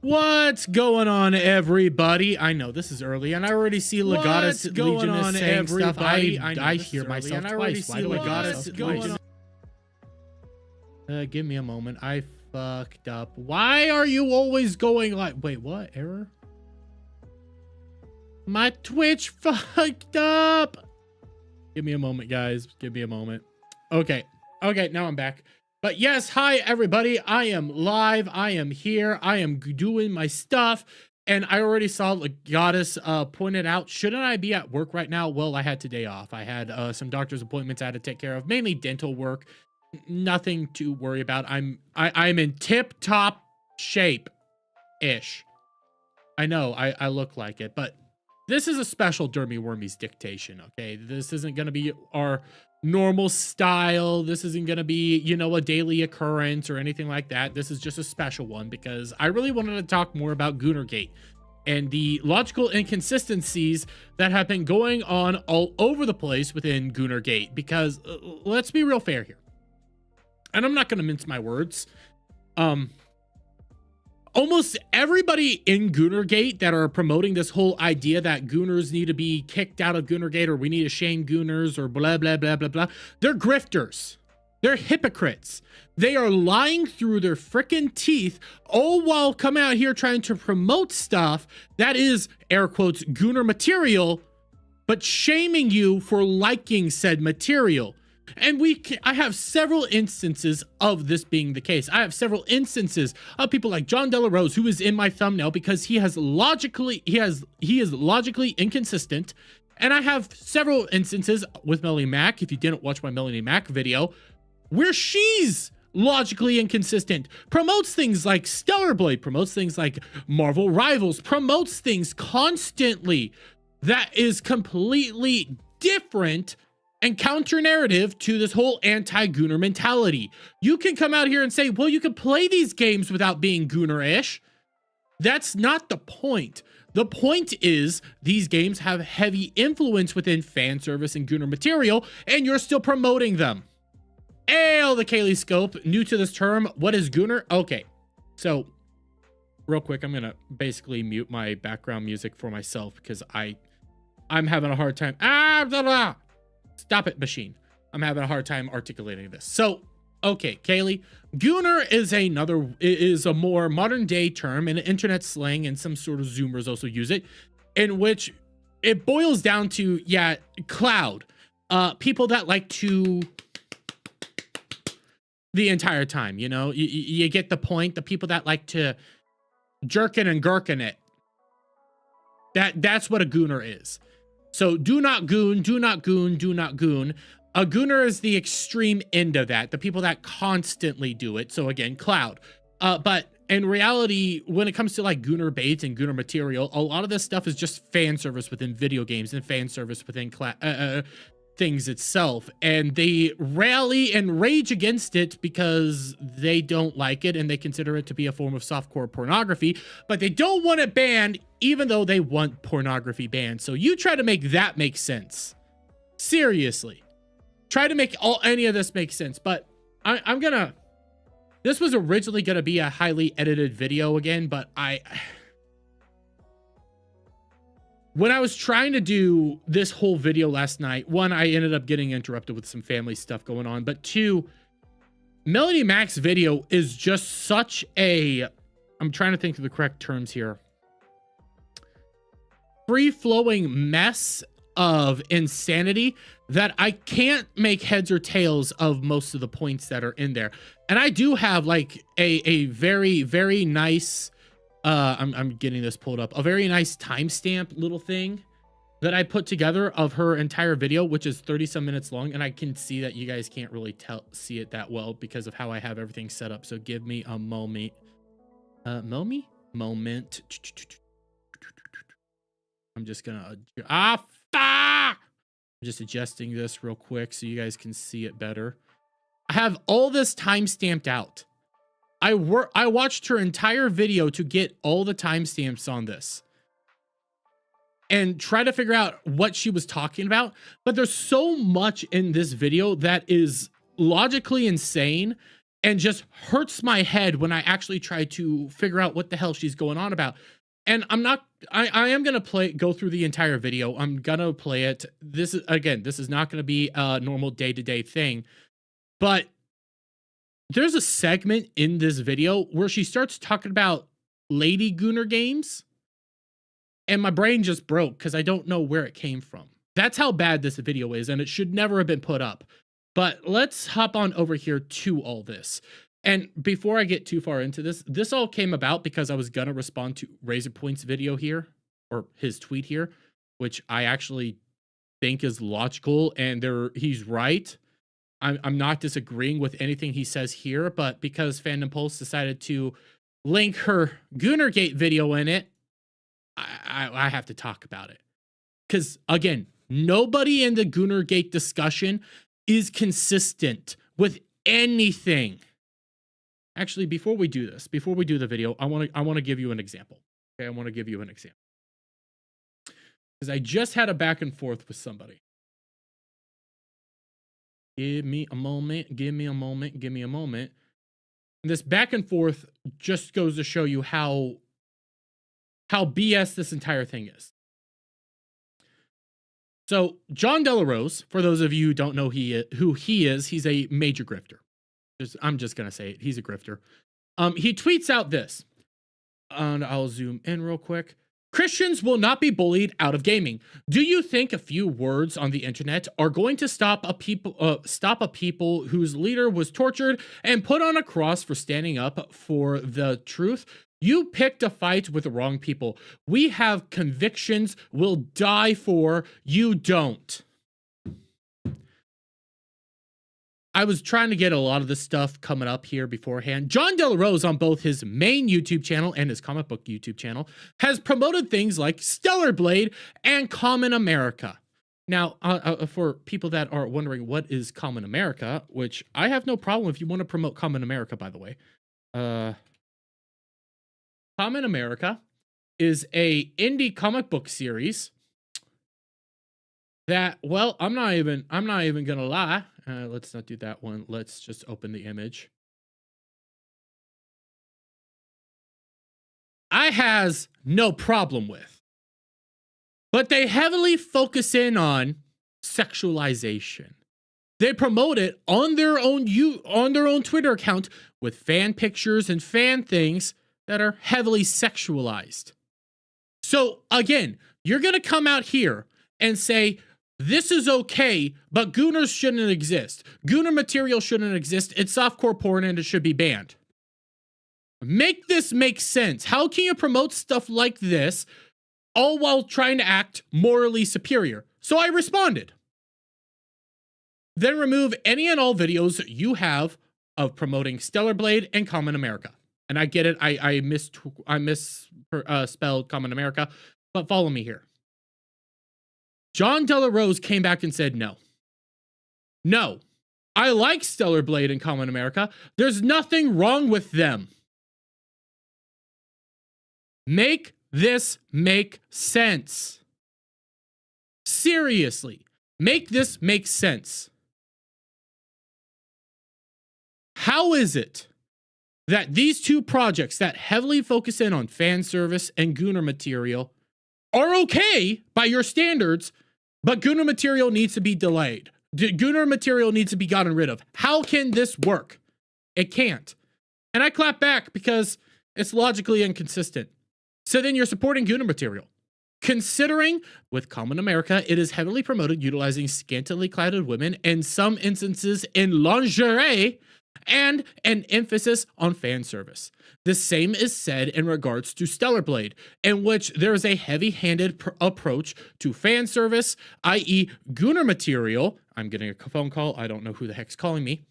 What's going on, everybody? I know this is early, and I already see Legatus Legionist saying stuff. I hear myself twice. Why do I hear myself twice? Give me a moment. I fucked up. Why are you always going like... Wait, what? Error? My Twitch fucked up. Give me a moment, guys. Give me a moment. Okay. Okay, now I'm back. But yes, hi everybody, I am live, I am here, I am doing my stuff, and I already saw Legatus pointed out, shouldn't I be at work right now? Well, I had today off. I had some doctor's appointments I had to take care of, mainly dental work, nothing to worry about. I'm in tip-top shape-ish. I know, I look like it, but this is a special Dermy Wormies dictation, okay? This isn't gonna be our normal style. This isn't going to be, you know, a daily occurrence or anything like that. This is just a special one because I really wanted to talk more about Goonergate and the logical inconsistencies that have been going on all over the place within Goonergate, because let's be real fair here. And I'm not going to mince my words. Almost everybody in Goonergate that are promoting this whole idea that Gooners need to be kicked out of Goonergate, or we need to shame Gooners, or blah, blah, blah, blah, blah. They're grifters. They're hypocrites. They are lying through their frickin' teeth, all while coming out here trying to promote stuff that is, air quotes, Gooner material, but shaming you for liking said material. And I have several instances of this being the case. I have several instances of people like John Delarose, who is in my thumbnail because he is logically inconsistent. And I have several instances with Melanie Mac, if you didn't watch my Melanie Mac video, where she's logically inconsistent, promotes things like Stellar Blade, promotes things like Marvel Rivals, promotes things constantly that is completely different and counter narrative to this whole anti-Gooner mentality. You can come out here and say, well, you can play these games without being Gooner-ish. That's not the point. The point is these games have heavy influence within fan service and Gooner material, and you're still promoting them. Ail the Kaylee Scope, new to this term. What is Gooner? Okay, so real quick, I'm gonna basically mute my background music for myself because I'm having a hard time. Stop it, machine. I'm having a hard time articulating this. So, okay, Kaylee, Gooner is a more modern day term in internet slang, and some sort of Zoomers also use it, in which it boils down to, yeah, cloud. People that like to the entire time, you know, you get the point. The people that like to jerkin and gherkin it. That's what a Gooner is. So do not goon, do not goon, do not goon. A Gooner is the extreme end of that. The people that constantly do it. So again, cloud. But in reality, when it comes to like Gooner bait and Gooner material, a lot of this stuff is just fan service within video games and fan service within things itself. And they rally and rage against it because they don't like it and they consider it to be a form of softcore pornography, but they don't want it banned even though they want pornography banned. So you try to make that make sense. Seriously. Try to make any of this make sense. But this was originally gonna be a highly edited video again, but when I was trying to do this whole video last night, one, I ended up getting interrupted with some family stuff going on, but two, Melanie Mac's video is just such a, I'm trying to think of the correct terms here, free-flowing mess of insanity that I can't make heads or tails of most of the points that are in there. And I do have like a very, very nice, I'm getting this pulled up, a very nice timestamp little thing that I put together of her entire video, which is 30 some minutes long. And I can see that you guys can't really see it that well because of how I have everything set up. So give me a moment. Moment. I'm just gonna, I'm just adjusting this real quick so you guys can see it better. I have all this time stamped out. I watched her entire video to get all the timestamps on this and try to figure out what she was talking about. But there's so much in this video that is logically insane and just hurts my head when I actually try to figure out what the hell she's going on about. And I am going to go through the entire video. I'm going to play it. This is not going to be a normal day-to-day thing, but there's a segment in this video where she starts talking about Lady Gooner games, and my brain just broke because I don't know where it came from. That's how bad this video is, and it should never have been put up. But let's hop on over here to all this. And before I get too far into this, this all came about because I was going to respond to Razorpoint's video here, or his tweet here, which I actually think is logical, and he's right. I'm not disagreeing with anything he says here, but because Fandom Pulse decided to link her Goonergate video in it, I have to talk about it. Because, again, nobody in the Goonergate discussion is consistent with anything. Actually, before we do this, before we do the video, I want to give you an example. Okay, I want to give you an example. Because I just had a back and forth with somebody. Give me a moment, give me a moment, give me a moment. And this back and forth just goes to show you how BS this entire thing is. So, John Delarose, for those of you who don't know who he is, he's a major grifter. I'm just going to say it. He's a grifter. He tweets out this. And I'll zoom in real quick. Christians will not be bullied out of gaming. Do you think a few words on the internet are going to stop a people whose leader was tortured and put on a cross for standing up for the truth? You picked a fight with the wrong people. We have convictions we'll die for. You don't. I was trying to get a lot of this stuff coming up here beforehand. John Delarose, on both his main YouTube channel and his comic book YouTube channel, has promoted things like Stellar Blade and Common America. Now, for people that are wondering what is Common America, which I have no problem if you want to promote Common America, by the way. Common America is a indie comic book series that, well, I'm not even gonna lie. Let's not do that one. Let's just open the image. I has no problem with, but they heavily focus in on sexualization. They promote it on their own Twitter account with fan pictures and fan things that are heavily sexualized. So again, you're gonna come out here and say, this is okay, but Gooners shouldn't exist. Gooner material shouldn't exist. It's softcore porn and it should be banned. Make this make sense. How can you promote stuff like this all while trying to act morally superior? So I responded. Then remove any and all videos you have of promoting Stellar Blade and Common America. And I get it. I misspelled Common America, but follow me here. John Delarose came back and said, no. No. I like Stellar Blade and Common America. There's nothing wrong with them. Make this make sense. Seriously. Make this make sense. How is it that these two projects that heavily focus in on fan service and Gooner material are okay by your standards, but Gooner material needs to be delayed? Gooner material needs to be gotten rid of. How can this work? It can't. And I clap back because it's logically inconsistent. So then you're supporting Gooner material. Considering with Common America, it is heavily promoted utilizing scantily clad women, in some instances in lingerie, and an emphasis on fan service. The same is said in regards to Stellar Blade, in which there is a heavy-handed approach to fan service, i.e. Gooner material. I'm getting a phone call. I don't know who the heck's calling me.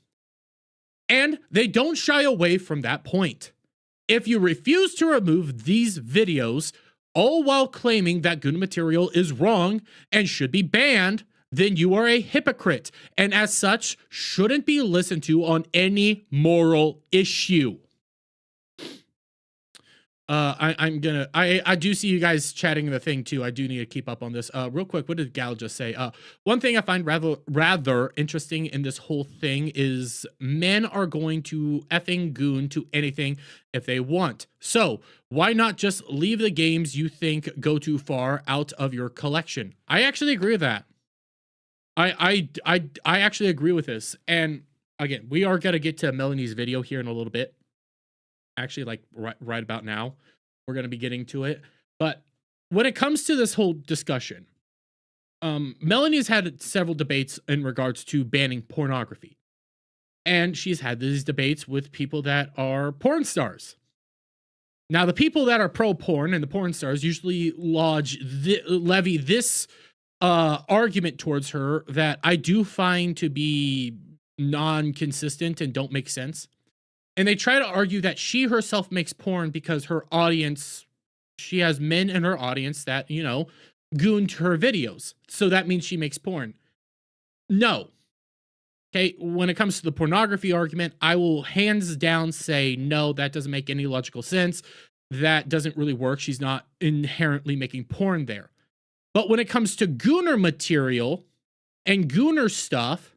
And they don't shy away from that point. If you refuse to remove these videos, all while claiming that Gooner material is wrong and should be banned, then you are a hypocrite, and as such, shouldn't be listened to on any moral issue. I do see you guys chatting the thing too. I do need to keep up on this. Real quick, what did Gal just say? One thing I find rather interesting in this whole thing is men are going to effing goon to anything if they want. So why not just leave the games you think go too far out of your collection? I actually agree with that. I actually agree with this. And again, we are gonna get to Melanie's video here in a little bit. Actually, like right about now, we're going to be getting to it. But when it comes to this whole discussion, Melanie's had several debates in regards to banning pornography. And she's had these debates with people that are porn stars. Now, the people that are pro-porn and the porn stars usually levy this argument towards her that I do find to be non-consistent and don't make sense. And they try to argue that she herself makes porn because her audience, she has men in her audience that, you know, goon to her videos. So that means she makes porn. No. Okay, when it comes to the pornography argument, I will hands down say, no, that doesn't make any logical sense. That doesn't really work. She's not inherently making porn there. But when it comes to Gooner material and Gooner stuff,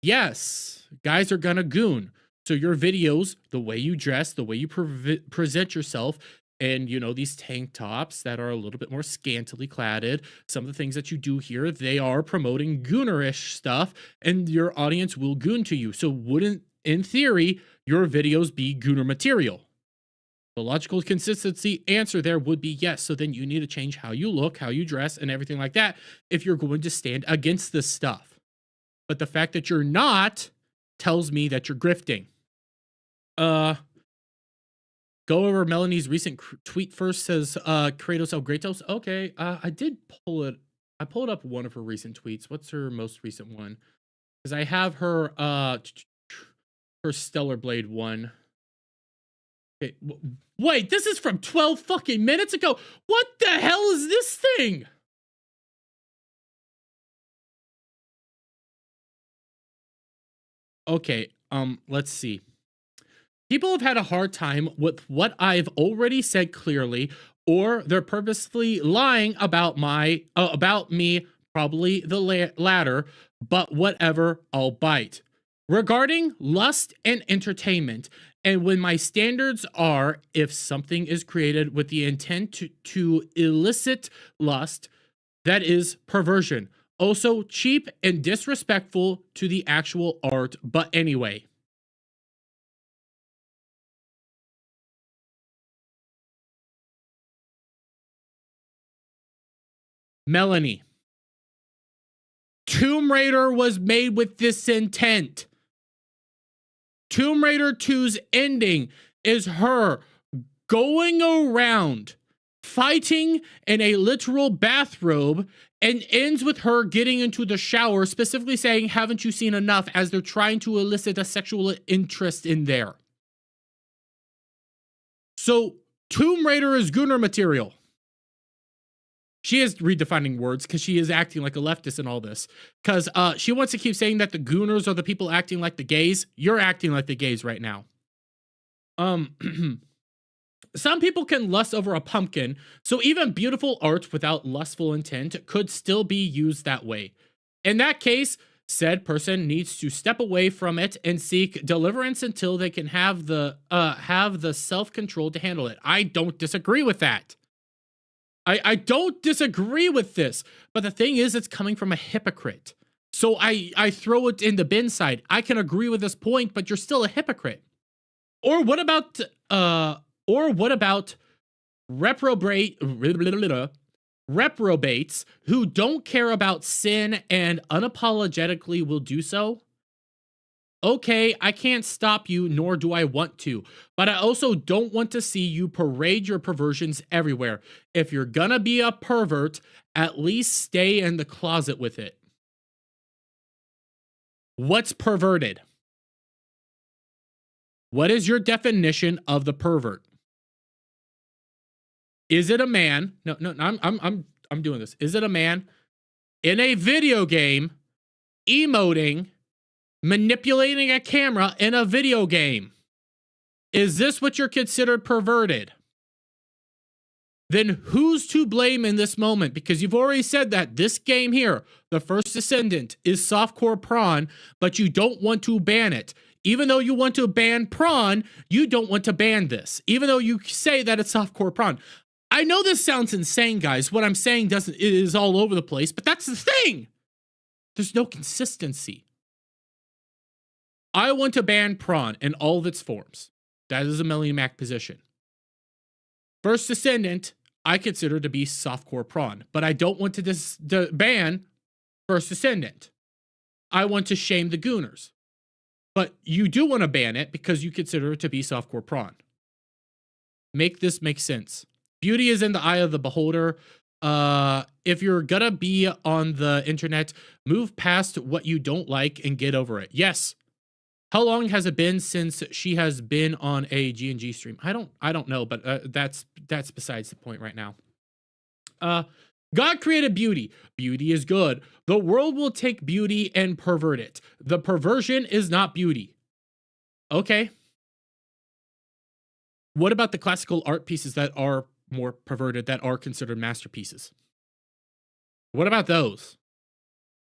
yes, guys are gonna goon. So your videos, the way you dress, the way you present yourself, and, you know, these tank tops that are a little bit more scantily cladded, some of the things that you do here, they are promoting Goonerish stuff, and your audience will goon to you. So wouldn't, in theory, your videos be Gooner material? The logical consistency answer there would be yes. So then you need to change how you look, how you dress, and everything like that if you're going to stand against this stuff. But the fact that you're not tells me that you're grifting. Go over Melanie's recent tweet first. Says Kratos El Gretos. Okay, I did pull it. I pulled up one of her recent tweets. What's her most recent one? Because I have her her Stellar Blade one. Okay, wait, this is from 12 fucking minutes ago. What the hell is this thing? Okay, let's see. People have had a hard time with what I've already said clearly, or they're purposely lying about me, probably the latter, but whatever, I'll bite. Regarding lust and entertainment, and when my standards are, if something is created with the intent to elicit lust, that is perversion. Also cheap and disrespectful to the actual art, but anyway. Melanie. Tomb Raider was made with this intent. Tomb Raider 2's ending is her going around fighting in a literal bathrobe and ends with her getting into the shower, specifically saying, haven't you seen enough, as they're trying to elicit a sexual interest in there. So Tomb Raider is Gooner material. She is redefining words because she is acting like a leftist in all this. Because she wants to keep saying that the Gooners are the people acting like the gays. You're acting like the gays right now. Some people can lust over a pumpkin, so even beautiful art without lustful intent could still be used that way. In that case, said person needs to step away from it and seek deliverance until they can have the self-control to handle it. I don't disagree with that. I don't disagree with this, but the thing is, it's coming from a hypocrite. So I throw it in the bin side. I can agree with this point, but you're still a hypocrite. Or what about reprobates who don't care about sin and unapologetically will do so? Okay, I can't stop you, nor do I want to, but I also don't want to see you parade your perversions everywhere. If you're gonna be a pervert, at least stay in the closet with it. What's perverted? What is your definition of the pervert? Is it a man? No, I'm doing this. Is it a man in a video game emoting, manipulating a camera in a video game? Is this what you're considered perverted? then who's to blame in this moment? Because you've already said that this game here, The First Descendant, is softcore prawn, but you don't want to ban it. Even though you want to ban prawn, you don't want to ban this. Even though you say that it's softcore prawn. I know this sounds insane, guys. What I'm saying is all over the place, but that's the thing. There's no consistency. I want to ban prawn in all of its forms. That is a Melanie Mac position. First Descendant, I consider to be softcore prawn, but I don't want to ban First Descendant. I want to shame the Gooners. But you do want to ban it because you consider it to be softcore prawn. Make this make sense. Beauty is in the eye of the beholder. If you're gonna be on the internet, move past what you don't like and get over it. Yes. How long has it been since she has been on a G&G stream? I don't know, but that's besides the point right now. God created beauty. Beauty is good. The world will take beauty and pervert it. The perversion is not beauty. Okay. What about the classical art pieces that are more perverted, that are considered masterpieces? What about those?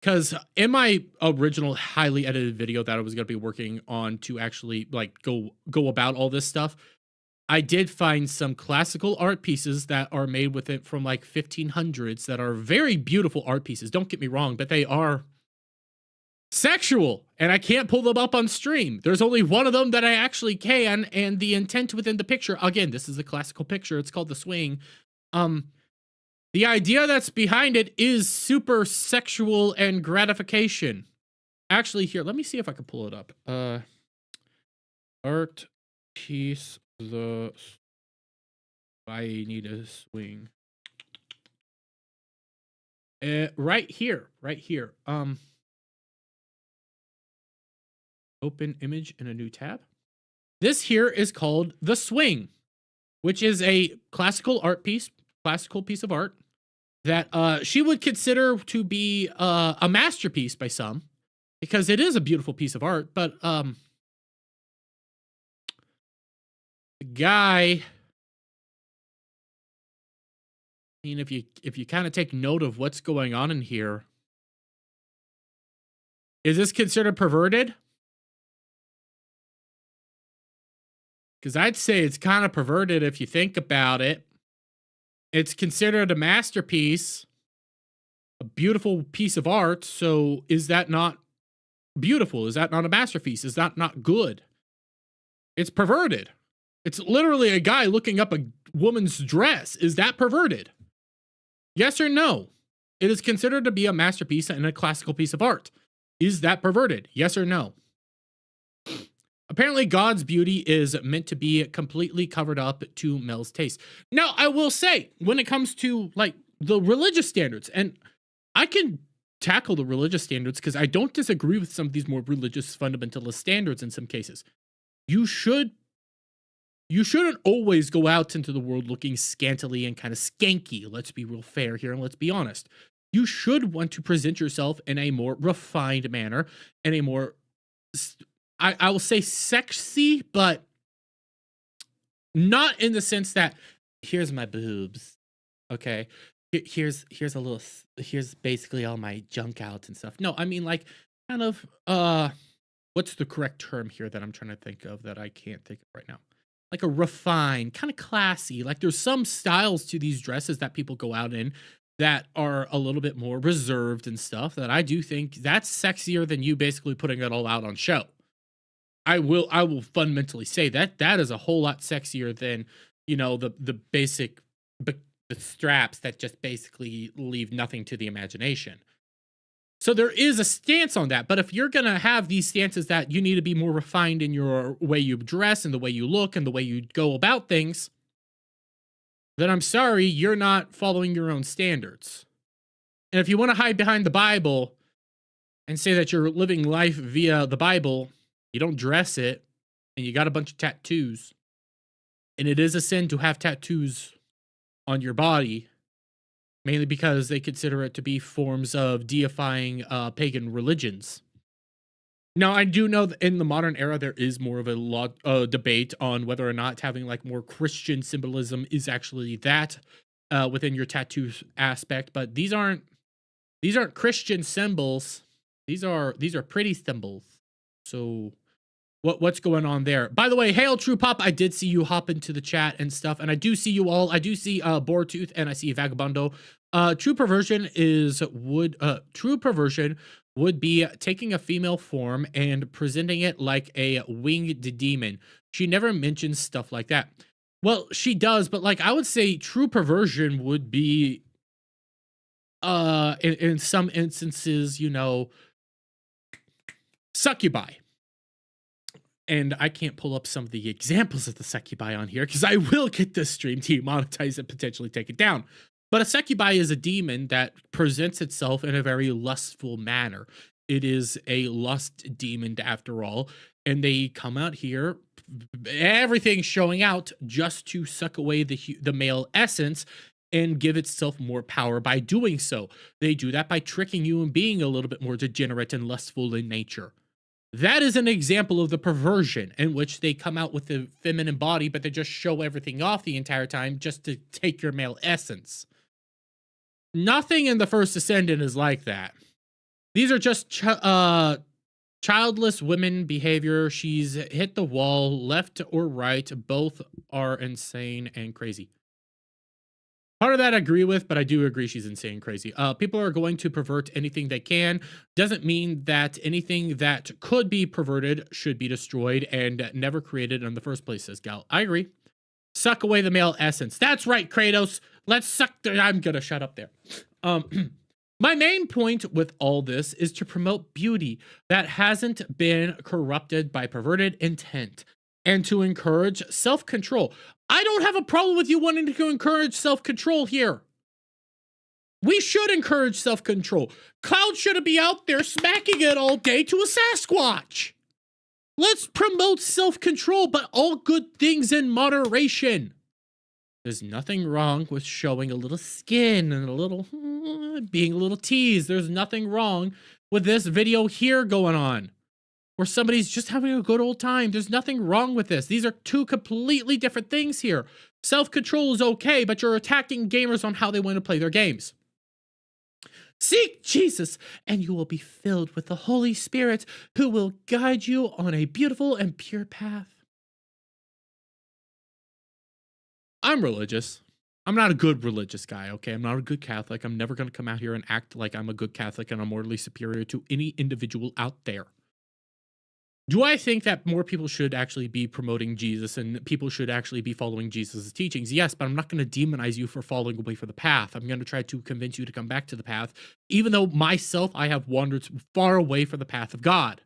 Because in my original highly edited video that I was going to be working on to actually like go about all this stuff, I did find some classical art pieces that are made with it from like 1500s that are very beautiful art pieces. Don't get me wrong, but they are sexual, and I can't pull them up on stream. There's only one of them that I actually can, and the intent within the picture, again, this is a classical picture. It's called The Swing. The idea that's behind it is super sexual and gratification. Actually, here, let me see if I can pull it up. Art piece, the I need a swing. Right here. Open image in a new tab. This here is called The Swing, which is a classical piece of art that she would consider to be a masterpiece by some, because it is a beautiful piece of art. But the guy, I mean, if you kind of take note of what's going on in here, is this considered perverted? Because I'd say it's kind of perverted if you think about it. It's considered a masterpiece, a beautiful piece of art. So is that not beautiful? Is that not a masterpiece? Is that not good? It's perverted. It's literally a guy looking up a woman's dress. Is that perverted? Yes or no? It is considered to be a masterpiece and a classical piece of art. Is that perverted? Yes or no? Apparently, God's beauty is meant to be completely covered up to Mel's taste. Now, I will say, when it comes to like the religious standards, and I can tackle the religious standards because I don't disagree with some of these more religious fundamentalist standards in some cases. You shouldn't always go out into the world looking scantily and kind of skanky. Let's be real fair here and let's be honest. You should want to present yourself in a more refined manner, and a more I will say sexy, but not in the sense that here's my boobs. Okay. Here's basically all my junk out and stuff. No, I mean like kind of what's the correct term here that I'm trying to think of that I can't think of right now? Like a refined, kind of classy. Like there's some styles to these dresses that people go out in that are a little bit more reserved and stuff that I do think that's sexier than you basically putting it all out on show. I will fundamentally say that is a whole lot sexier than, you know, the basic the straps that just basically leave nothing to the imagination. So there is a stance on that. But if you're going to have these stances that you need to be more refined in your way you dress and the way you look and the way you go about things, then I'm sorry, you're not following your own standards. And if you want to hide behind the Bible and say that you're living life via the Bible, you don't dress it, and you got a bunch of tattoos, and it is a sin to have tattoos on your body, mainly because they consider it to be forms of deifying pagan religions. Now, I do know that in the modern era, there is more of a debate on whether or not having like more Christian symbolism is actually that within your tattoo aspect. But these aren't Christian symbols. These are pretty symbols. So what's going on there? By the way, hail True Pop. I did see you hop into the chat and stuff, and I do see you all. I do see Boretooth and I see Vagabundo. True perversion would be taking a female form and presenting it like a winged demon. She never mentions stuff like that. Well, she does, but like I would say true perversion would be in some instances, you know, succubi. And I can't pull up some of the examples of the succubi on here because I will get this stream demonetized and potentially take it down. But a succubi is a demon that presents itself in a very lustful manner. It is a lust demon after all. And they come out here, everything showing out just to suck away the male essence and give itself more power by doing so. They do that by tricking you and being a little bit more degenerate and lustful in nature. That is an example of the perversion in which they come out with the feminine body, but they just show everything off the entire time just to take your male essence. Nothing in the First Ascendant is like that. These are just childless women behavior. She's hit the wall, left or right. Both are insane and crazy. Part of that I agree with, but I do agree she's insane and crazy. People are going to pervert anything they can. Doesn't mean that anything that could be perverted should be destroyed and never created in the first place, says Gal. I agree. Suck away the male essence. That's right, Kratos. Let's suck I'm gonna shut up there. My main point with all this is to promote beauty that hasn't been corrupted by perverted intent and to encourage self-control. I don't have a problem with you wanting to encourage self-control here. We should encourage self-control. Cloud shouldn't be out there smacking it all day to a Sasquatch. Let's promote self-control, but all good things in moderation. There's nothing wrong with showing a little skin and a little, being a little teased. There's nothing wrong with this video here going on, where somebody's just having a good old time. There's nothing wrong with this. These are two completely different things here. Self-control is okay, but you're attacking gamers on how they want to play their games. Seek Jesus, and you will be filled with the Holy Spirit, who will guide you on a beautiful and pure path. I'm religious. I'm not a good religious guy, okay? I'm not a good Catholic. I'm never going to come out here and act like I'm a good Catholic and I'm morally superior to any individual out there. Do I think that more people should actually be promoting Jesus and people should actually be following Jesus' teachings? Yes, but I'm not going to demonize you for falling away from the path. I'm going to try to convince you to come back to the path, even though myself, I have wandered far away from the path of God.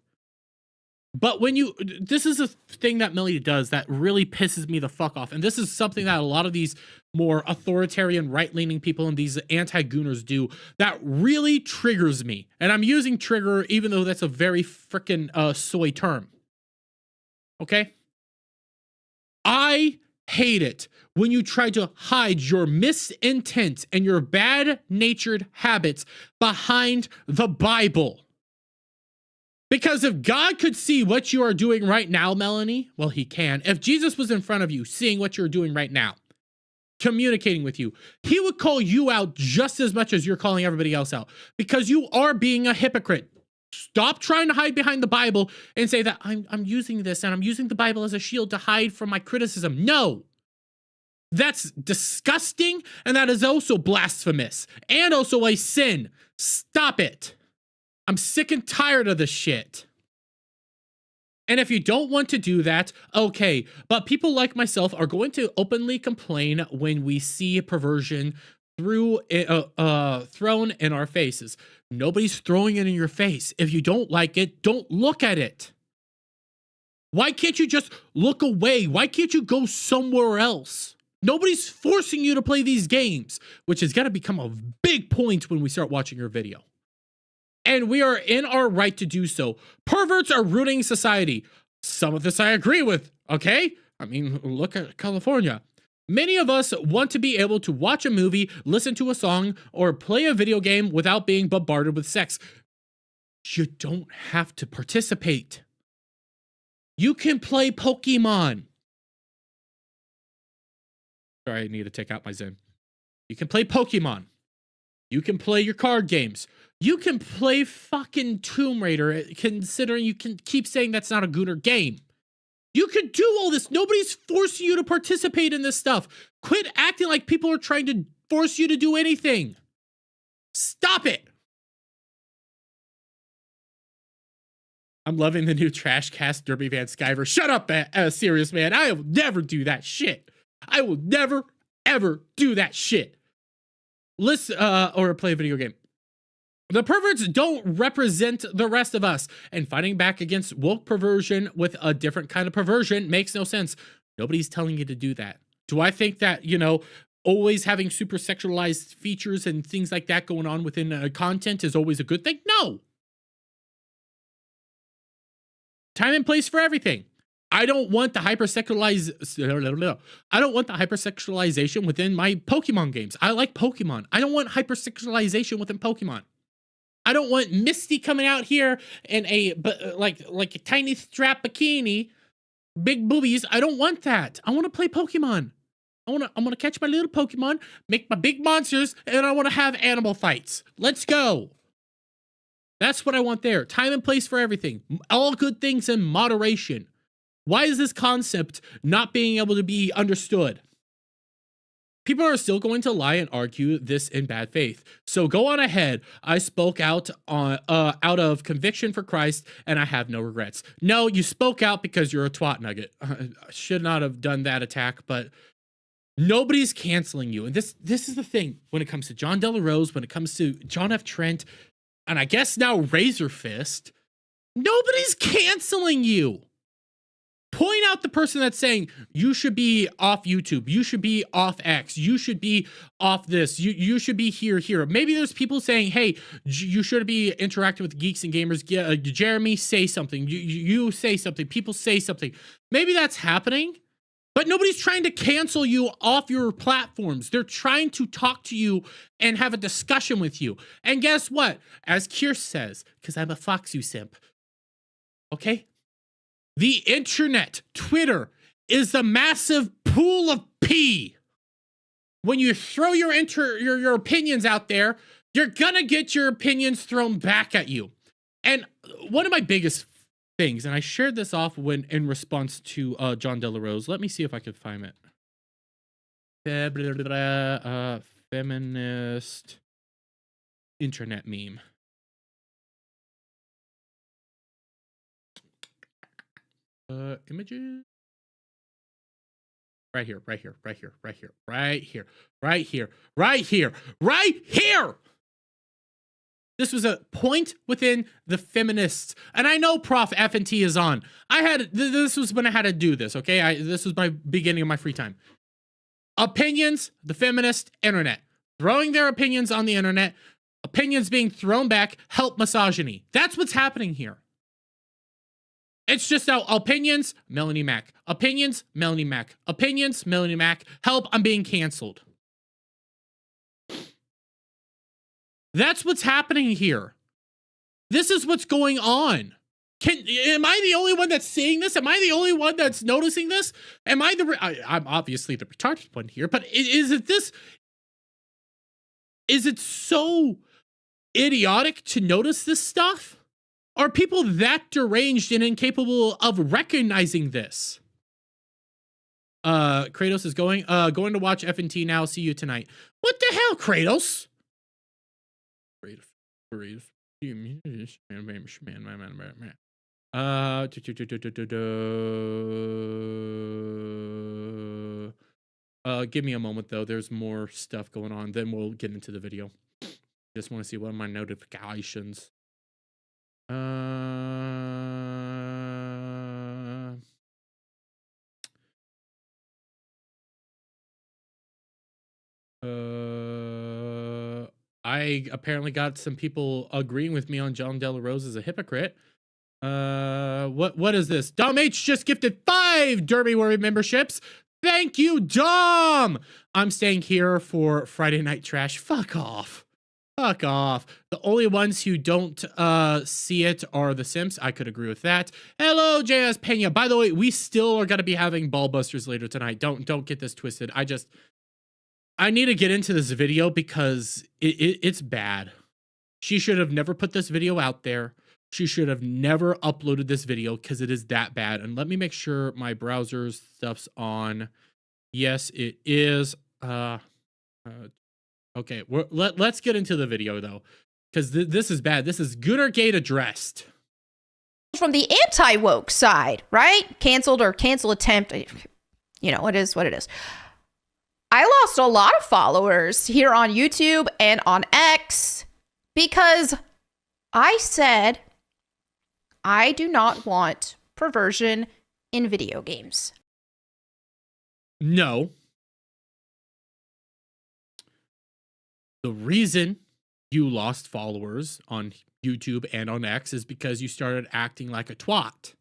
But when this is a thing that Melody does that really pisses me the fuck off. And this is something that a lot of these more authoritarian, right-leaning people and these anti-gooners do that really triggers me. And I'm using trigger, even though that's a very freaking soy term. Okay? I hate it when you try to hide your misintent and your bad-natured habits behind the Bible. Because if God could see what you are doing right now, Melanie, well, he can. If Jesus was in front of you, seeing what you're doing right now, communicating with you, he would call you out just as much as you're calling everybody else out. Because you are being a hypocrite. Stop trying to hide behind the Bible and say that I'm using this and I'm using the Bible as a shield to hide from my criticism. No. That's disgusting, and that is also blasphemous, and also a sin. Stop it. I'm sick and tired of this shit. And if you don't want to do that, okay. But people like myself are going to openly complain when we see perversion thrown in our faces. Nobody's throwing it in your face. If you don't like it, don't look at it. Why can't you just look away? Why can't you go somewhere else? Nobody's forcing you to play these games, which is going to become a big point when we start watching your video. And we are in our right to do so. Perverts are ruining society. Some of this I agree with, okay? I mean, look at California. Many of us want to be able to watch a movie, listen to a song, or play a video game without being bombarded with sex. You don't have to participate. You can play Pokemon. Sorry, I need to take out my Zen. You can play Pokemon. You can play your card games. You can play fucking Tomb Raider, considering you can keep saying that's not a Gooner game. You can do all this. Nobody's forcing you to participate in this stuff. Quit acting like people are trying to force you to do anything. Stop it. I'm loving the new trash cast, Derby Van Skyver. Shut up, serious man. I will never do that shit. I will never, ever do that shit. Listen, or play a video game. The perverts don't represent the rest of us, and fighting back against woke perversion with a different kind of perversion makes no sense. Nobody's telling you to do that. Do I think that, you know, always having super sexualized features and things like that going on within content is always a good thing? No. Time and place for everything. I don't want the hypersexualization within my Pokemon games. I like Pokemon. I don't want hypersexualization within Pokemon. I don't want Misty coming out here in a like a tiny strap bikini, big boobies. I don't want that. I want to play Pokemon. I want to catch my little Pokemon, make my big monsters, and I want to have animal fights. Let's go. That's what I want there. Time and place for everything. All good things in moderation. Why is this concept not being able to be understood? People are still going to lie and argue this in bad faith. So go on ahead. I spoke out out of conviction for Christ, and I have no regrets. No, you spoke out because you're a twat nugget. I should not have done that attack, but nobody's canceling you. And this is the thing when it comes to John Della Rose, when it comes to John F. Trent, and I guess now Razor Fist, nobody's canceling you. Point out the person that's saying you should be off YouTube, you should be off X, you should be off this, you should be here. Maybe there's people saying, hey, you should be interacting with geeks and gamers. Jeremy, say something. You say something. People say something. Maybe that's happening, but nobody's trying to cancel you off your platforms. They're trying to talk to you and have a discussion with you. And guess what? As Kier says, because I'm a Foxu simp, okay? The internet, Twitter, is a massive pool of pee. When you throw your opinions out there, you're gonna get your opinions thrown back at you. And one of my biggest things, and I shared this off when in response to John Della Rose. Let me see if I can find it. Feminist internet meme. Images. Right here. This was a point within the feminists. And I know Prof F&T is on. This was when I had to do this, okay? This was my beginning of my free time. Opinions, the feminist internet. Throwing their opinions on the internet. Opinions being thrown back. Help misogyny. That's what's happening here. It's just now opinions, Melanie Mac. Opinions, Melanie Mac. Opinions, Melanie Mac. Help, I'm being canceled. That's what's happening here. This is what's going on. Am I the only one that's seeing this? Am I the only one that's noticing this? I'm obviously the retarded one here, but is it so idiotic to notice this stuff? Are people that deranged and incapable of recognizing this? Kratos is going to watch F&T now. See you tonight. What the hell, Kratos? Give me a moment though. There's more stuff going on. Then we'll get into the video. Just want to see what are my notifications. I apparently got some people agreeing with me on John Della Rose as a hypocrite. What is this? Dom H just gifted 5 Derby Worry memberships. Thank you, Dom. I'm staying here for Friday Night Trash. Fuck off. Fuck off. The only ones who don't see it are the simps. I could agree with that. Hello, JS Pena. By the way, we still are gonna be having ball busters later tonight. Don't get this twisted. I need to get into this video because it's bad. She should have never put this video out there. She should have never uploaded this video because it is that bad. And let me make sure my browser's stuff's on. Yes, it is. Okay, let's get into the video though, because this is bad. This is Gooner Gate addressed. From the anti-woke side, right? Canceled or cancel attempt. You know, it is what it is. I lost a lot of followers here on YouTube and on X because I said I do not want perversion in video games. No. The reason you lost followers on YouTube and on X is because you started acting like a twat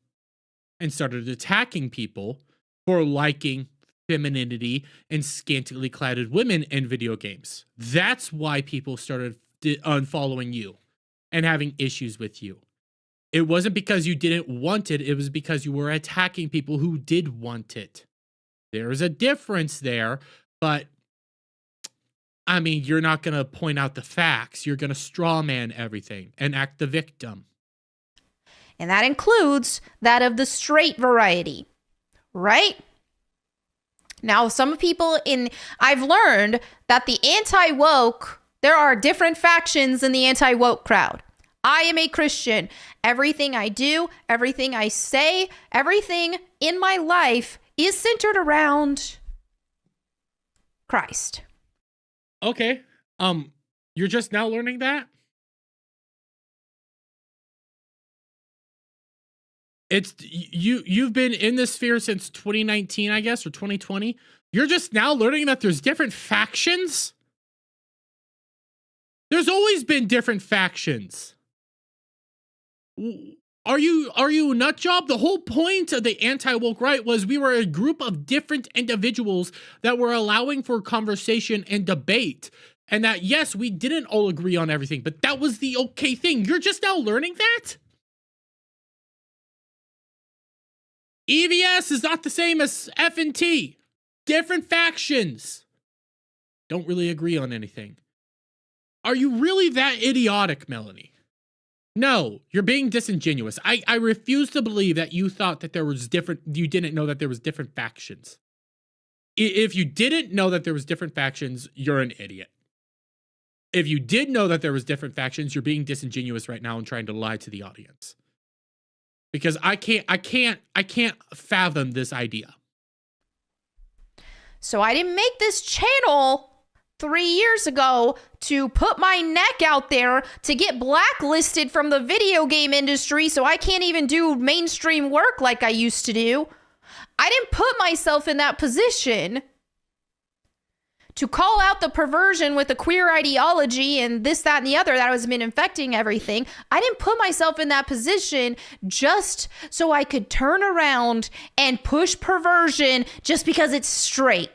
and started attacking people for liking femininity and scantily cladded women in video games. That's why people started unfollowing you and having issues with you. It wasn't because you didn't want it. It was because you were attacking people who did want it. There's a difference there, but I mean, you're not going to point out the facts. You're going to straw man everything and act the victim. And that includes that of the straight variety, right? Now, some people I've learned that the anti-woke, there are different factions in the anti-woke crowd. I am a Christian. Everything I do, everything I say, everything in my life is centered around Christ. Okay. You're just now learning that? You've been in this sphere since 2019, I guess, or 2020. You're just now learning that there's different factions? There's always been different factions. Are you a nut job? The whole point of the anti-woke right was we were a group of different individuals that were allowing for conversation and debate. And that, yes, we didn't all agree on everything, but that was the okay thing. You're just now learning that? EVS is not the same as F&T. Different factions. Don't really agree on anything. Are you really that idiotic, Melanie? No, you're being disingenuous. I refuse to believe that you thought that you didn't know that there was different factions. If you didn't know that there was different factions, you're an idiot. If you did know that there was different factions, you're being disingenuous right now and trying to lie to the audience. Because I can't fathom this idea. So I didn't make this channel 3 years ago to put my neck out there to get blacklisted from the video game industry so I can't even do mainstream work like I used to do. I didn't put myself in that position to call out the perversion with the queer ideology and this, that, and the other that has been infecting everything. I didn't put myself in that position just so I could turn around and push perversion just because it's straight.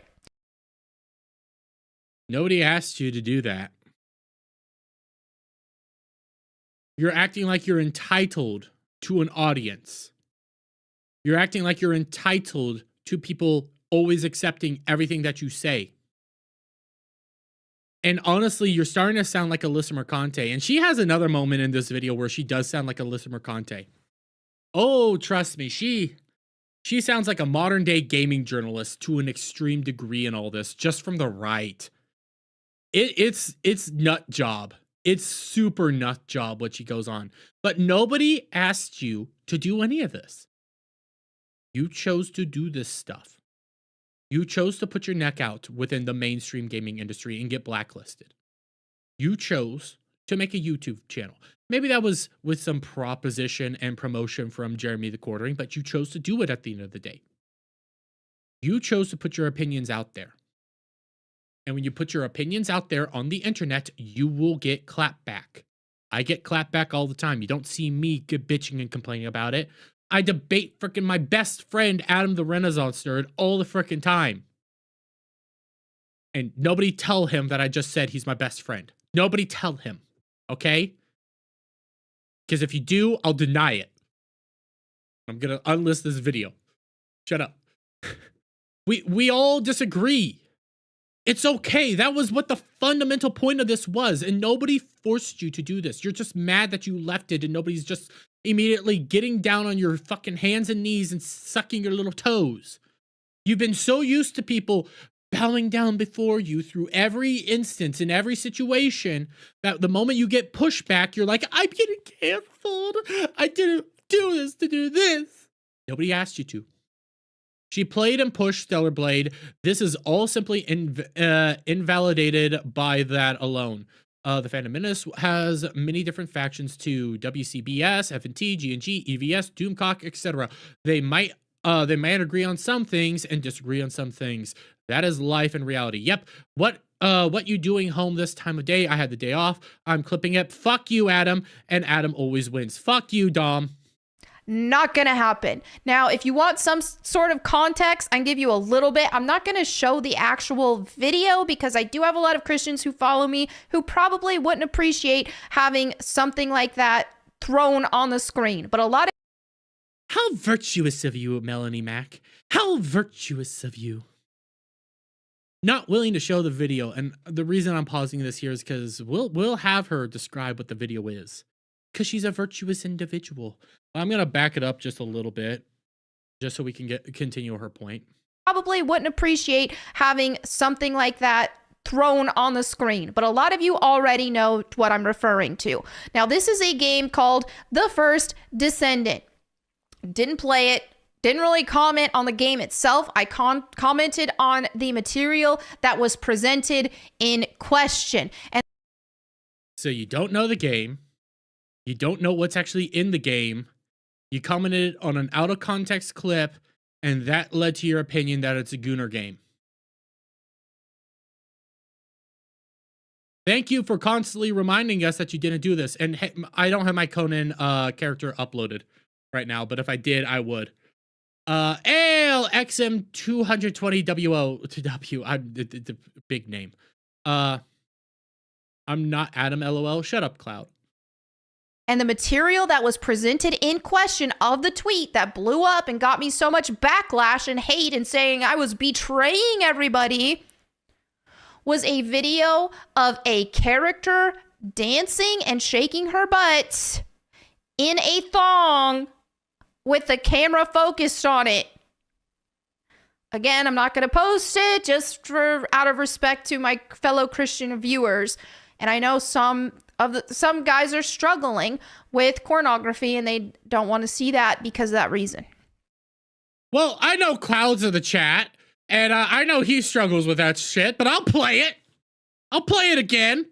Nobody asked you to do that. You're acting like you're entitled to an audience. You're acting like you're entitled to people always accepting everything that you say. And honestly, you're starting to sound like Alyssa Mercante. And she has another moment in this video where she does sound like Alyssa Mercante. Oh, trust me, she sounds like a modern day gaming journalist to an extreme degree in all this, just from the right. It's nut job. It's super nut job what she goes on. But nobody asked you to do any of this. You chose to do this stuff. You chose to put your neck out within the mainstream gaming industry and get blacklisted. You chose to make a YouTube channel. Maybe that was with some proposition and promotion from Jeremy the Quartering, but you chose to do it at the end of the day. You chose to put your opinions out there. And when you put your opinions out there on the internet, you will get clapback. I get clapback all the time. You don't see me bitching and complaining about it. I debate freaking my best friend, Adam the Renaissance Nerd, all the freaking time. And nobody tell him that I just said he's my best friend. Nobody tell him, okay? Because if you do, I'll deny it. I'm gonna unlist this video. Shut up. We all disagree. It's okay. That was what the fundamental point of this was, and nobody forced you to do this. You're just mad that you left it, and nobody's just immediately getting down on your fucking hands and knees and sucking your little toes. You've been so used to people bowing down before you through every instance, in every situation, that the moment you get pushback, you're like, I'm getting canceled. I didn't do this to do this. Nobody asked you to. She played and pushed Stellar Blade. This is all simply invalidated by that alone. The Phantom Menace has many different factions to WCBS, F&T, G&G, EVS, Doomcock, etc. They might agree on some things and disagree on some things. That is life and reality. Yep. What you doing home this time of day? I had the day off. I'm clipping it. Fuck you, Adam. And Adam always wins. Fuck you, Dom. Not gonna happen. Now, if you want some sort of context, I can give you a little bit. I'm not gonna show the actual video because I do have a lot of Christians who follow me who probably wouldn't appreciate having something like that thrown on the screen. But a lot of— How virtuous of you, Melanie Mac. How virtuous of you. Not willing to show the video, and the reason I'm pausing this here is because we'll have her describe what the video is. Because she's a virtuous individual. I'm gonna back it up just a little bit, just so we can continue her point. Probably wouldn't appreciate having something like that thrown on the screen, but a lot of you already know what I'm referring to. Now, this is a game called The First Descendant. Didn't play it. Didn't really comment on the game itself. I commented on the material that was presented in question. And so you don't know the game. You don't know what's actually in the game. You commented on an out of context clip, and that led to your opinion that it's a Gooner game. Thank you for constantly reminding us that you didn't do this. And hey, I don't have my Conan character uploaded right now, but if I did, I would. ALXM220WO to W. The big name. I'm not Adam, LOL. Shut up, Cloud. And the material that was presented in question of the tweet that blew up and got me so much backlash and hate and saying I was betraying everybody was a video of a character dancing and shaking her butt in a thong with the camera focused on it. Again, I'm not going to post it just for out of respect to my fellow Christian viewers. And I know some guys are struggling with pornography and they don't want to see that because of that reason. Well, I know Cloud's in the chat, and I know he struggles with that shit, but I'll play it. I'll play it again.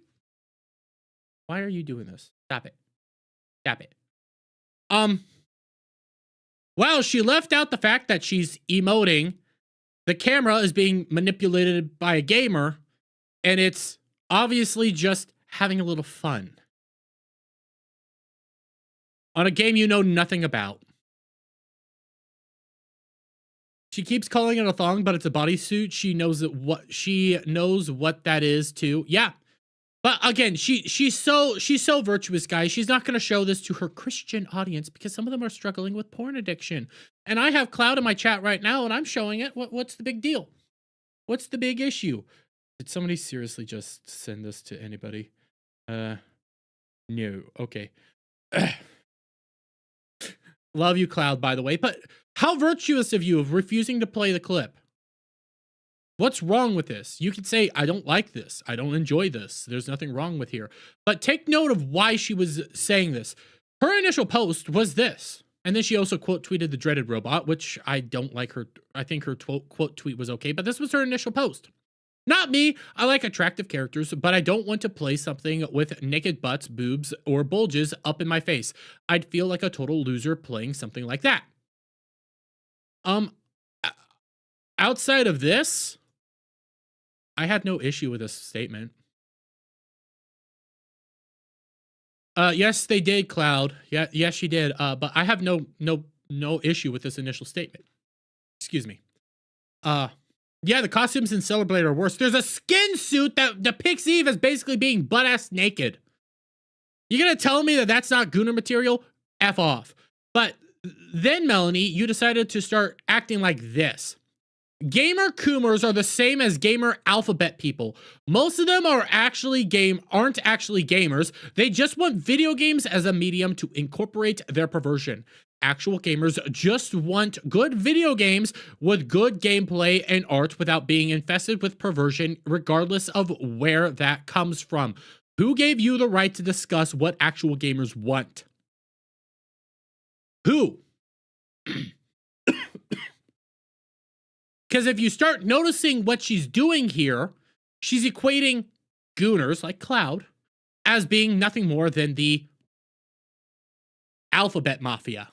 Why are you doing this? Stop it. Stop it. Well, she left out the fact that she's emoting. The camera is being manipulated by a gamer, and it's obviously just having a little fun on a game you know nothing about. She keeps calling it a thong, but it's a bodysuit. She knows what that is too. Yeah, but again, she's so virtuous, guys. She's not going to show this to her Christian audience because some of them are struggling with porn addiction. And I have Cloud in my chat right now, and I'm showing it. What's the big deal? What's the big issue? Did somebody seriously just send this to anybody? No. Okay. Love you, Cloud, by the way. But how virtuous of you of refusing to play the clip? What's wrong with this? You could say, I don't like this. I don't enjoy this. There's nothing wrong with here. But take note of why she was saying this. Her initial post was this. And then she also quote tweeted the dreaded robot, which I don't like her. I think her quote tweet was okay, but this was her initial post. Not me. I like attractive characters, but I don't want to play something with naked butts, boobs, or bulges up in my face. I'd feel like a total loser playing something like that. Outside of this, I had no issue with this statement. Yes, they did, Cloud. Yeah, yes, she did. But I have no issue with this initial statement. Excuse me. Yeah, the costumes in Stellar Blade are worse. There's a skin suit that depicts Eve as basically being butt-ass naked. You gonna tell me that that's not Gooner material? F off. But then, Melanie, you decided to start acting like this. Gamer Coomers are the same as gamer alphabet people. Most of them aren't actually gamers. They just want video games as a medium to incorporate their perversion. Actual gamers just want good video games with good gameplay and art without being infested with perversion, regardless of where that comes from. Who gave you the right to discuss what actual gamers want? Who? Because if you start noticing what she's doing here, she's equating Gooners, like Cloud, as being nothing more than the alphabet mafia.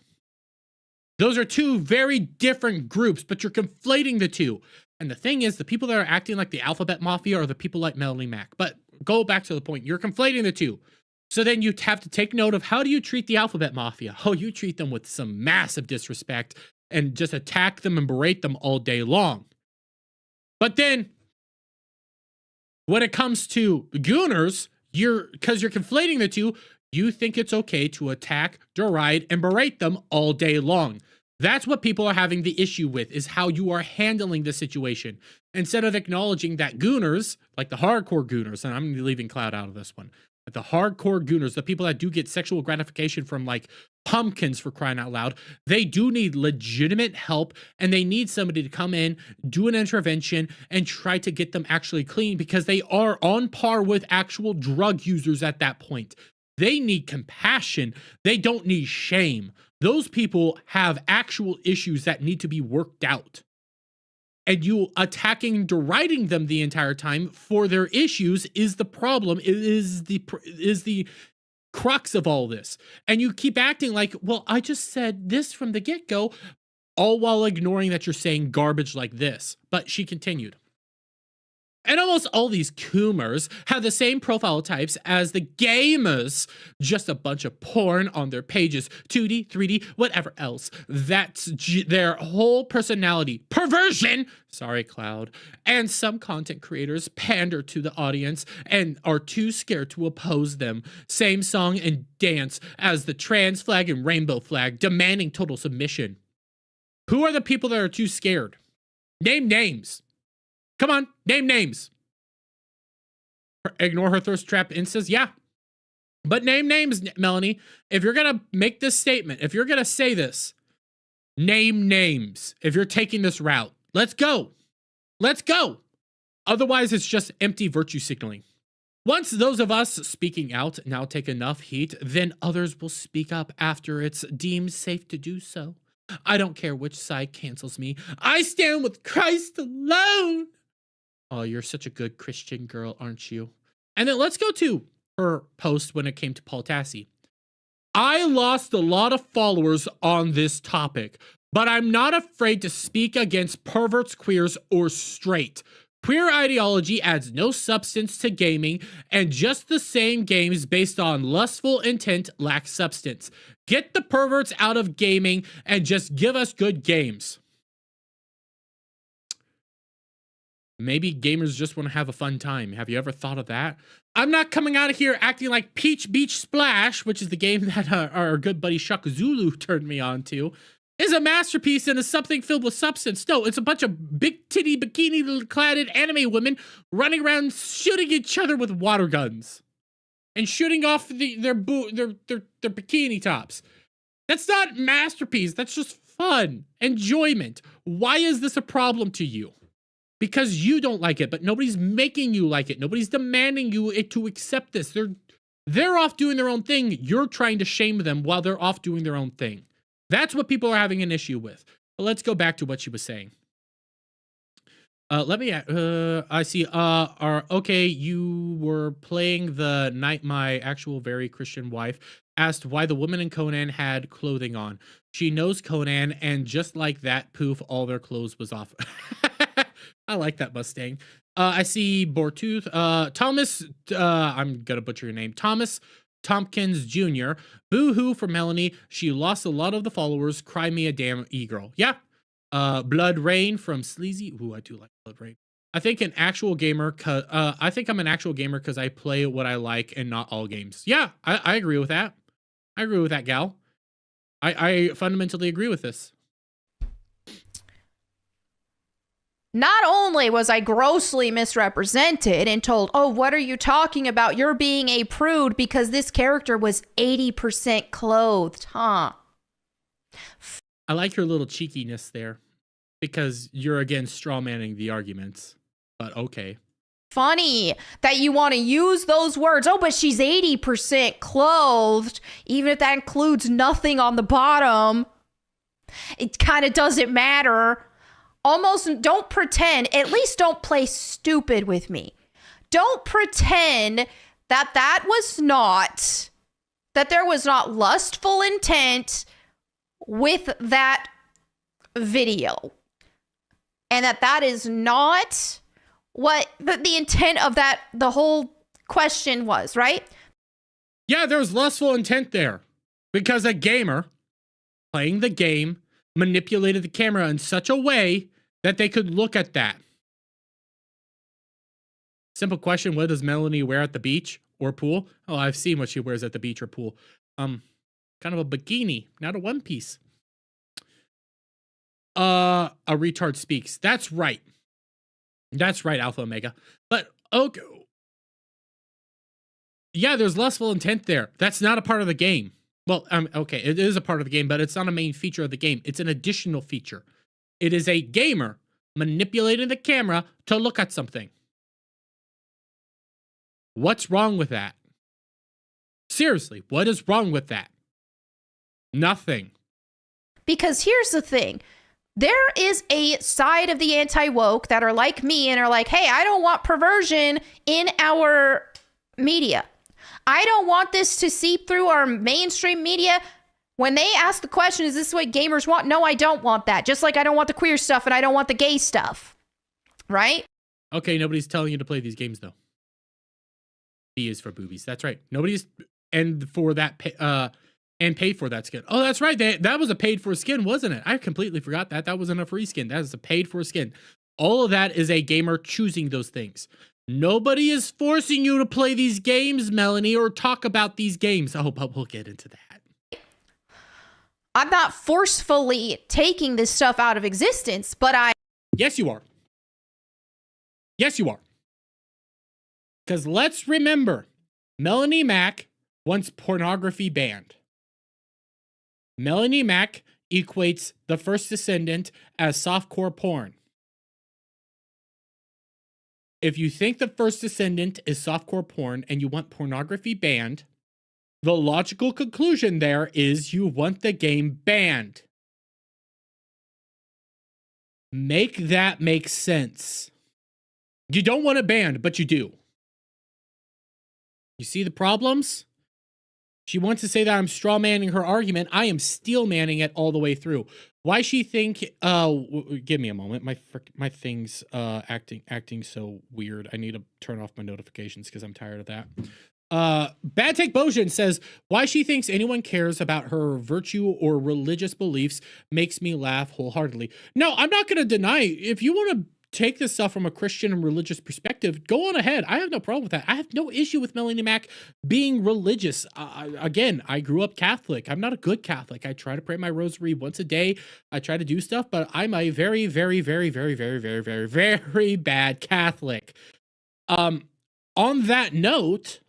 Those are two very different groups, but you're conflating the two. And the thing is, the people that are acting like the alphabet mafia are the people like Melanie Mac. But go back to the point. You're conflating the two. So then you have to take note of, how do you treat the alphabet mafia? Oh, you treat them with some massive disrespect and just attack them and berate them all day long. But then when it comes to Gooners, because you're conflating the two, you think it's okay to attack, deride, and berate them all day long. That's what people are having the issue with, is how you are handling the situation. Instead of acknowledging that Gooners, like the hardcore Gooners, and I'm leaving Cloud out of this one, but the hardcore Gooners, the people that do get sexual gratification from like pumpkins, for crying out loud, they do need legitimate help, and they need somebody to come in, do an intervention, and try to get them actually clean, because they are on par with actual drug users at that point. They need compassion. They don't need shame. Those people have actual issues that need to be worked out. And you attacking and deriding them the entire time for their issues is the problem, is the crux of all this. And you keep acting like, well, I just said this from the get-go, all while ignoring that you're saying garbage like this. But she continued. And almost all these Coomers have the same profile types as the gamers, just a bunch of porn on their pages, 2D, 3D, whatever else. That's their whole personality. Perversion! Sorry, Cloud. And some content creators pander to the audience and are too scared to oppose them. Same song and dance as the trans flag and rainbow flag, demanding total submission. Who are the people that are too scared? Name names. Come on, name names. Ignore her thirst trap instas. Yeah. But name names, Melanie. If you're going to make this statement, if you're going to say this, name names. If you're taking this route, let's go. Let's go. Otherwise, it's just empty virtue signaling. Once those of us speaking out now take enough heat, then others will speak up after it's deemed safe to do so. I don't care which side cancels me. I stand with Christ alone. Oh, you're such a good Christian girl, aren't you? And then let's go to her post when it came to Paul Tassi. I lost a lot of followers on this topic, but I'm not afraid to speak against perverts, queers, or straight. Queer ideology adds no substance to gaming, and just the same games based on lustful intent lack substance. Get the perverts out of gaming and just give us good games. Maybe gamers just want to have a fun time. Have you ever thought of that? I'm not coming out of here acting like Peach Beach Splash, which is the game that our good buddy Shaka Zulu turned me on to, is a masterpiece and is something filled with substance. No, it's a bunch of big titty bikini-cladded anime women running around shooting each other with water guns and shooting off their bikini tops. That's not masterpiece. That's just fun, enjoyment. Why is this a problem to you? Because you don't like it, but nobody's making you like it. Nobody's demanding you to accept this. They're off doing their own thing. You're trying to shame them while they're off doing their own thing. That's what people are having an issue with. But let's go back to what she was saying. I see, okay, you were playing the night my actual very Christian wife asked why the woman in Conan had clothing on. She knows Conan, and just like that, poof, all their clothes was off. I like that Mustang. I see Bortooth. Thomas, I'm gonna butcher your name. Thomas Tompkins Jr. Boo-hoo for Melanie. She lost a lot of the followers. Cry me a damn e-girl. Yeah. Blood Rain from Sleazy. Ooh, I do like Blood Rain. I think an actual gamer. I think I'm an actual gamer because I play what I like and not all games. Yeah, I agree with that. I agree with that, gal. I fundamentally agree with this. Not only was I grossly misrepresented and told, oh, what are you talking about? You're being a prude because this character was 80% clothed, huh? I like your little cheekiness there because you're again strawmanning the arguments, but okay. Funny that you want to use those words. Oh, but she's 80% clothed, even if that includes nothing on the bottom. It kind of doesn't matter. Almost don't pretend, at least don't play stupid with me. Don't pretend that there was not lustful intent with that video. And that is not what the intent of the whole question was, right? Yeah, there's lustful intent there because a gamer playing the game manipulated the camera in such a way that they could look at that. Simple question, what does Melanie wear at the beach or pool? Oh, I've seen what she wears at the beach or pool. Kind of a bikini, not a one piece. A retard speaks. That's right. That's right, Alpha Omega. But okay. Yeah, there's lustful intent there. That's not a part of the game. Well, okay, it is a part of the game, but it's not a main feature of the game. It's an additional feature. It is a gamer manipulating the camera to look at something. What's wrong with that? Seriously, what is wrong with that? Nothing. Because here's the thing. There is a side of the anti-woke that are like me and are like, hey, I don't want perversion in our media. I don't want this to seep through our mainstream media. When they ask the question, is this what gamers want? No, I don't want that. Just like I don't want the queer stuff and I don't want the gay stuff. Right? Okay, nobody's telling you to play these games, though. B is for boobies. That's right. Nobody's... And for that... and pay for that skin. Oh, that's right. That was a paid for skin, wasn't it? I completely forgot that. That wasn't a free skin. That is a paid for skin. All of that is a gamer choosing those things. Nobody is forcing you to play these games, Melanie, or talk about these games. Oh, but we'll get into that. I'm not forcefully taking this stuff out of existence, but Yes, you are. Yes, you are. Because let's remember, Melanie Mac wants pornography banned. Melanie Mac equates The First Descendant as softcore porn. If you think The First Descendant is softcore porn and you want pornography banned, the logical conclusion there is you want the game banned. Make that make sense. You don't want it banned, but you do. You see the problems? She wants to say that I'm straw manning her argument. I am steel manning it all the way through. Why she think? Give me a moment. My thing's acting so weird. I need to turn off my notifications because I'm tired of that. Bad Take Bojan says why she thinks anyone cares about her virtue or religious beliefs makes me laugh wholeheartedly. No, I'm not going to deny. If you want to take this stuff from a Christian and religious perspective, go on ahead. I have no problem with that. I have no issue with Melanie Mac being religious. Again, I grew up Catholic. I'm not a good Catholic. I try to pray my rosary once a day. I try to do stuff, but I'm a very, very, very, very, very, very, very, very bad Catholic. On that note,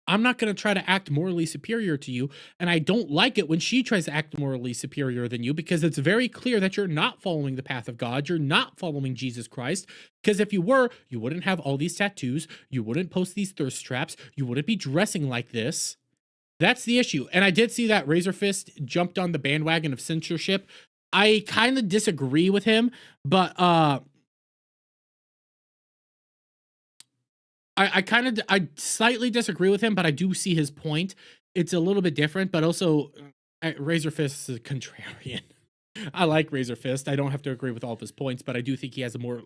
I'm not going to try to act morally superior to you, and I don't like it when she tries to act morally superior than you because it's very clear that you're not following the path of God. You're not following Jesus Christ, because if you were, you wouldn't have all these tattoos. You wouldn't post these thirst traps. You wouldn't be dressing like this. That's the issue. And I did see that Razor Fist jumped on the bandwagon of censorship. I kind of disagree with him, but I slightly disagree with him, but I do see his point. It's a little bit different, but also Razor Fist is a contrarian. I like Razor Fist. I don't have to agree with all of his points, but I do think he has a more...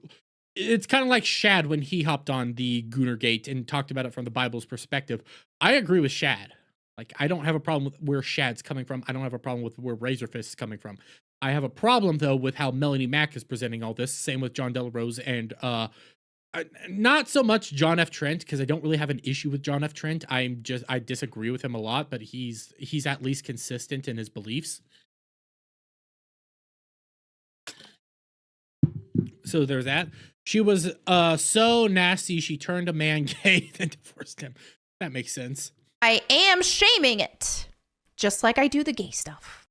It's kind of like Shad when he hopped on the Gooner Gate and talked about it from the Bible's perspective. I agree with Shad. Like, I don't have a problem with where Shad's coming from. I don't have a problem with where Razor Fist is coming from. I have a problem though with how Melanie Mack is presenting all this. Same with John Delarose and not so much John F. Trent, because I don't really have an issue with John F. Trent. I disagree with him a lot, but he's at least consistent in his beliefs. So there's that. She was so nasty she turned a man gay then divorced him. That makes sense. I am shaming it, just like I do the gay stuff.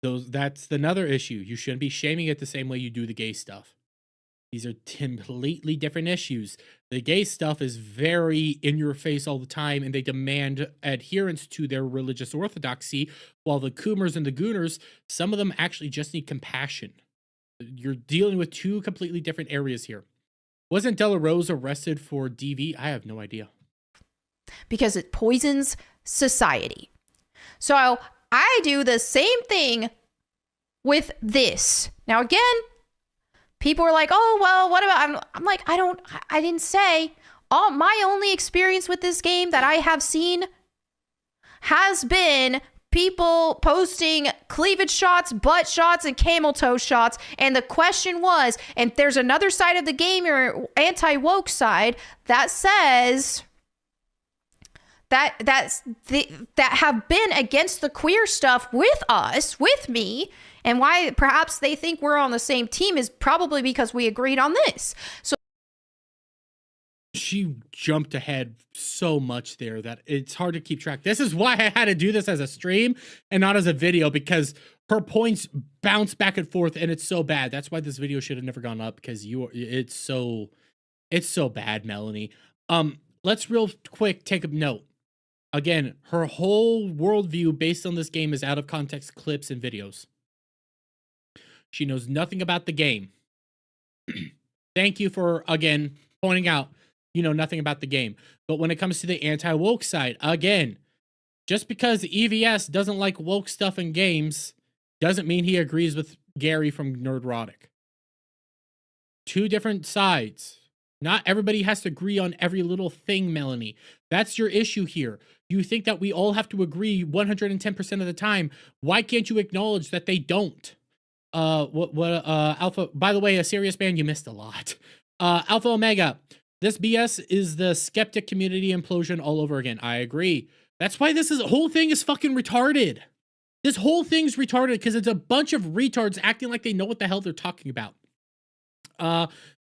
That's another issue. You shouldn't be shaming it the same way you do the gay stuff. These are completely different issues. The gay stuff is very in your face all the time, and they demand adherence to their religious orthodoxy, while the Coomers and the Gooners, some of them actually just need compassion. You're dealing with two completely different areas here. Wasn't Delarose arrested for DV? I have no idea. Because it poisons society. So I do the same thing with this. Now, again, people are like, oh, well, what about, I'm like, I didn't say. My only experience with this game that I have seen has been people posting cleavage shots, butt shots, and camel toe shots. And the question was, and there's another side of the game, your anti-woke side, that says that have been against the queer stuff with us, with me, and why perhaps they think we're on the same team is probably because we agreed on this. So she jumped ahead so much there that it's hard to keep track. This is why I had to do this as a stream and not as a video, because her points bounce back and forth and it's so bad. That's why this video should have never gone up, because it's so bad, Melanie. Let's real quick take a note. Again, her whole worldview based on this game is out of context clips and videos. She knows nothing about the game. Thank you for, again, pointing out, you know, nothing about the game. But when it comes to the anti-woke side, again, just because EVS doesn't like woke stuff in games doesn't mean he agrees with Gary from Nerdrotic. Two different sides. Not everybody has to agree on every little thing, Melanie. That's your issue here. You think that we all have to agree 110% of the time. Why can't you acknowledge that they don't? Alpha, by the way, a serious man, you missed a lot. Alpha Omega, this BS is the skeptic community implosion all over again. I agree. That's why this whole thing is fucking retarded. This whole thing's retarded because it's a bunch of retards acting like they know what the hell they're talking about.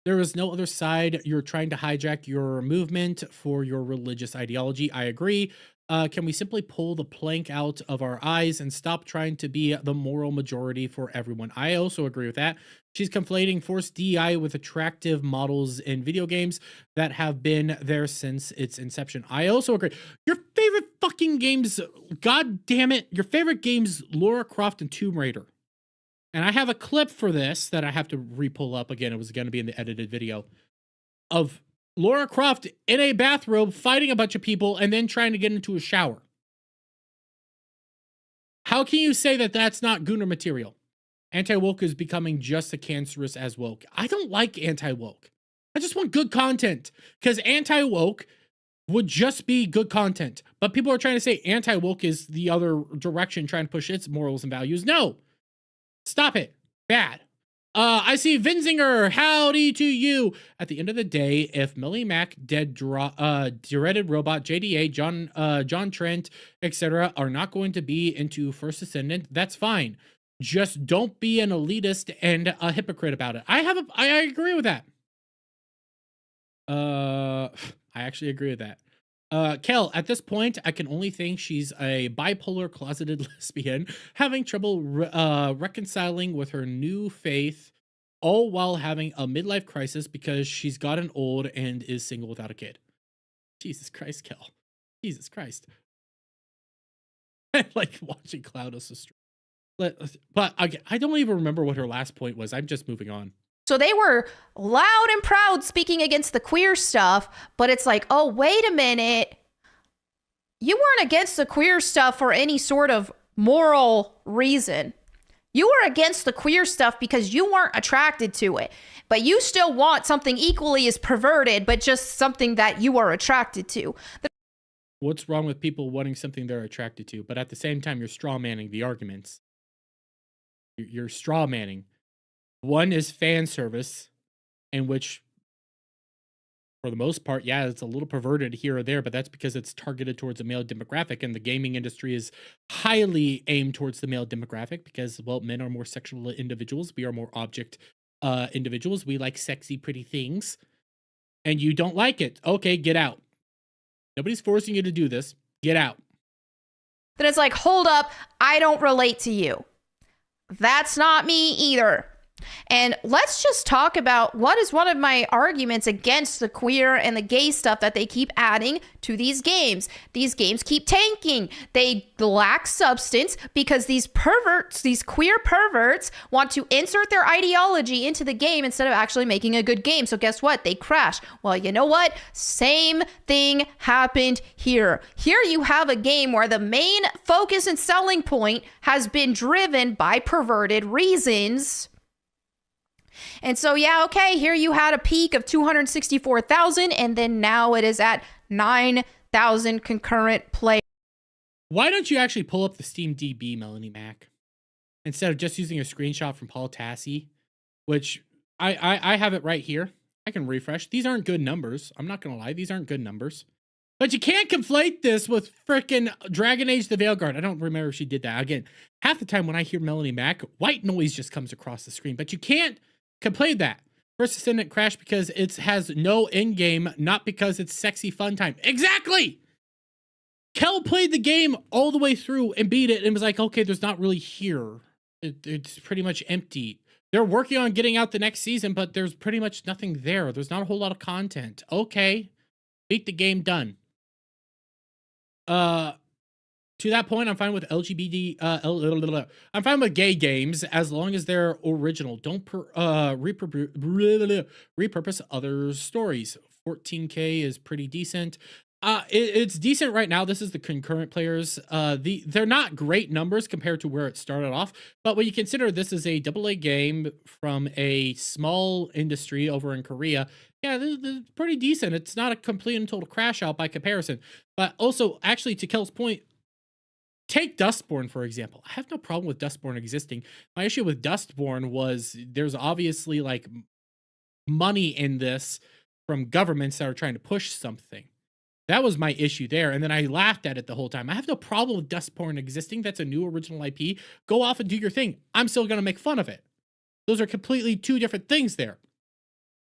There is no other side. You're trying to hijack your movement for your religious ideology. I agree. Can we simply pull the plank out of our eyes and stop trying to be the moral majority for everyone? I also agree with that. She's conflating forced DEI with attractive models in video games that have been there since its inception. I also agree. Your favorite fucking games, god damn it, your favorite games, Lara Croft and Tomb Raider. And I have a clip for this that I have to re-pull up again. It was going to be in the edited video of Lara Croft in a bathrobe fighting a bunch of people and then trying to get into a shower. How can you say that that's not Gooner material? Anti-woke is becoming just as cancerous as woke. I don't like anti-woke. I just want good content, because anti-woke would just be good content. But people are trying to say anti-woke is the other direction, trying to push its morals and values. No. Stop it. Bad. I see Vinzinger. Howdy to you. At the end of the day, if Millie Mac, Dreaded Robot, JDA, John Trent, etc. are not going to be into First Ascendant, that's fine. Just don't be an elitist and a hypocrite about it. I agree with that. I actually agree with that. Kel, at this point, I can only think she's a bipolar closeted lesbian having trouble reconciling with her new faith, all while having a midlife crisis because she's gotten old and is single without a kid. Jesus Christ, Kel. Jesus Christ. I like watching Cloudos stream. But I don't even remember what her last point was. I'm just moving on. So they were loud and proud speaking against the queer stuff, but it's like, oh, wait a minute. You weren't against the queer stuff for any sort of moral reason. You were against the queer stuff because you weren't attracted to it, but you still want something equally as perverted, but just something that you are attracted to. What's wrong with people wanting something they're attracted to? But at the same time, you're straw manning the arguments. You're straw manning. One is fan service, in which, for the most part, yeah, it's a little perverted here or there, but that's because it's targeted towards a male demographic, and the gaming industry is highly aimed towards the male demographic because, well, men are more sexual individuals. We are more object individuals. We like sexy, pretty things, and you don't like it. Okay, get out. Nobody's forcing you to do this. Get out. Then it's like, hold up, I don't relate to you. That's not me either. And let's just talk about what is one of my arguments against the queer and the gay stuff that they keep adding to these games. These games keep tanking. They lack substance because these perverts, these queer perverts, want to insert their ideology into the game instead of actually making a good game. So guess what? They crash. Well, you know what? Same thing happened here. Here you have a game where the main focus and selling point has been driven by perverted reasons. And so, yeah, okay, here you had a peak of 264,000, and then now it is at 9,000 concurrent players. Why don't you actually pull up the Steam DB, Melanie Mac, instead of just using a screenshot from Paul Tassi, which I have it right here. I can refresh. These aren't good numbers. I'm not going to lie. These aren't good numbers. But you can't conflate this with frickin' Dragon Age the Veilguard. I don't remember if she did that. Again, half the time when I hear Melanie Mac, white noise just comes across the screen. But you can't complain that. First Ascendant crashed because it has no end game, not because it's sexy fun time. Exactly! Kel played the game all the way through and beat it and was like, okay, there's not really here. It's pretty much empty. They're working on getting out the next season, but there's pretty much nothing there. There's not a whole lot of content. Okay. Beat the game, done. To that point, I'm fine with LGBT. I'm fine with gay games as long as they're original. Don't repurpose other stories. 14K is pretty decent. It's decent right now. This is the concurrent players. They're not great numbers compared to where it started off, but when you consider this is a AA game from a small industry over in Korea, yeah, this is pretty decent. It's not a complete and total crash out by comparison, but also actually to Kel's point, take Dustborn, for example. I have no problem with Dustborn existing. My issue with Dustborn was there's obviously like money in this from governments that are trying to push something. That was my issue there. And then I laughed at it the whole time. I have no problem with Dustborn existing. That's a new original IP. Go off and do your thing. I'm still going to make fun of it. Those are completely two different things there.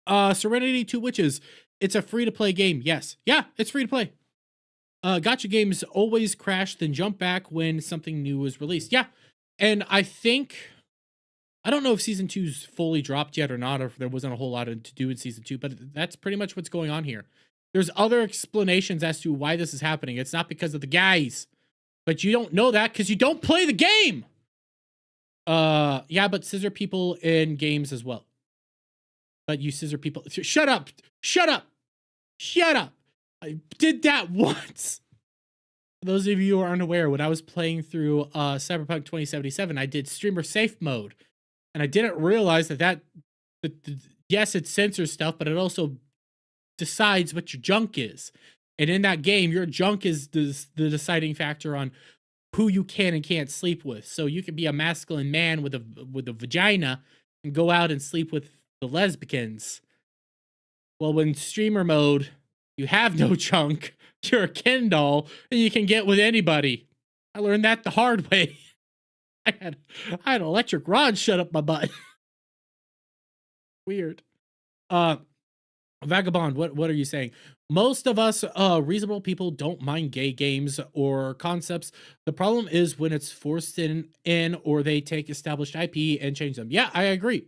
Serenity 2 Witches. It's a free-to-play game. Yes. Yeah, it's free to play. Gacha games always crash, then jump back when something new is released. Yeah, and I don't know if Season 2's fully dropped yet or not, or if there wasn't a whole lot to do in Season 2, but that's pretty much what's going on here. There's other explanations as to why this is happening. It's not because of the guys, but you don't know that because you don't play the game. Yeah, but scissor people in games as well. But you scissor people. Shut up. Shut up. Shut up. I did that once. For those of you who are unaware, when I was playing through Cyberpunk 2077, I did streamer safe mode. And I didn't realize that yes, it censors stuff, but it also decides what your junk is. And in that game, your junk is the deciding factor on who you can and can't sleep with. So you can be a masculine man with a vagina and go out and sleep with the lesbians. Well, when streamer mode, you have no junk, you're a Ken doll, and you can get with anybody. I learned that the hard way. I had an electric rod shut up my butt. Weird. Vagabond, what are you saying? Most of us reasonable people don't mind gay games or concepts. The problem is when it's forced in or they take established IP and change them. Yeah, I agree.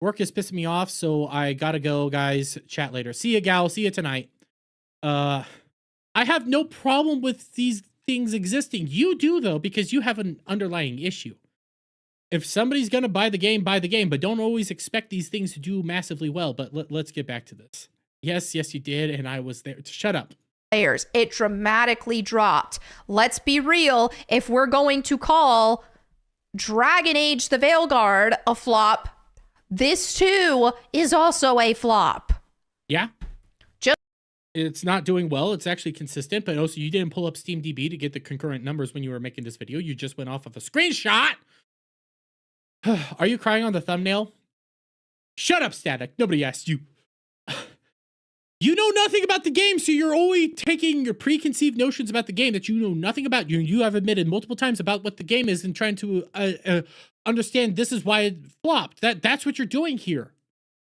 Work is pissing me off, so I gotta go, guys. Chat later. See ya, gal. See ya tonight. I have no problem with these things existing. You do, though, because you have an underlying issue. If somebody's gonna buy the game, but don't always expect these things to do massively well. But let's get back to this. Yes, you did, and I was there. Shut up. It dramatically dropped. Let's be real. If we're going to call Dragon Age the Veilguard a flop, this too is also a flop. Yeah. It's not doing well. It's actually consistent, but also you didn't pull up Steam DB to get the concurrent numbers when you were making this video. You just went off of a screenshot. Are you crying on the thumbnail? Shut up, Static. Nobody asked you. You know nothing about the game, so you're always taking your preconceived notions about the game that you know nothing about. You have admitted multiple times about what the game is and trying to understand this is why it flopped. That's what you're doing here.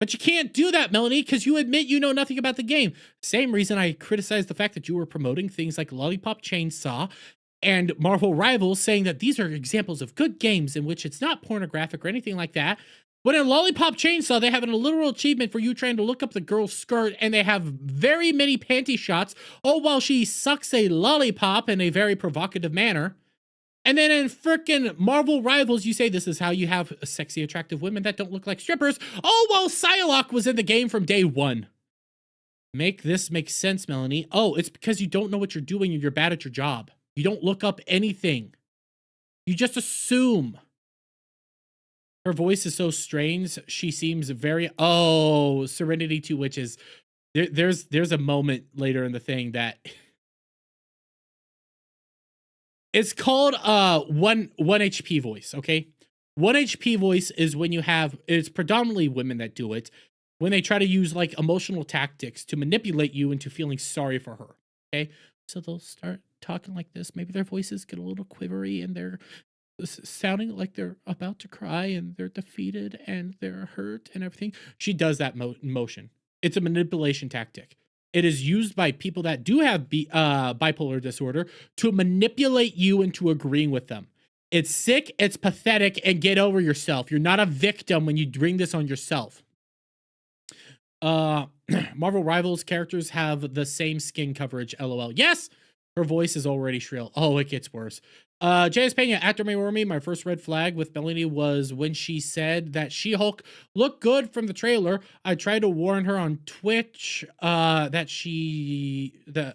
But you can't do that, Melanie, because you admit you know nothing about the game. Same reason I criticize the fact that you were promoting things like Lollipop Chainsaw and Marvel Rivals, saying that these are examples of good games in which it's not pornographic or anything like that. But in Lollipop Chainsaw, they have a literal achievement for you trying to look up the girl's skirt, and they have very many panty shots, all while she sucks a lollipop in a very provocative manner. And then in frickin' Marvel Rivals, you say this is how you have sexy, attractive women that don't look like strippers, all while Psylocke was in the game from day one. Make this make sense, Melanie. Oh, it's because you don't know what you're doing and you're bad at your job. You don't look up anything. You just assume. Her voice is so strange. She seems very... Oh, Serenity 2 Witches. There's a moment later in the thing that... It's called 1 HP voice, okay? 1 HP voice is when you have... It's predominantly women that do it. When they try to use, like, emotional tactics to manipulate you into feeling sorry for her, okay? So they'll start talking like this. Maybe their voices get a little quivery and they're... sounding like they're about to cry and they're defeated and they're hurt and everything. She does that motion. It's a manipulation tactic. It is used by people that do have bipolar disorder to manipulate you into agreeing with them. It's sick, it's pathetic, and get over yourself. You're not a victim when you bring this on yourself. Marvel Rivals characters have the same skin coverage, LOL. Yes, her voice is already shrill. Oh, it gets worse. J.S. Pena, Actor May Wormy, my first red flag with Melanie was when she said that She-Hulk looked good from the trailer. I tried to warn her on Twitch that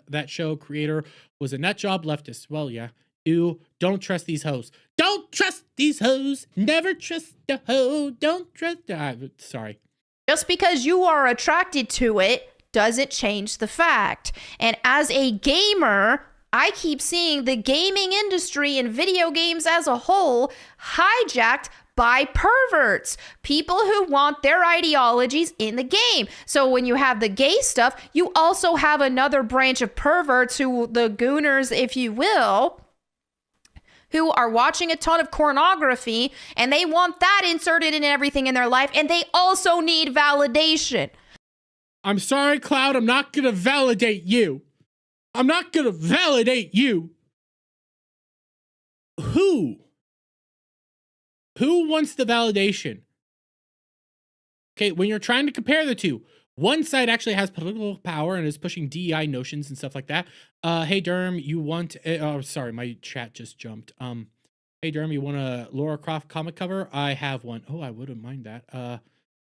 that show creator was a nut job leftist. Well, yeah. Ew, don't trust these hoes. Don't trust these hoes. Never trust a hoe. Don't trust... sorry. Just because you are attracted to it doesn't change the fact. And as a gamer... I keep seeing the gaming industry and video games as a whole hijacked by perverts, people who want their ideologies in the game. So when you have the gay stuff, you also have another branch of perverts, who the Gooners, if you will, who are watching a ton of pornography, and they want that inserted in everything in their life, and they also need validation. I'm sorry, Cloud, I'm not gonna validate you. I'm not gonna validate you. Who wants the validation? Okay, when you're trying to compare the two, one side actually has political power and is pushing DEI notions and stuff like that. Hey Derm, you want... oh, sorry, my chat just jumped. Hey Derm, you want a Lara Croft comic cover? I have one. Oh, I wouldn't mind that.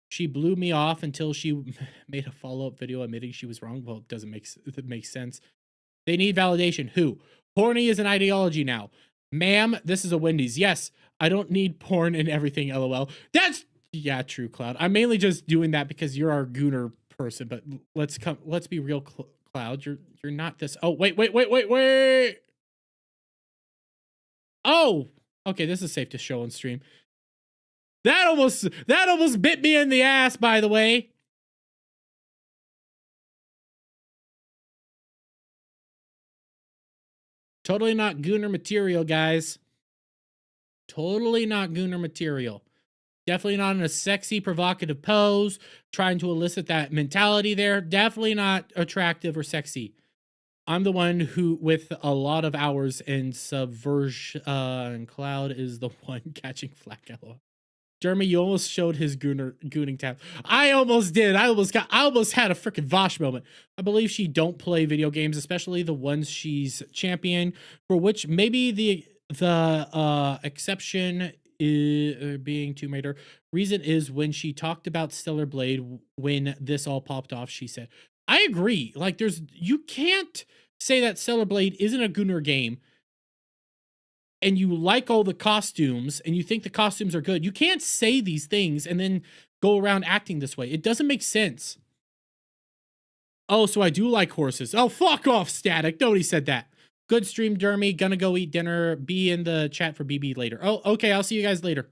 She blew me off until she made a follow-up video admitting she was wrong. Well, it makes sense. They need validation. Who? Horny is an ideology now. Ma'am, this is a Wendy's. Yes, I don't need porn and everything, LOL. That's... Yeah, true, Cloud. I'm mainly just doing that because you're our Gooner person, but let's be real, Cloud. You're not this... Oh, wait. Oh! Okay, this is safe to show on stream. That almost bit me in the ass, by the way. Totally not Gooner material, guys. Totally not Gooner material. Definitely not in a sexy, provocative pose, trying to elicit that mentality there. Definitely not attractive or sexy. I'm the one who, with a lot of hours in subversion, and Cloud is the one catching flack. Dermy, you almost showed his gooning tab. I almost did. I almost had a freaking Vosh moment. I believe she don't play video games, especially the ones she's champion, for which maybe the exception is being Tomb Raider. Reason is when she talked about Stellar Blade, when this all popped off, she said, I agree. Like, you can't say that Stellar Blade isn't a Gooner game and you like all the costumes and you think the costumes are good. You can't say these things and then go around acting this way. It doesn't make sense. Oh, so I do like horses. Oh, fuck off, Static. Nobody said that. Good stream, Dermy. Gonna go eat dinner. Be in the chat for BB later. Oh, okay. I'll see you guys later.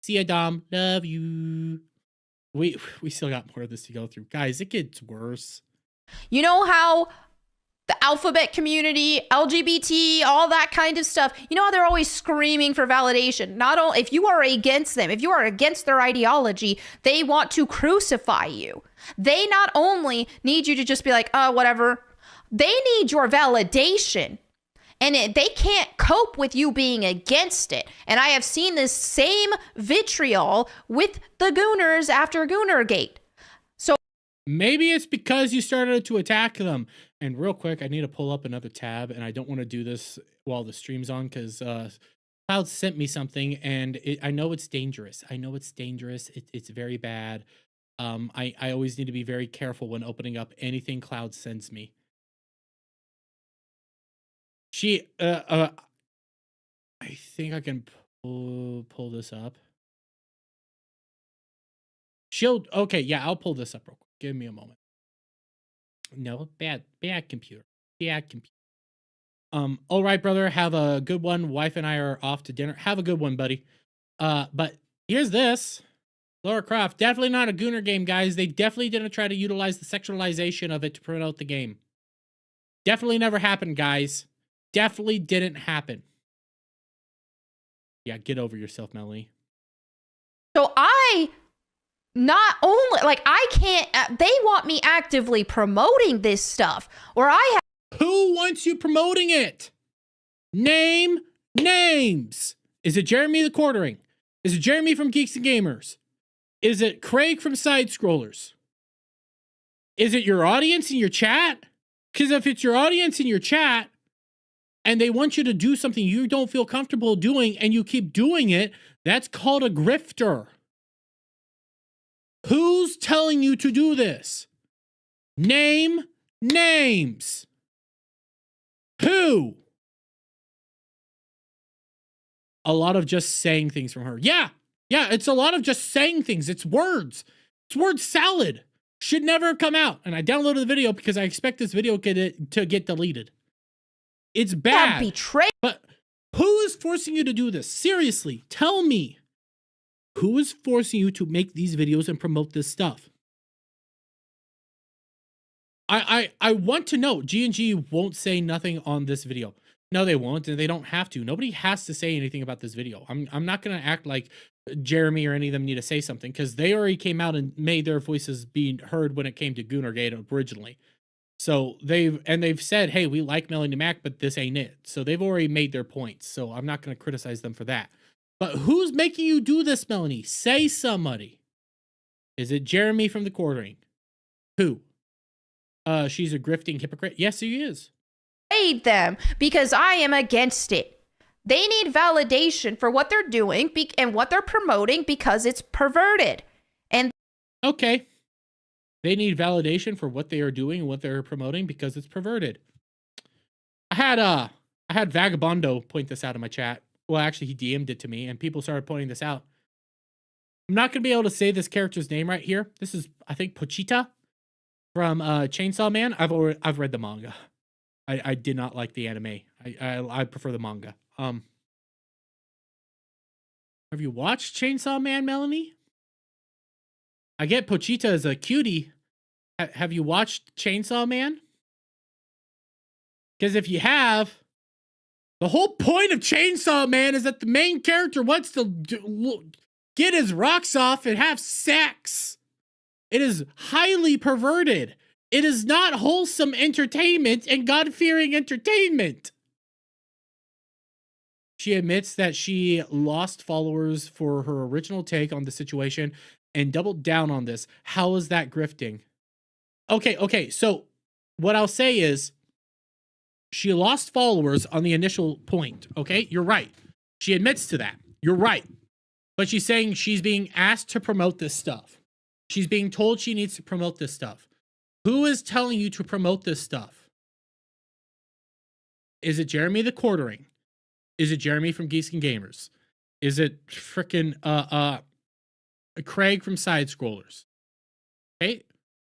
See ya, Dom. Love you. We still got more of this to go through. Guys, it gets worse. You know how the alphabet community, LGBT, all that kind of stuff, you know how they're always screaming for validation. Not only if you are against them, if you are against their ideology, they want to crucify you. They not only need you to just be like, oh, whatever. They need your validation. And they can't cope with you being against it. And I have seen this same vitriol with the Gooners after Goonergate. So maybe it's because you started to attack them. And real quick, I need to pull up another tab, and I don't want to do this while the stream's on because Cloud sent me something, and I know it's dangerous. I know it's dangerous. It's very bad. I always need to be very careful when opening up anything Cloud sends me. I think I can pull this up. Okay, yeah, I'll pull this up real quick. Give me a moment. No, bad computer. All right, brother, have a good one. Wife and I are off to dinner. Have a good one, buddy. But here's this. Lara Croft, definitely not a Gooner game, guys. They definitely didn't try to utilize the sexualization of it to promote the game. Definitely never happened, guys. Definitely didn't happen. Yeah, get over yourself, Melanie. So I not only, like, I can't, they want me actively promoting this stuff, or I have. Who wants you promoting it? Name names. Is it Jeremy the Quartering? Is it Jeremy from Geeks and Gamers? Is it Craig from Side Scrollers? Is it your audience in your chat? Because if it's your audience in your chat, and they want you to do something you don't feel comfortable doing, and you keep doing it, that's called a grifter. Who's telling you to do this? Name names. Who? A lot of just saying things from her. Yeah, it's a lot of just saying things. It's words. It's word salad. Should never have come out. And I downloaded the video because I expect this video to get deleted. It's bad. Betrayed. But who is forcing you to do this? Seriously, tell me. Who is forcing you to make these videos and promote this stuff? I want to know. G&G won't say nothing on this video. No, they won't, and they don't have to. Nobody has to say anything about this video. I'm not going to act like Jeremy or any of them need to say something because they already came out and made their voices be heard when it came to Goonergate originally. So they've said, hey, we like Melanie Mac, but this ain't it. So they've already made their points. So I'm not going to criticize them for that. But who's making you do this, Melanie? Say somebody. Is it Jeremy from the Quartering? Who? She's a grifting hypocrite. Yes, she is. Them because I am against it. They need validation for what they're doing and what they're promoting because it's perverted. And okay. They need validation for what they are doing and what they're promoting because it's perverted. I had Vagabondo point this out in my chat. Well, actually, he DM'd it to me, and people started pointing this out. I'm not going to be able to say this character's name right here. This is, I think, Pochita from Chainsaw Man. I've read the manga. I did not like the anime. I prefer the manga. Have you watched Chainsaw Man, Melanie? I get Pochita as a cutie. Have you watched Chainsaw Man? Because if you have, the whole point of Chainsaw Man is that the main character wants to get his rocks off and have sex. It is highly perverted. It is not wholesome entertainment and God-fearing entertainment. She admits that she lost followers for her original take on the situation and doubled down on this. How is that grifting? Okay. So what I'll say is she lost followers on the initial point. Okay, you're right. She admits to that. You're right. But she's saying she's being asked to promote this stuff. She's being told she needs to promote this stuff. Who is telling you to promote this stuff? Is it Jeremy the Quartering? Is it Jeremy from Geeks and Gamers? Is it frickin' Craig from Side Scrollers? Okay?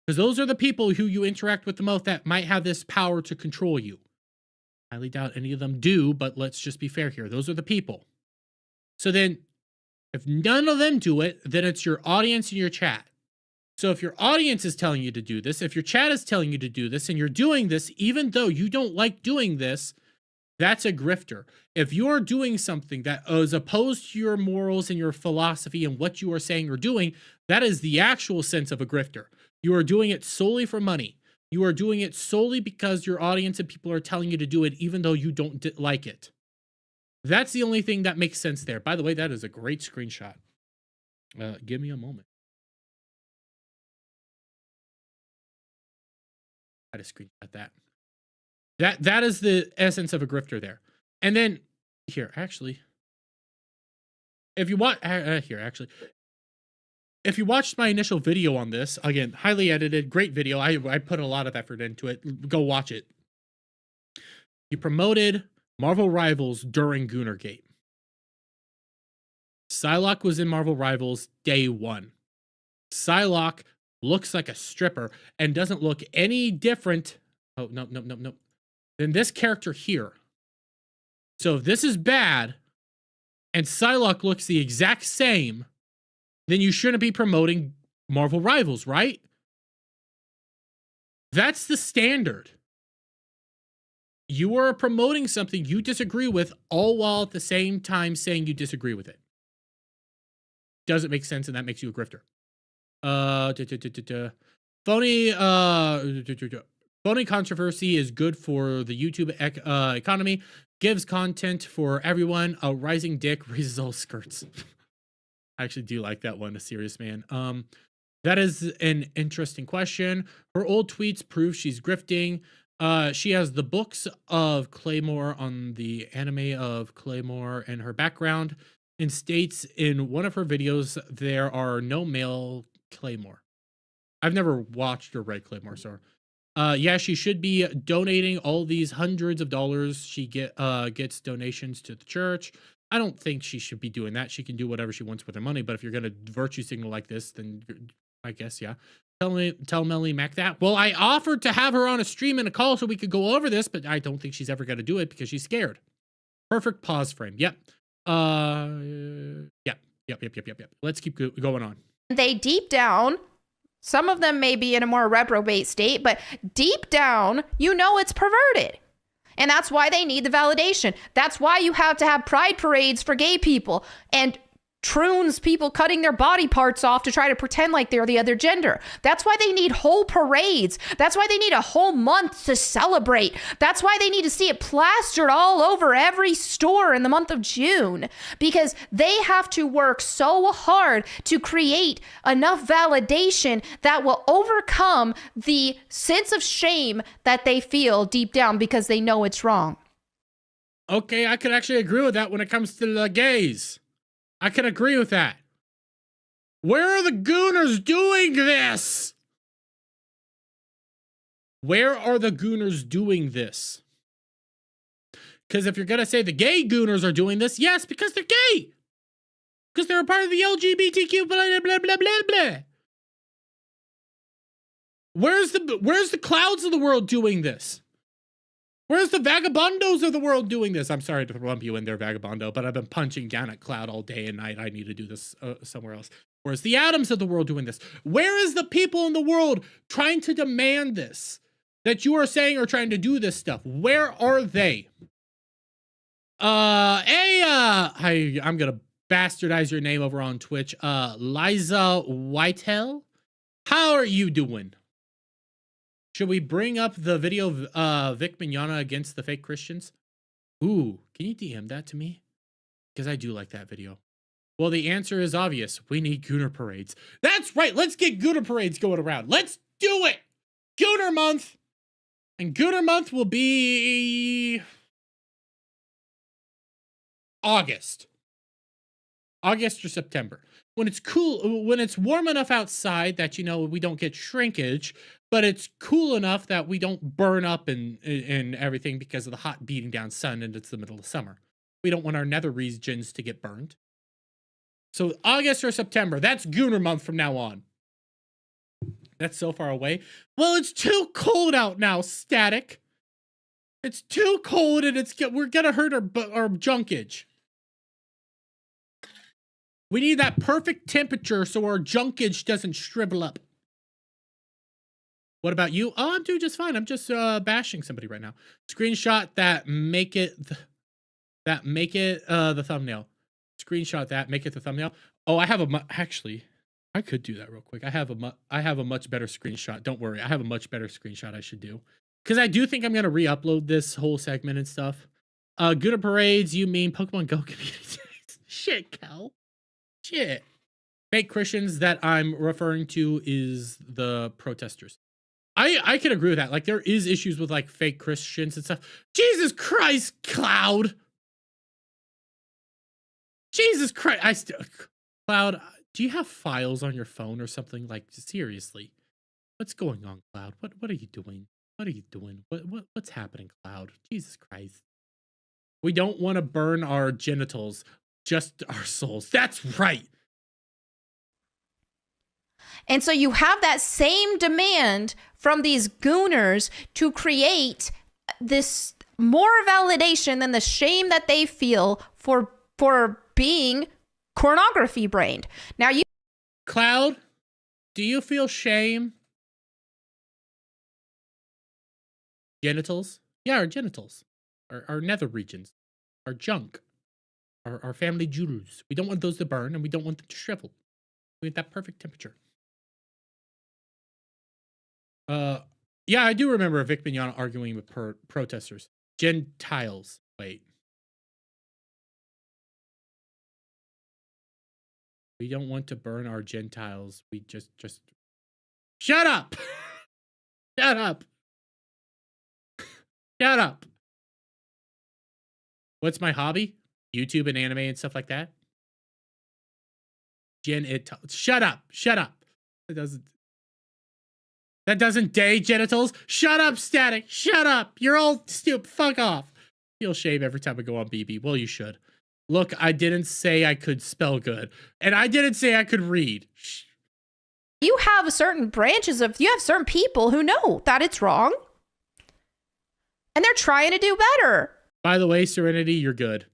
Because those are the people who you interact with the most that might have this power to control you. I highly doubt any of them do, but let's just be fair here. Those are the people. So then, If none of them do it, then it's your audience and your chat. So if your audience is telling you to do this, if your chat is telling you to do this, and you're doing this, even though you don't like doing this, that's a grifter. If you're doing something that is opposed to your morals and your philosophy and what you are saying or doing, that is the actual sense of a grifter. You are doing it solely for money. You are doing it solely because your audience and people are telling you to do it, even though you don't like it. That's the only thing that makes sense there. By the way, that is a great screenshot. Give me a moment. I had to screenshot that. That is the essence of a grifter there. And then here, actually, if you want if you watched my initial video on this, again, highly edited, great video. I put a lot of effort into it. Go watch it. He promoted Marvel Rivals during Goonergate. Psylocke was in Marvel Rivals day one. Psylocke looks like a stripper and doesn't look any different. Oh, no. Than this character here. So if this is bad and Psylocke looks the exact same, then you shouldn't be promoting Marvel Rivals, right? That's the standard. You are promoting something you disagree with, all while at the same time saying you disagree with it. Doesn't make sense, and that makes you a grifter. Phony controversy is good for the YouTube economy. Gives content for everyone. A rising dick raises all skirts. I actually do like that one, a serious man. That is an interesting question. Her old tweets prove she's grifting. She has the books of Claymore on the anime of Claymore in her background, and states in one of her videos there are no male Claymore. I've never watched or read Claymore, so yeah, she should be donating all these hundreds of dollars she gets donations to the church. I don't think she should be doing that. She can do whatever she wants with her money, but if you're going to virtue signal like this, then I guess, yeah. Tell Melanie Mac that. Well, I offered to have her on a stream and a call so we could go over this, but I don't think she's ever going to do it because she's scared. Perfect pause frame. Yep. Yep. Let's keep going on. They deep down, some of them may be in a more reprobate state, but deep down, you know it's perverted. And that's why they need the validation. That's why you have to have pride parades for gay people and troons, people cutting their body parts off to try to pretend like they're the other gender. That's why they need whole parades. That's why they need a whole month to celebrate. That's why they need to see it plastered all over every store in the month of June, because they have to work so hard to create enough validation that will overcome the sense of shame that they feel deep down because they know it's wrong. Okay, I could actually agree with that when it comes to the gays. I can agree with that. Where are the Gooners doing this? Where are the Gooners doing this? Because if you're going to say the gay Gooners are doing this, yes, because they're gay. Because they're a part of the LGBTQ blah, blah, blah, blah, blah. Where's the clouds of the world doing this? Where's the vagabondos of the world doing this? I'm sorry to lump you in there, vagabondo, but I've been punching down at Cloud all day and night. I need to do this somewhere else. Where's the atoms of the world doing this? Where is the people in the world trying to demand this? That you are saying are trying to do this stuff? Where are they? I'm gonna bastardize your name over on Twitch. Liza Whitehell, how are you doing? Should we bring up the video of Vic Mignogna against the fake Christians? Ooh, can you DM that to me? Because I do like that video. Well, the answer is obvious. We need Gooner parades. That's right. Let's get Gooner parades going around. Let's do it. Gooner month. And Gooner month will be August or September. When it's cool, when it's warm enough outside that, you know, we don't get shrinkage, but it's cool enough that we don't burn up and everything because of the hot beating down sun and it's the middle of summer. We don't want our nether regions to get burned. So August or September, that's Gooner month from now on. That's so far away. Well, it's too cold out now, Static. It's too cold and we're gonna hurt our junkage. We need that perfect temperature so our junkage doesn't shrivel up. What about you? Oh, I'm doing just fine. I'm just bashing somebody right now. Screenshot that, make it the thumbnail. Screenshot that, make it the thumbnail. Oh, I have actually, I could do that real quick. I have a much better screenshot. Don't worry, I have a much better screenshot I should do. Because I do think I'm gonna re-upload this whole segment and stuff. Gooner parades, you mean Pokemon Go community? Shit, Cal. Shit. Fake Christians that I'm referring to is the protesters. I can agree with that. Like, there is issues with like fake Christians and stuff. Jesus Christ, Cloud. Jesus Christ. Cloud, do you have files on your phone or something? Like, seriously. What's going on, Cloud? What are you doing? What are you doing? What's happening, Cloud? Jesus Christ. We don't want to burn our genitals, just our souls. That's right. And so you have that same demand from these gooners to create this more validation than the shame that they feel for being pornography brained. Now you, Cloud, do you feel shame? Genitals? Yeah, our genitals. Our nether regions. Our junk. Our family jewels. We don't want those to burn and we don't want them to shrivel. We want that perfect temperature. Yeah, I do remember Vic Mignogna arguing with protesters. Gentiles. Wait. We don't want to burn our Gentiles. We just shut up. Shut up. Shut up. What's my hobby? YouTube and anime and stuff like that. Shut up. Shut up. That doesn't day genitals. Shut up, Static. Shut up. You're all stupid. Fuck off. Feel shame every time I go on BB. Well, you should. Look, I didn't say I could spell good. And I didn't say I could read. you have certain you have certain people who know that it's wrong. And they're trying to do better. By the way, Serenity, you're good.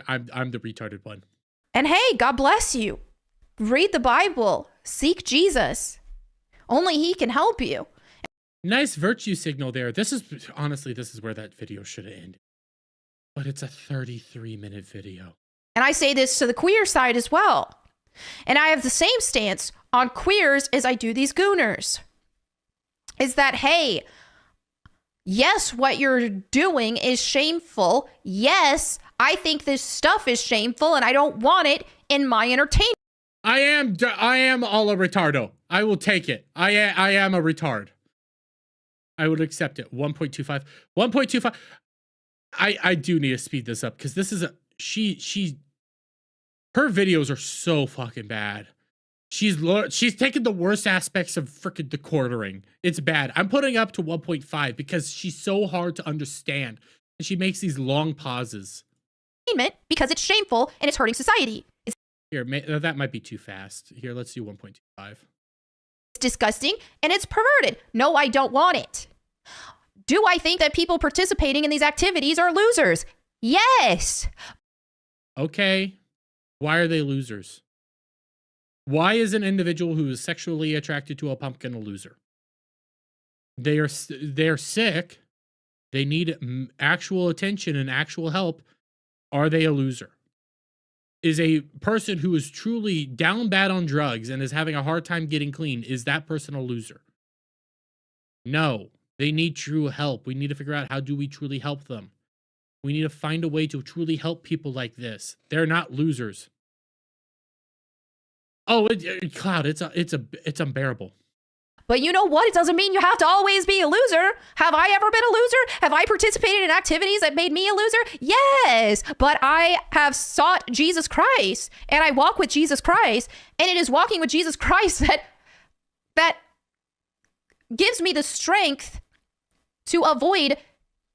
I'm the retarded one. And hey, God bless you. Read the Bible. Seek Jesus. Only he can help you. Nice virtue signal there. Honestly, this is where that video should have ended. But it's a 33-minute video. And I say this to the queer side as well. And I have the same stance on queers as I do these gooners. Is that, hey, yes, what you're doing is shameful. Yes, I think this stuff is shameful and I don't want it in my entertainment. I am all a retardo. I will take it. I am a retard. I would accept it. 1.25. 1.25. I do need to speed this up because this is her videos are so fucking bad. She's taken the worst aspects of freaking the quartering. It's bad. I'm putting up to 1.5 because she's so hard to understand and she makes these long pauses. Because it's shameful and it's hurting society. Here, that might be too fast. Here, let's do 1.25. It's disgusting and it's perverted. No, I don't want it. Do I think that people participating in these activities are losers? Yes. Okay. Why are they losers? Why is an individual who is sexually attracted to a pumpkin a loser? They're sick. They need actual attention and actual help. Are they a loser? Is a person who is truly down bad on drugs and is having a hard time getting clean, is that person a loser? No. They need true help. We need to figure out how do we truly help them. We need to find a way to truly help people like this. They're not losers. Oh, Cloud, it's unbearable. But you know what? It doesn't mean you have to always be a loser. Have I ever been a loser? Have I participated in activities that made me a loser? Yes, but I have sought Jesus Christ and I walk with Jesus Christ, and it is walking with Jesus Christ that gives me the strength to avoid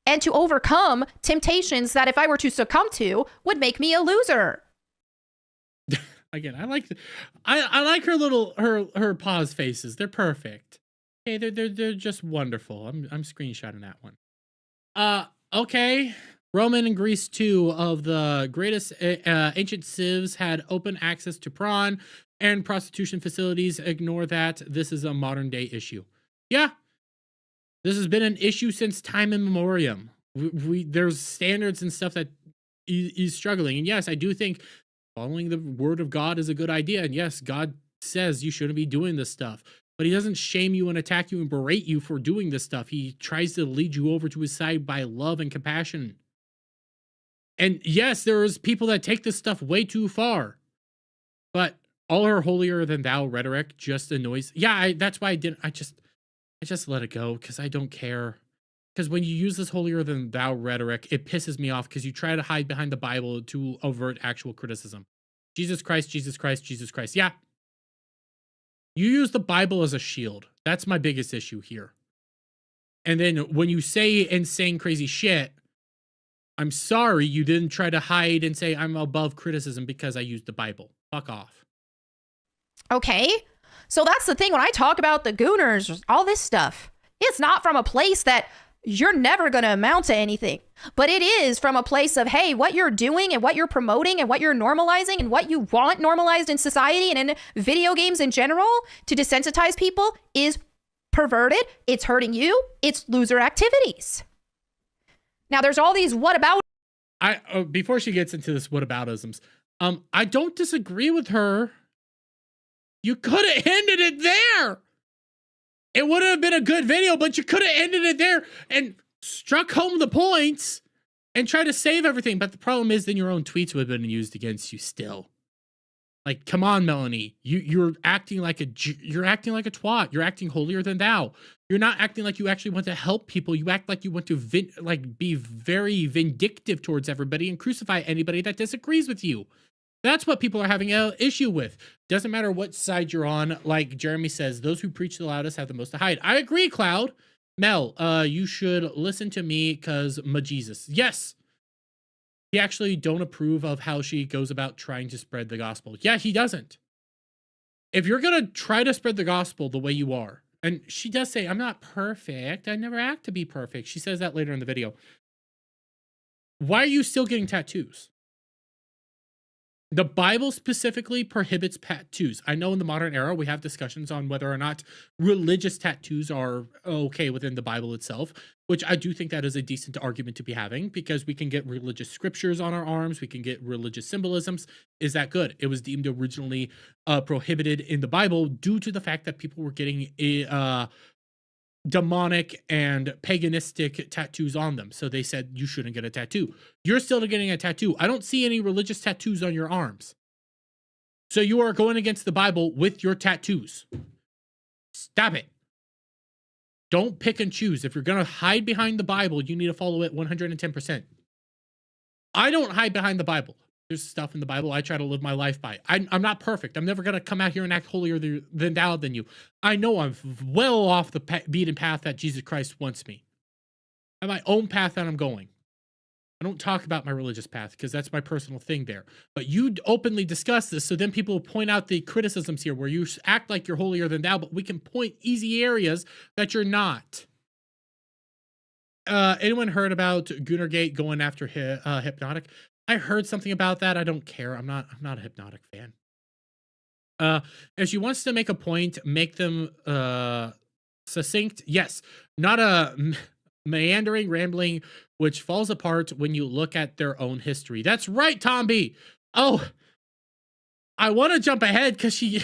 and to overcome temptations that if I were to succumb to would make me a loser. Again, I like her little her pause faces. They're perfect. Okay, they're just wonderful. I'm screenshotting that one. Okay. Roman and Greece, two of the greatest ancient civs, had open access to prawn and prostitution facilities. Ignore that. This is a modern day issue. Yeah, this has been an issue since time immemorial. There's standards and stuff that is struggling. And yes, I do think following the word of God is a good idea. And yes, God says you shouldn't be doing this stuff. But he doesn't shame you and attack you and berate you for doing this stuff. He tries to lead you over to his side by love and compassion. And yes, there's people that take this stuff way too far. But all her holier than thou rhetoric just annoys. Yeah, that's why I just let it go, because I don't care. Because when you use this holier than thou rhetoric, it pisses me off, because you try to hide behind the Bible to avert actual criticism. Jesus Christ, Jesus Christ, Jesus Christ. Yeah. You use the Bible as a shield. That's my biggest issue here. And then when you say insane, crazy shit, I'm sorry you didn't try to hide and say I'm above criticism because I used the Bible. Fuck off. Okay. So that's the thing. When I talk about the Gooners, all this stuff, it's not from a place that you're never going to amount to anything. But it is from a place of, hey, what you're doing and what you're promoting and what you're normalizing and what you want normalized in society and in video games in general to desensitize people is perverted. It's hurting you. It's loser activities. Now, there's all these what about. Before she gets into this whataboutisms, I don't disagree with her. You could have ended it there. It would have been a good video, but you could have ended it there and struck home the points and tried to save everything. But the problem is then your own tweets would have been used against you still. Like, come on, Melanie. You're acting like a twat. You're acting holier than thou. You're not acting like you actually want to help people. You act like you want to be very vindictive towards everybody and crucify anybody that disagrees with you. That's what people are having an issue with. Doesn't matter what side you're on. Like Jeremy says, those who preach the loudest have the most to hide. I agree, Cloud. Mel, you should listen to me because my Jesus. Yes. He actually don't approve of how she goes about trying to spread the gospel. Yeah, he doesn't. If you're going to try to spread the gospel the way you are, and she does say, I'm not perfect. I never act to be perfect. She says that later in the video. Why are you still getting tattoos? The Bible specifically prohibits tattoos. I know in the modern era, we have discussions on whether or not religious tattoos are okay within the Bible itself, which I do think that is a decent argument to be having because we can get religious scriptures on our arms. We can get religious symbolisms. Is that good? It was deemed originally prohibited in the Bible due to the fact that people were getting demonic and paganistic tattoos on them. So they said you shouldn't get a tattoo. You're still getting a tattoo. I don't see any religious tattoos on your arms. So you are going against the Bible with your tattoos. Stop it. Don't pick and choose. If you're going to hide behind the Bible, you need to follow it 110%. I don't hide behind the Bible. There's stuff in the Bible I try to live my life by. I'm not perfect. I'm never going to come out here and act holier than thou than you. I know I'm well off the beaten path that Jesus Christ wants me. I have my own path that I'm going. I don't talk about my religious path because that's my personal thing there. But you openly discuss this, so then people will point out the criticisms here where you act like you're holier than thou, but we can point easy areas that you're not. Anyone heard about Goonergate going after Hypnotic? I heard something about that. I don't care. I'm not a Hypnotic fan. If she wants to make a point, make them succinct. Yes, not a meandering, rambling, which falls apart when you look at their own history. That's right, Tom B. Oh, I want to jump ahead because she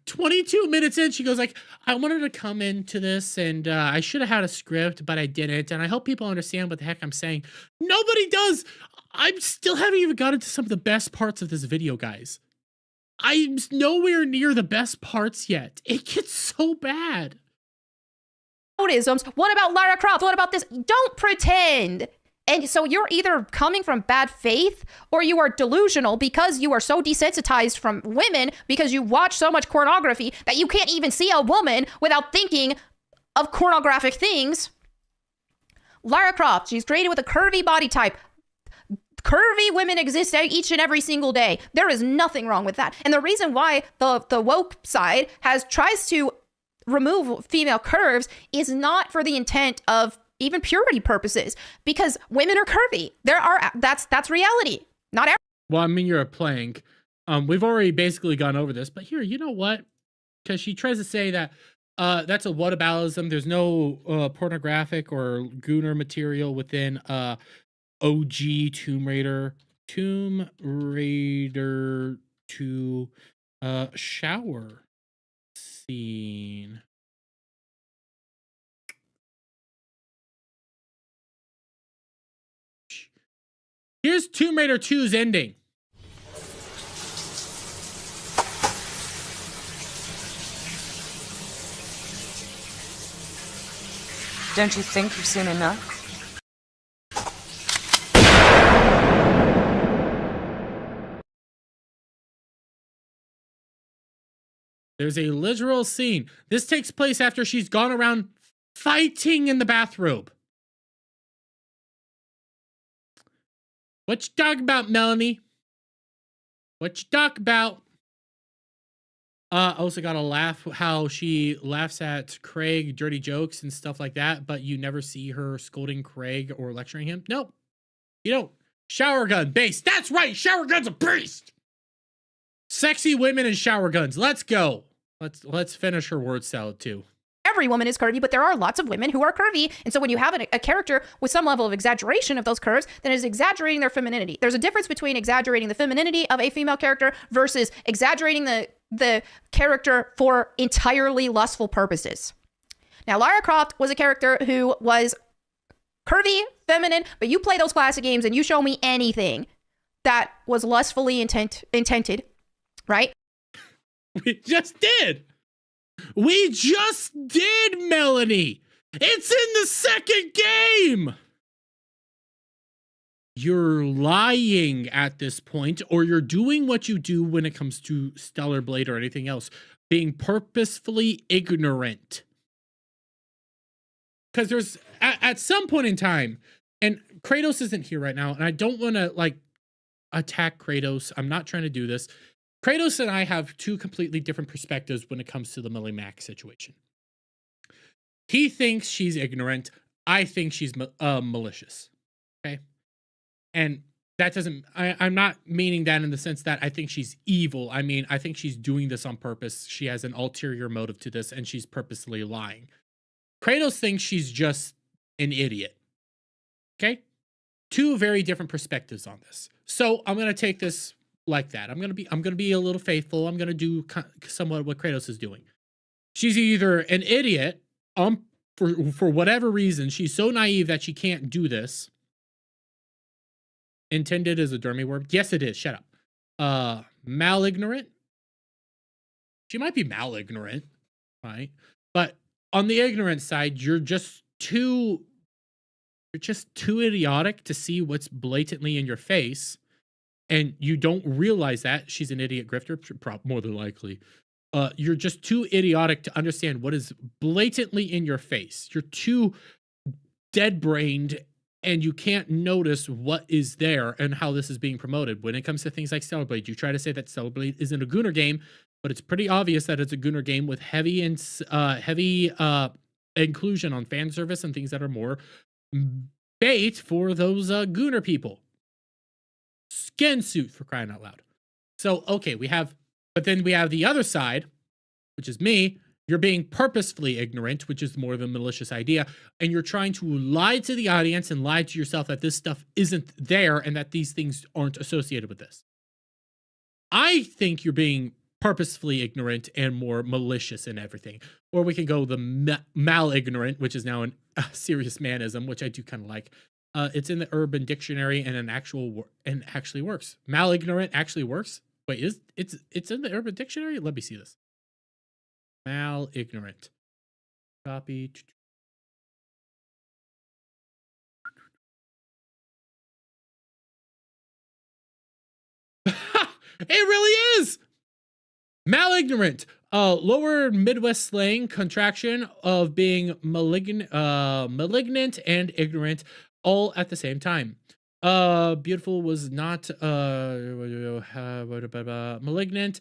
22 minutes in, she goes like, I wanted to come into this and I should have had a script, but I didn't. And I hope people understand what the heck I'm saying. Nobody does. I still haven't even gotten to some of the best parts of this video, guys. I'm nowhere near the best parts yet. It gets so bad. What about Lara Croft? What about this? Don't pretend. And so you're either coming from bad faith or you are delusional because you are so desensitized from women because you watch so much pornography that you can't even see a woman without thinking of pornographic things. Lara Croft, she's created with a curvy body type. Curvy women exist each and every single day. There is nothing wrong with that. And the reason why the woke side tries to remove female curves is not for the intent of even purity purposes, because women are curvy. That's reality. Not every. Well, I mean, you're a plank. We've already basically gone over this, but here, you know what? Because she tries to say that that's a whataboutism. There's no pornographic or Gooner material within OG Tomb Raider 2 shower scene. Here's Tomb Raider 2's ending. Don't you think you've seen enough? There's a literal scene. This takes place after she's gone around fighting in the bathrobe. What you talk about, Melanie? What you talk about? Also gotta laugh how she laughs at Craig, dirty jokes and stuff like that, but you never see her scolding Craig or lecturing him. Nope. You don't. Shower gun based. That's right. Shower gun's a beast. Sexy women and shower guns. Let's go. Let's finish her word salad too. Every woman is curvy, but there are lots of women who are curvy. And so when you have a character with some level of exaggeration of those curves, then it's exaggerating their femininity. There's a difference between exaggerating the femininity of a female character versus exaggerating the character for entirely lustful purposes. Now, Lara Croft was a character who was curvy, feminine, but you play those classic games and you show me anything that was lustfully intended, right? We just did. We just did, Melanie. It's in the second game. You're lying at this point, or you're doing what you do when it comes to Stellar Blade or anything else, being purposefully ignorant. Because there's, at some point in time, and Kratos isn't here right now, and I don't want to, like, attack Kratos. I'm not trying to do this. Kratos and I have two completely different perspectives when it comes to the Millie Mac situation. He thinks she's ignorant. I think she's malicious. Okay? And that doesn't, I'm not meaning that in the sense that I think she's evil. I mean, I think she's doing this on purpose. She has an ulterior motive to this, and she's purposely lying. Kratos thinks she's just an idiot. Okay? Two very different perspectives on this. So I'm going to take this like that. I'm going to be a little faithful. I'm going to do somewhat what Kratos is doing. She's either an idiot, for whatever reason, she's so naive that she can't do this. Intended is a Dermy word. Yes, it is. Shut up. Malignorant. She might be malignorant, right? But on the ignorant side, you're just too idiotic to see what's blatantly in your face. And you don't realize that she's an idiot grifter, more than likely. You're just too idiotic to understand what is blatantly in your face. You're too dead-brained, and you can't notice what is there and how this is being promoted. When it comes to things like Stellar Blade, you try to say that Stellar Blade isn't a Gooner game, but it's pretty obvious that it's a Gooner game with heavy inclusion on fan service and things that are more bait for those Gooner people. Skin suit, for crying out loud. So, okay, but then we have the other side, which is me. You're being purposefully ignorant, which is more of a malicious idea, and you're trying to lie to the audience and lie to yourself that this stuff isn't there and that these things aren't associated with this. I think you're being purposefully ignorant and more malicious in everything. Or we can go the malignorant, which is now a serious manism, which I do kind of like. It's in the Urban Dictionary and and actually works. Malignorant actually works. Wait, it's in the Urban Dictionary? Let me see this. Malignorant. Copy. It really is. Malignorant. Lower Midwest slang contraction of being malignant and ignorant all at the same time. Beautiful was not malignant.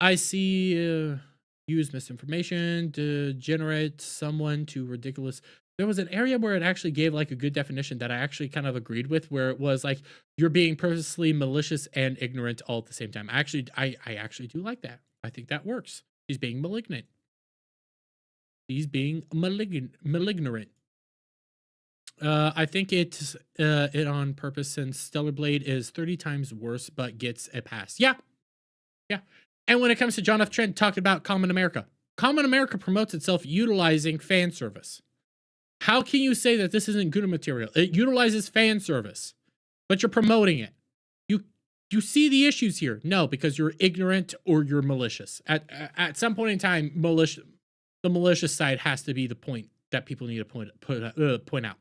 I see use misinformation to generate someone to ridiculous There was an area where it actually gave like a good definition that I actually kind of agreed with, where it was like you're being purposely malicious and ignorant all at the same time. I actually do like that. I think that works. He's being malignant. He's being malignant. I think it's it on purpose, since Stellar Blade is 30 times worse but gets a pass. Yeah. And when it comes to John F. Trent talking about Common America promotes itself utilizing fan service. How can you say that this isn't Gooner material? It utilizes fan service, but you're promoting it. You see the issues here? No, because you're ignorant or you're malicious. At some point in time, the malicious side has to be the point that people need to point out.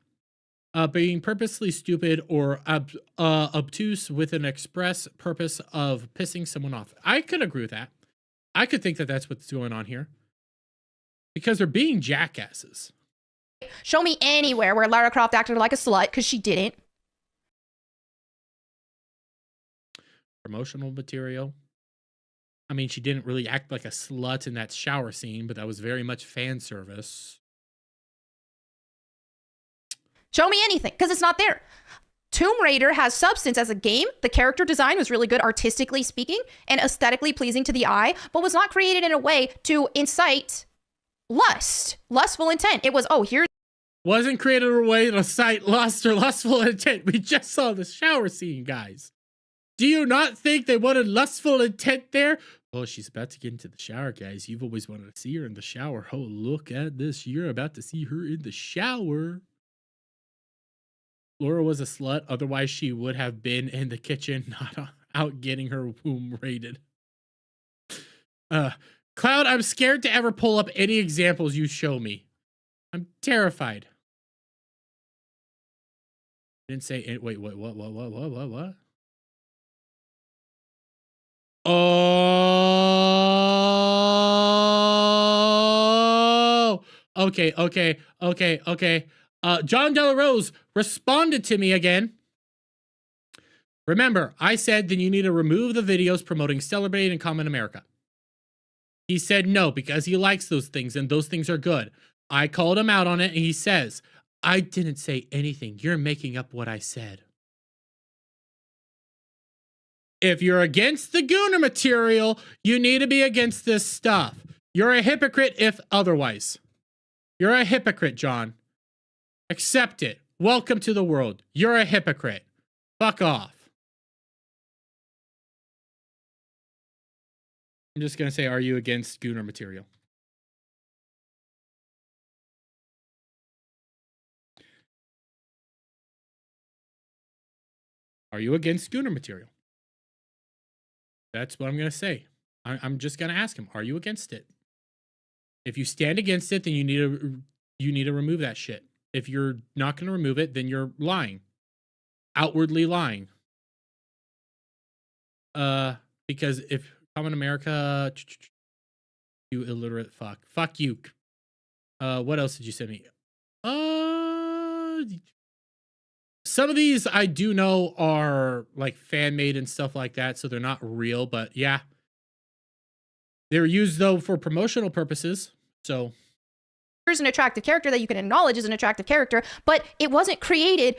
Being purposely stupid or obtuse with an express purpose of pissing someone off. I could agree with that. I could think that that's what's going on here. Because they're being jackasses. Show me anywhere where Lara Croft acted like a slut, because she didn't. Promotional material. I mean, she didn't really act like a slut in that shower scene, but that was very much fan service. Show me anything, because it's not there. Tomb Raider has substance as a game. The character design was really good, artistically speaking, and aesthetically pleasing to the eye, but was not created in a way to incite lustful intent. It was, oh, here's... Wasn't created in a way to incite lust or lustful intent. We just saw the shower scene, guys. Do you not think they wanted lustful intent there? Oh, she's about to get into the shower, guys. You've always wanted to see her in the shower. Oh, look at this. You're about to see her in the shower. Laura was a slut. Otherwise, she would have been in the kitchen, not out getting her womb raided. Cloud, I'm scared to ever pull up any examples you show me. I'm terrified. Didn't say it. Wait, what? Oh, okay. John Delarose responded to me again. Remember, I said then you need to remove the videos promoting Stellar Blade and Common America. He said no, because he likes those things and those things are good. I called him out on it and he says, I didn't say anything. You're making up what I said. If you're against the Gooner material, you need to be against this stuff. You're a hypocrite if otherwise. You're a hypocrite, John. Accept it. Welcome to the world. You're a hypocrite. Fuck off. I'm just going to say, are you against Gooner material? Are you against Gooner material? That's what I'm going to say. I'm just going to ask him, are you against it? If you stand against it, then you need to remove that shit. If you're not going to remove it, then you're lying. Outwardly lying. Because if Common America, you illiterate fuck. Fuck you. What else did you send me? Some of these I do know are like fan made and stuff like that, so they're not real, but yeah. They were used though for promotional purposes, so. Here's an attractive character that you can acknowledge is an attractive character, but it wasn't created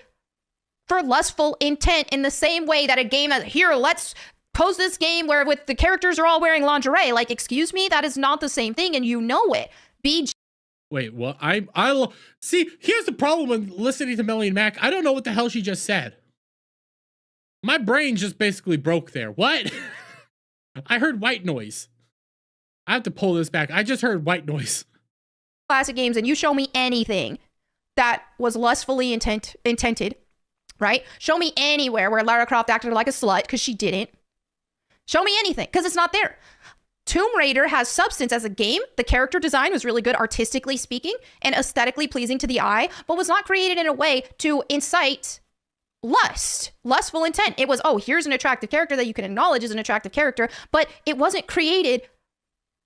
for lustful intent in the same way that a game as, here, let's pose this game where with the characters are all wearing lingerie. Like, excuse me, that is not the same thing, and you know it. Wait, what? I see, here's the problem with listening to Melanie Mac. I don't know what the hell she just said. My brain just basically broke there. What? I heard white noise. I have to pull this back. I just heard white noise. Classic games, and you show me anything that was lustfully intended, right? Show me anywhere where Lara Croft acted like a slut, because she didn't. Show me anything, because it's not there. Tomb Raider has substance as a game. The character design was really good, artistically speaking, and aesthetically pleasing to the eye, but was not created in a way to incite lustful intent. It was, oh, here's an attractive character that you can acknowledge as an attractive character, but it wasn't created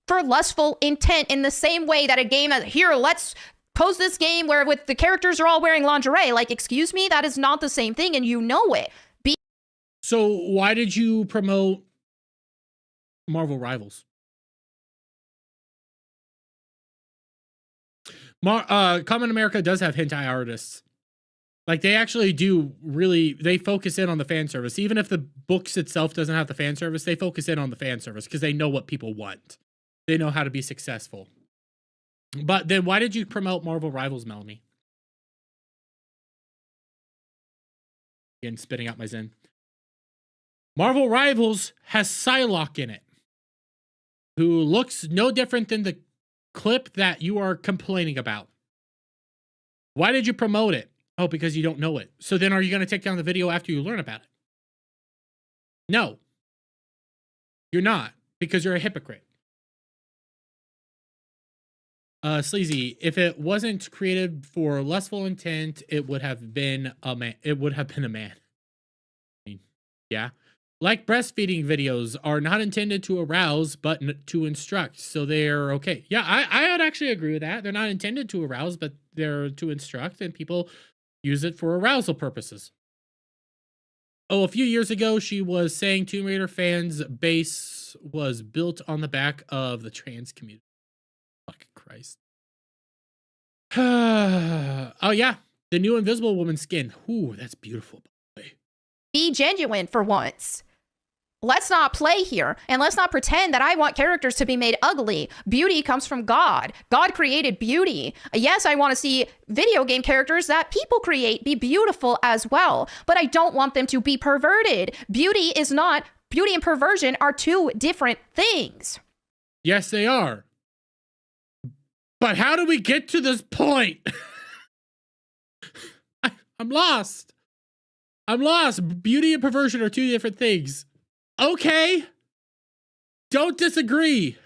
for lustful intent in the same way that a game as, here, let's pose this game where with the characters are all wearing lingerie. Like, excuse me, that is not the same thing, and you know it. So why did you promote Marvel Rivals? Common America does have hentai artists. Like, they actually do really, they focus in on the fan service. Even if the books itself doesn't have the fan service, they focus in on the fan service because they know what people want. They know how to be successful. But then why did you promote Marvel Rivals, Melanie? Again, spitting out my Zen. Marvel Rivals has Psylocke in it, who looks no different than the clip that you are complaining about. Why did you promote it? Oh, because you don't know it. So then are you going to take down the video after you learn about it? No. You're not, because you're a hypocrite. Sleazy, if it wasn't created for lustful intent, it would have been a man. It would have been a man. Yeah. Like breastfeeding videos are not intended to arouse, but to instruct. So they're okay. Yeah, I would actually agree with that. They're not intended to arouse, but they're to instruct, and people use it for arousal purposes. Oh, a few years ago, she was saying Tomb Raider fans' base was built on the back of the trans community. Fucking Christ. Oh, yeah. The new Invisible Woman skin. Ooh, that's beautiful. Be genuine for once. Let's not play here, and let's not pretend that I want characters to be made ugly. Beauty comes from God. God created beauty. Yes, I want to see video game characters that people create be beautiful as well, but I don't want them to be perverted. Beauty and perversion are two different things. Yes, they are. But how do we get to this point? I'm lost. I'm lost. Beauty and perversion are two different things. Okay. Don't disagree.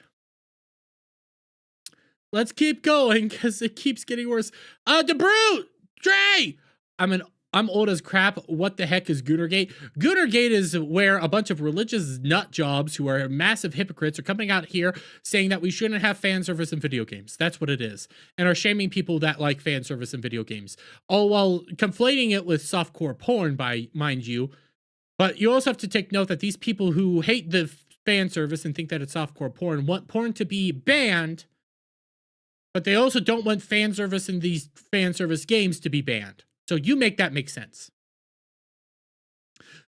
Let's keep going because it keeps getting worse. DeBrute! Dre! I'm old as crap. What the heck is Goonergate? Goonergate is where a bunch of religious nut jobs who are massive hypocrites are coming out here saying that we shouldn't have fan service in video games. That's what it is. And are shaming people that like fan service in video games. All while conflating it with softcore porn, mind you. But you also have to take note that these people who hate the fan service and think that it's softcore porn want porn to be banned, but they also don't want fan service in these fan service games to be banned. So you make that make sense.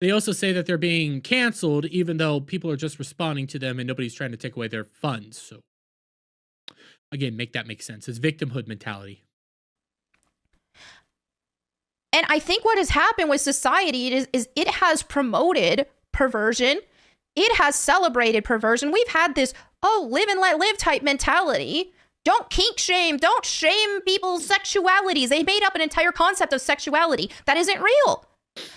They also say that they're being canceled even though people are just responding to them and nobody's trying to take away their funds. So again, make that make sense. It's victimhood mentality. And I think what has happened with society is it has promoted perversion. It has celebrated perversion. We've had this, oh, live and let live type mentality. Don't kink shame. Don't shame people's sexualities. They made up an entire concept of sexuality that isn't real.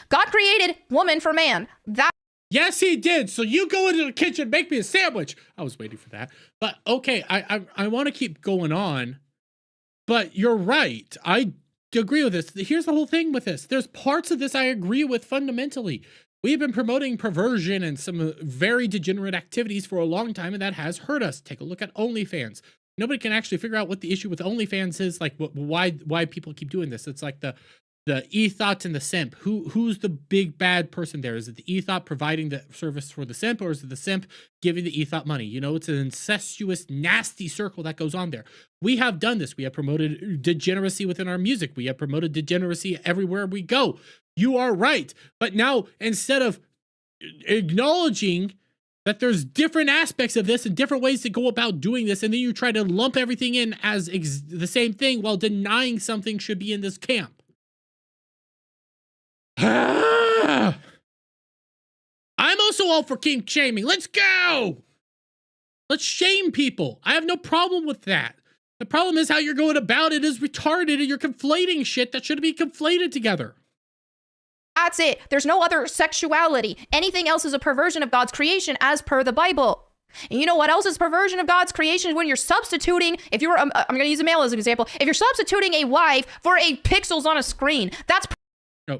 God created woman for man. Yes, he did. So you go into the kitchen, make me a sandwich. I was waiting for that. But okay, I want to keep going on. But you're right. I agree with this. Here's the whole thing with this. There's parts of this I agree with fundamentally. We've been promoting perversion and some very degenerate activities for a long time, and that has hurt us. Take a look at OnlyFans. Nobody can actually figure out what the issue with OnlyFans is. Like, why people keep doing this. It's like the e-thoughts and the simp. Who's the big bad person there? Is it the e-thought providing the service for the simp, or is it the simp giving the e-thought money? You know, it's an incestuous, nasty circle that goes on there. We have done this. We have promoted degeneracy within our music. We have promoted degeneracy everywhere we go. You are right. But now, instead of acknowledging that there's different aspects of this and different ways to go about doing this, and then you try to lump everything in as the same thing while denying something should be in this camp. I'm also all for kink shaming. Let's go. Let's shame people. I have no problem with that. The problem is how you're going about it is retarded, and you're conflating shit that shouldn't be conflated together. That's it. There's no other sexuality. Anything else is a perversion of God's creation as per the Bible. And you know what else is perversion of God's creation? When you're substituting, if you're, I'm going to use a male as an example. If you're substituting a wife for a pixels on a screen, that's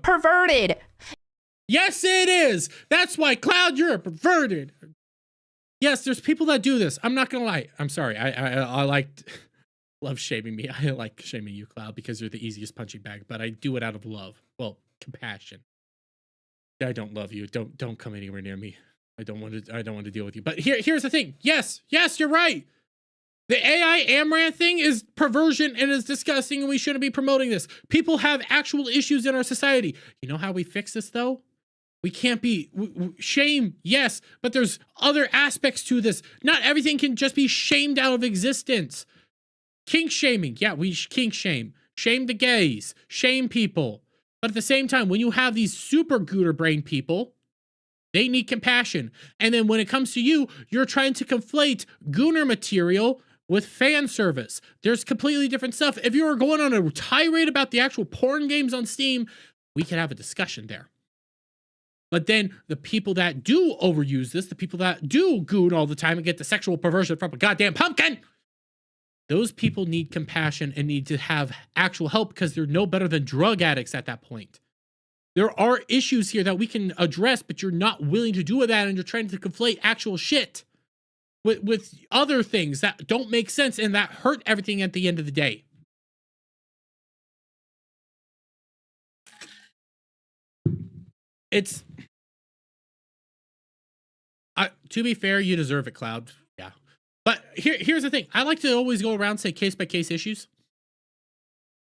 perverted. Yes, it is. That's why, Cloud, you're a perverted. Yes, there's people that do this. I'm not going to lie. I'm sorry. I love shaming me. I like shaming you, Cloud, because you're the easiest punching bag, but I do it out of love. Well, compassion. I don't love you. Don't come anywhere near me. I don't want to deal with you. But here's the thing. Yes, you're right. The AI Amaranth thing is perversion and is disgusting, and we shouldn't be promoting this. People have actual issues in our society. You know how we fix this, though? We can't be... shame, yes, but there's other aspects to this. Not everything can just be shamed out of existence. Kink shaming. Yeah, we kink shame. Shame the gays. Shame people. But at the same time, when you have these super Gooner brain people, they need compassion. And then when it comes to you, you're trying to conflate Gooner material with fan service. There's completely different stuff. If you were going on a tirade about the actual porn games on Steam, we could have a discussion there. But then the people that do overuse this, the people that do goon all the time and get the sexual perversion from a goddamn pumpkin, those people need compassion and need to have actual help because they're no better than drug addicts at that point. There are issues here that we can address, but you're not willing to do that, and you're trying to conflate actual shit with other things that don't make sense and that hurt everything at the end of the day. It's... to be fair, you deserve it, Cloud. Yeah. But here's the thing. I like to always go around and say case-by-case issues.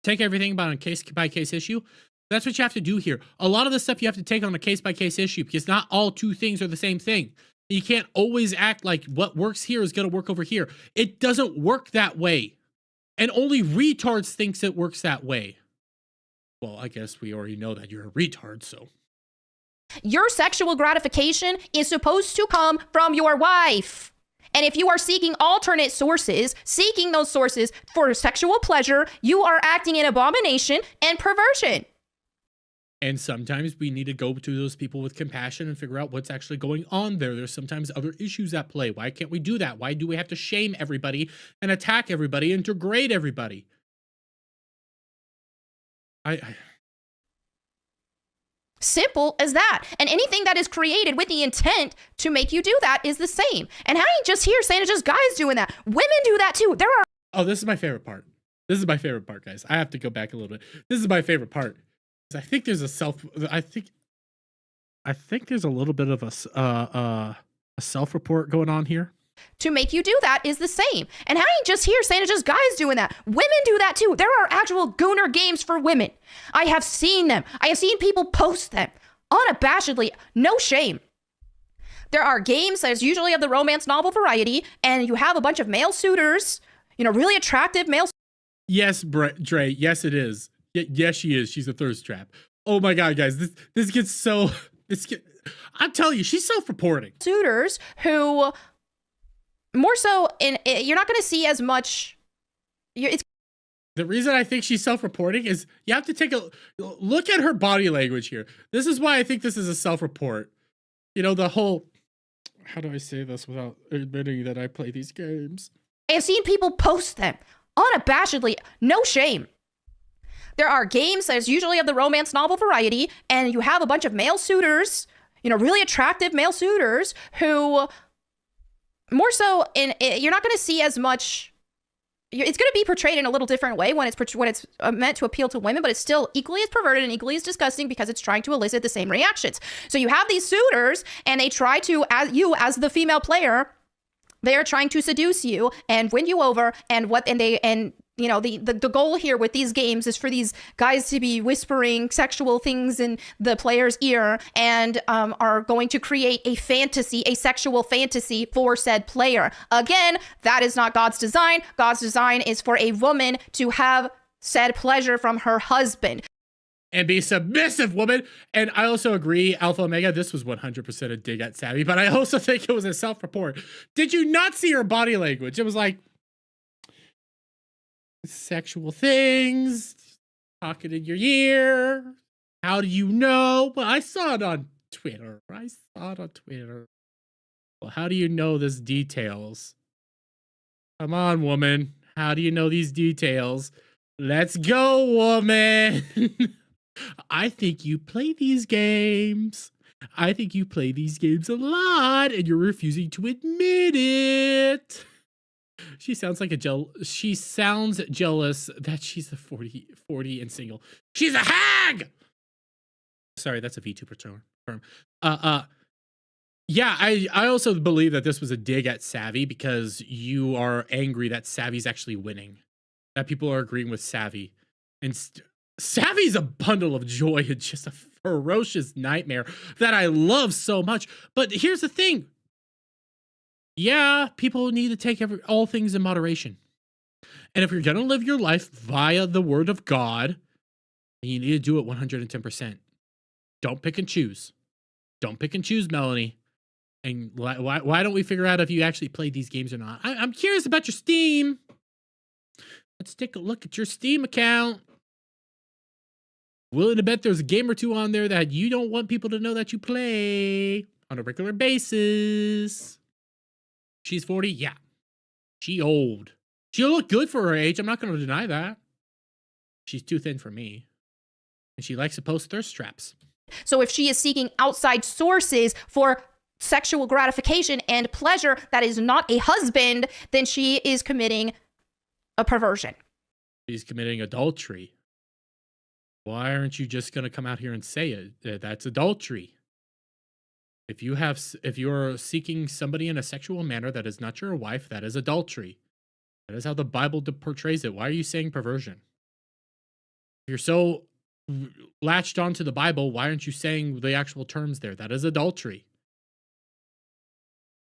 Take everything about a case-by-case issue. That's what you have to do here. A lot of the stuff you have to take on a case-by-case issue because not all two things are the same thing. You can't always act like what works here is going to work over here. It doesn't work that way. And only retards thinks it works that way. Well, I guess we already know that you're a retard, so... Your sexual gratification is supposed to come from your wife. And if you are seeking alternate sources, seeking those sources for sexual pleasure, you are acting in abomination and perversion. And sometimes we need to go to those people with compassion and figure out what's actually going on there. There's sometimes other issues at play. Why can't we do that? Why do we have to shame everybody and attack everybody and degrade everybody? Simple as that. And anything that is created with the intent to make you do that is the same. And how do you just hear saying it's just guys doing that? Women do that too. There are... Oh, this is my favorite part. This is my favorite part, guys. I have to go back a little bit. This is my favorite part. I think there's I think there's a little bit of a self-report going on here. To make you do that is the same. And how do you just hear saying it's just guys doing that? Women do that too. There are actual Gooner games for women. I have seen them. I have seen people post them unabashedly. No shame. There are games that is usually of the romance novel variety, and you have a bunch of male suitors, you know, really attractive male. Yes, Dre. Yes, it is. Yes, she is. She's a thirst trap. Oh my God, guys. This gets so... I'm telling you, she's self-reporting. Suitors who... More so, you're not going to see as much. The reason I think she's self-reporting is you have to take a look at her body language here. This is why I think this is a self-report. You know, the whole, how do I say this without admitting that I play these games? I have seen people post them unabashedly. No shame. There are games that is usually of the romance novel variety, and you have a bunch of male suitors, you know, really attractive male suitors who... More so, you're not going to see as much. It's going to be portrayed in a little different way when it's meant to appeal to women, but it's still equally as perverted and equally as disgusting because it's trying to elicit the same reactions. So you have these suitors, and they try to, as the female player, they are trying to seduce you and win you over, and you know, the goal here with these games is for these guys to be whispering sexual things in the player's ear and are going to create a fantasy, a sexual fantasy for said player. Again, that is not God's design. God's design is for a woman to have said pleasure from her husband. And be submissive, woman. And I also agree, Alpha Omega, this was 100% a dig at Savvy, but I also think it was a self-report. Did you not see her body language? It was like, sexual things, talking in your ear. How do you know? Well, I saw it on Twitter. Well, how do you know this details? Come on, woman. How do you know these details? Let's go, woman. I think you play these games. I think you play these games a lot, and you're refusing to admit it. She sounds like she sounds jealous that she's a 40 and single. She's a hag! Sorry, that's a VTuber term. Yeah, I also believe that this was a dig at Savvy because you are angry that Savvy's actually winning. That people are agreeing with Savvy. And Savvy's a bundle of joy and just a ferocious nightmare that I love so much. But here's the thing. Yeah, people need to take all things in moderation. And if you're going to live your life via the word of God, you need to do it 110%. Don't pick and choose. Don't pick and choose, Melanie. And why don't we figure out if you actually played these games or not? I'm curious about your Steam. Let's take a look at your Steam account. Willing to bet there's a game or two on there that you don't want people to know that you play on a regular basis. She's 40? Yeah. She old. She'll look good for her age. I'm not going to deny that. She's too thin for me. And she likes to post thirst traps. So if she is seeking outside sources for sexual gratification and pleasure that is not a husband, then she is committing a perversion. She's committing adultery. Why aren't you just going to come out here and say it? That's adultery. If you're seeking somebody in a sexual manner that is not your wife, that is adultery. That is how the Bible portrays it. Why are you saying perversion? If you're so latched onto the Bible, why aren't you saying the actual terms there? That is adultery.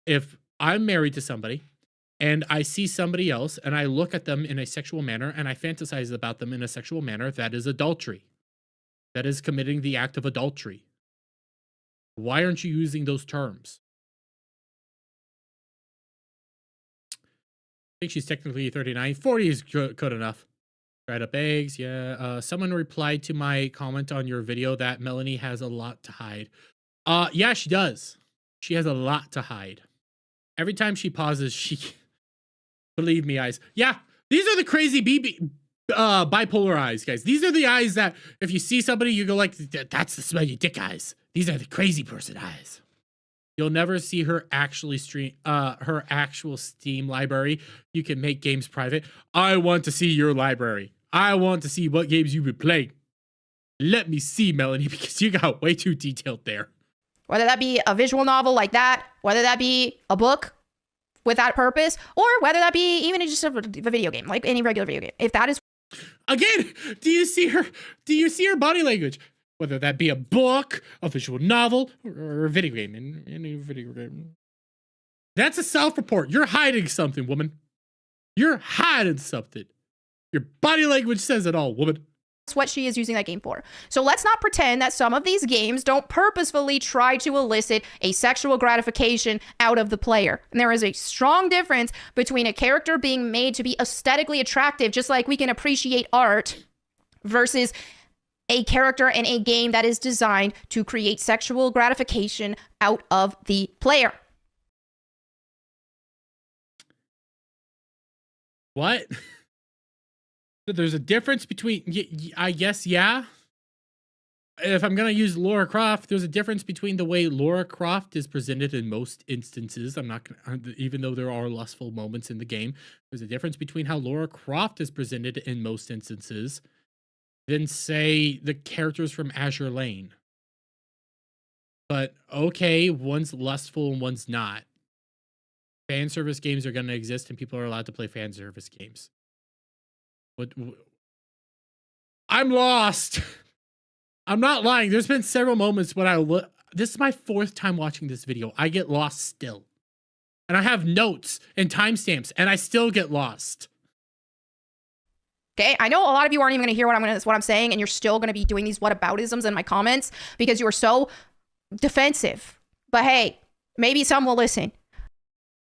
If I'm married to somebody and I see somebody else and I look at them in a sexual manner and I fantasize about them in a sexual manner, that is adultery. That is committing the act of adultery. Why aren't you using those terms? I think she's technically 39. 40 is good enough. Dried up eggs, yeah. Someone replied to my comment on your video that Melanie has a lot to hide. Yeah, she does. She has a lot to hide. Every time she pauses, she... Believe me, eyes. Yeah, these are the crazy bipolar eyes, guys. These are the eyes that if you see somebody, you go like, that's the smell your dick eyes. These are the crazy person eyes. You'll never see her actually stream her actual Steam library. You can make games private. I want to see your library. I want to see what games you've been playing. Let me see, Melanie, because you got way too detailed there. Whether that be a visual novel like that, whether that be a book with that purpose, or whether that be even just a video game, like any regular video game. If that is... Again, do you see her body language? Whether that be a book, a visual novel, or a video game. In any video game. That's a self-report. You're hiding something, woman. You're hiding something. Your body language says it all, woman. That's what she is using that game for. So let's not pretend that some of these games don't purposefully try to elicit a sexual gratification out of the player. And there is a strong difference between a character being made to be aesthetically attractive, just like we can appreciate art, versus a character in a game that is designed to create sexual gratification out of the player. What? There's a difference between, I guess, yeah. If I'm going to use Lara Croft, there's a difference between the way Lara Croft is presented in most instances. I'm not going to, even though there are lustful moments in the game, there's a difference between how Lara Croft is presented in most instances than, say, the characters from Azure Lane. But, okay, one's lustful and one's not. Fan service games are going to exist and people are allowed to play fan service games. I'm lost. I'm not lying. There's been several moments when this is my 4th time watching this video. I get lost still. And I have notes and timestamps and I still get lost. Okay, I know a lot of you aren't even going to hear what I'm saying, and you're still going to be doing these whataboutisms in my comments because you are so defensive. But hey, maybe some will listen.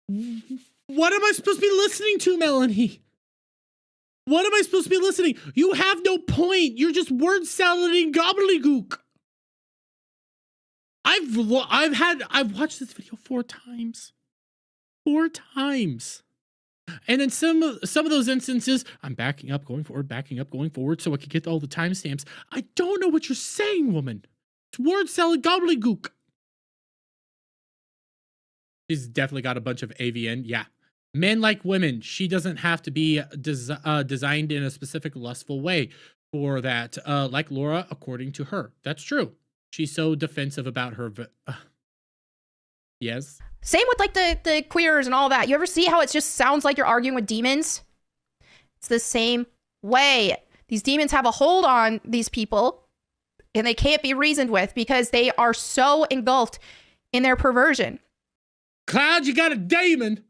What am I supposed to be listening to, Melanie? What am I supposed to be listening? You have no point. You're just word salading gobbledygook. I've watched this video 4 times. 4 times. And in some of those instances, I'm backing up, going forward, so I can get all the timestamps. I don't know what you're saying, woman. It's word salad gobbledygook. She's definitely got a bunch of AVN. Yeah. Men like women. She doesn't have to be designed in a specific lustful way for that. Like Laura, according to her. That's true. She's so defensive about her. Yes. Same with like the queers and all that. You ever see how it just sounds like you're arguing with demons? It's the same way. These demons have a hold on these people and they can't be reasoned with because they are so engulfed in their perversion. Cloud, you got a demon.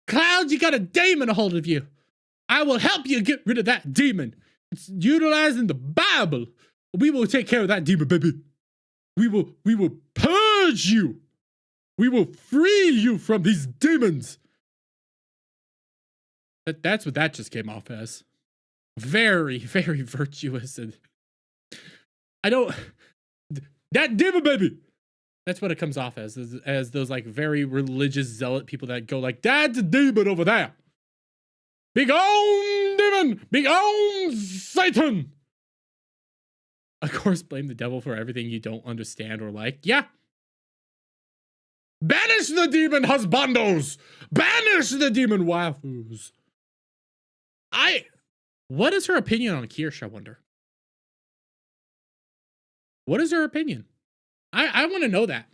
Cloud, you got a demon a hold of you. I will help you get rid of that demon. It's utilizing the Bible. We will take care of that demon, baby. We will purge you. We will free you from these demons. That's what that just came off as. Very, very virtuous. And that demon, baby. That's what it comes off as those like very religious zealot people that go like, that's a demon over there. Big on demon, big on Satan. Of course, blame the devil for everything you don't understand or like. Yeah. Banish the demon husbandos. Banish the demon waifus. What is her opinion on Kirsch, I wonder? What is her opinion? I want to know that.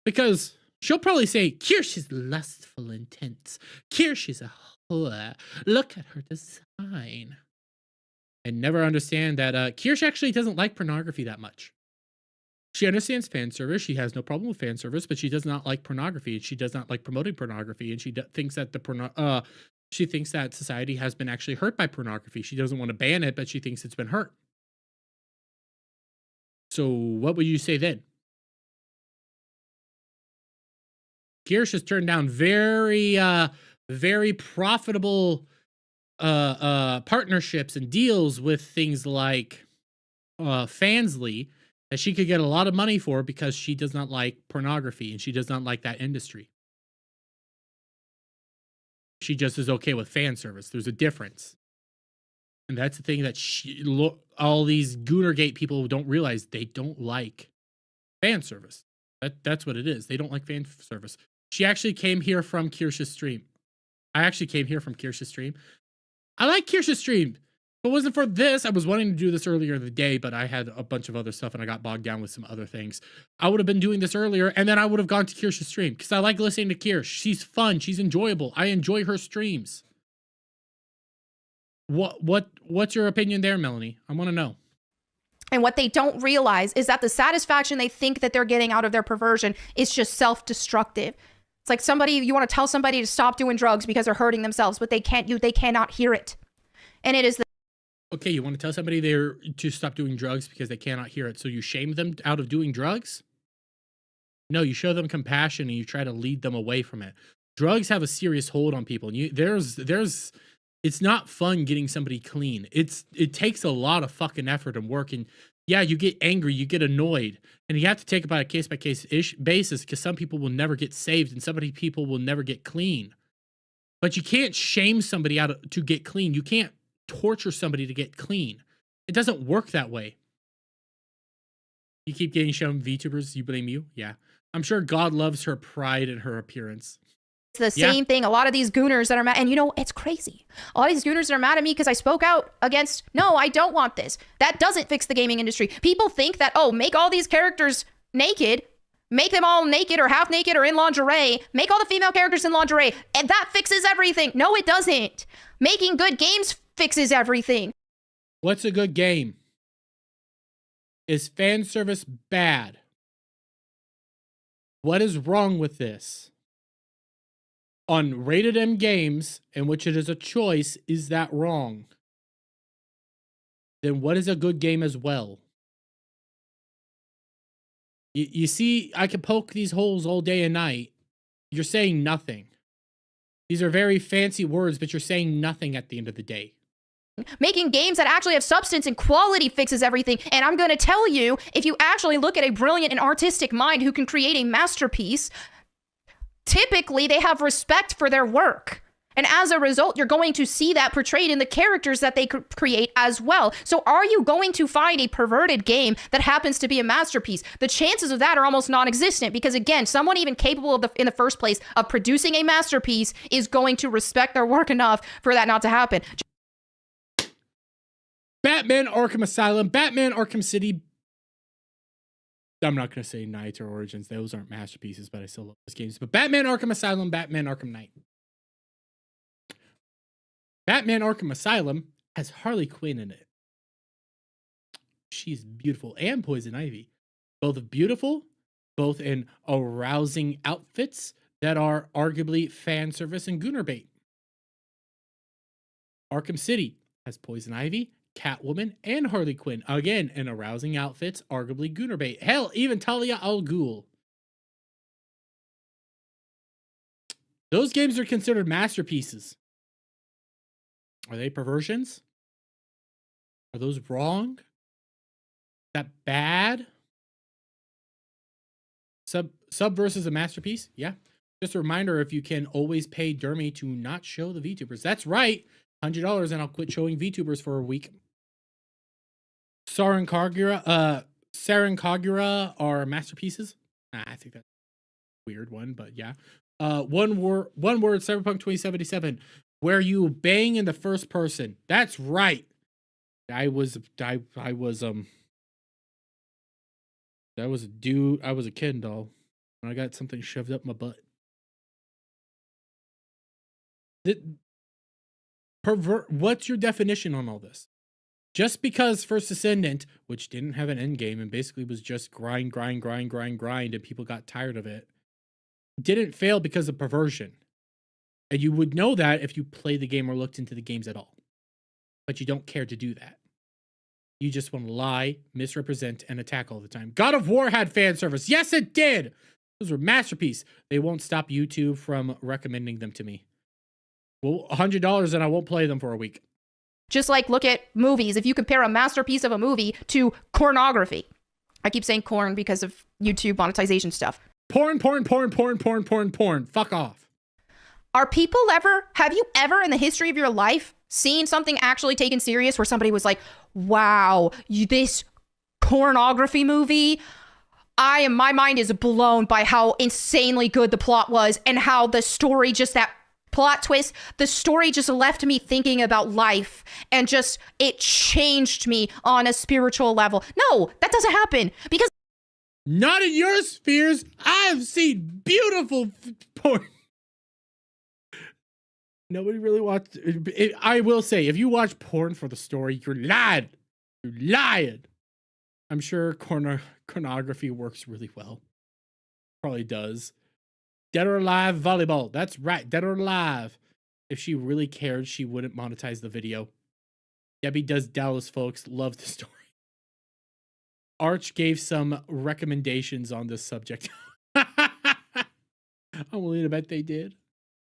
Because she'll probably say, Kirsch is lustful and intense. Kirsch is a whore. Look at her design. And never understand that Kirsch actually doesn't like pornography that much. She understands fan service. She has no problem with fan service, but she does not like pornography. She does not like promoting pornography, and she thinks that she thinks that society has been actually hurt by pornography. She doesn't want to ban it, but she thinks it's been hurt. So what would you say then? Kirsch has turned down very profitable partnerships and deals with things like Fansly that she could get a lot of money for because she does not like pornography and she does not like that industry. She just is okay with fan service. There's a difference. And that's the thing that all these Goonergate people don't realize. They don't like fan service. That's what it is. They don't like fan service. She actually came here from Kirsch's stream. I actually came here from Kirsch's stream. I like Kirsch's stream. If it wasn't for this, I was wanting to do this earlier in the day, but I had a bunch of other stuff and I got bogged down with some other things. I would have been doing this earlier and then I would have gone to Kirsch's stream because I like listening to Kirsch. She's fun. She's enjoyable. I enjoy her streams. What's your opinion there, Melanie? I want to know. And what they don't realize is that the satisfaction they think that they're getting out of their perversion is just self-destructive. It's like you want to tell somebody to stop doing drugs because they're hurting themselves, but they cannot hear it. And it is okay, you want to tell somebody they're to stop doing drugs because they cannot hear it, so you shame them out of doing drugs? No, you show them compassion and you try to lead them away from it. Drugs have a serious hold on people. And it's not fun getting somebody clean. It takes a lot of fucking effort and work. And yeah, you get angry, you get annoyed, and you have to take it by a case-by-case basis because some people will never get saved and some people will never get clean. But you can't shame somebody to get clean. You can't torture somebody to get clean. It doesn't work that way. You keep getting shown VTubers, you blame you? Yeah. I'm sure God loves her pride and her appearance. It's the same thing. A lot of these Gooners that are mad, and you know, it's crazy. A lot of these Gooners that are mad at me because I spoke out against, no, I don't want this. That doesn't fix the gaming industry. People think that, make all these characters naked, make them all naked or half naked or in lingerie, make all the female characters in lingerie, and that fixes everything. No, it doesn't. Making good games fixes everything. What's a good game? Is fan service bad? What is wrong with this? On Rated M games, in which it is a choice, is that wrong? Then what is a good game as well? You see, I can poke these holes all day and night. You're saying nothing. These are very fancy words, but you're saying nothing at the end of the day. Making games that actually have substance and quality fixes everything. And I'm going to tell you, if you actually look at a brilliant and artistic mind who can create a masterpiece, typically they have respect for their work. And as a result, you're going to see that portrayed in the characters that they create as well. So are you going to find a perverted game that happens to be a masterpiece? The chances of that are almost non-existent because, again, someone even capable of in the first place of producing a masterpiece is going to respect their work enough for that not to happen. Batman Arkham Asylum, Batman Arkham City, I'm not going to say Knights or Origins. Those aren't masterpieces, but I still love those games. But Batman Arkham Asylum, Batman Arkham Knight. Batman Arkham Asylum has Harley Quinn in it. She's beautiful. And Poison Ivy. Both beautiful, both in arousing outfits that are arguably fan service and Gooner bait. Arkham City has Poison Ivy, Catwoman, and Harley Quinn. Again, in arousing outfits, arguably Gooner bait. Hell, even Talia al Ghul. Those games are considered masterpieces. Are they perversions? Are those wrong? Is that bad? Sub versus a masterpiece? Yeah. Just a reminder, if you can always pay Dermy to not show the VTubers. That's right. $100 and I'll quit showing VTubers for a week. Saren Kagura are masterpieces. I think that's a weird one, but yeah. One word, Cyberpunk 2077, where you bang in the first person. That's right. I was a dude. I was a Ken doll, and I got something shoved up my butt. What's your definition on all this? Just because First Ascendant, which didn't have an end game and basically was just grind, and people got tired of it, didn't fail because of perversion. And you would know that if you played the game or looked into the games at all. But you don't care to do that. You just want to lie, misrepresent, and attack all the time. God of War had fan service. Yes, it did. Those were masterpieces. They won't stop YouTube from recommending them to me. Well, $100 and I won't play them for a week. Just like look at movies. If you compare a masterpiece of a movie to pornography. I keep saying corn because of YouTube monetization stuff. Porn. Fuck off. Have you ever in the history of your life seen something actually taken serious where somebody was like, wow, this pornography movie? My mind is blown by how insanely good the plot was and how the story, just that plot twist, the story just left me thinking about life and just, it changed me on a spiritual level. No, that doesn't happen because not in your spheres. I've seen beautiful porn. Nobody really watched it. I will say, if you watch porn for the story, you're lying. You're lying. I'm sure pornography works really well. Probably does. Dead or Alive volleyball. That's right. Dead or Alive. If she really cared, she wouldn't monetize the video. Debbie Does Dallas, folks. Love the story. Arch gave some recommendations on this subject. I'm willing to bet they did.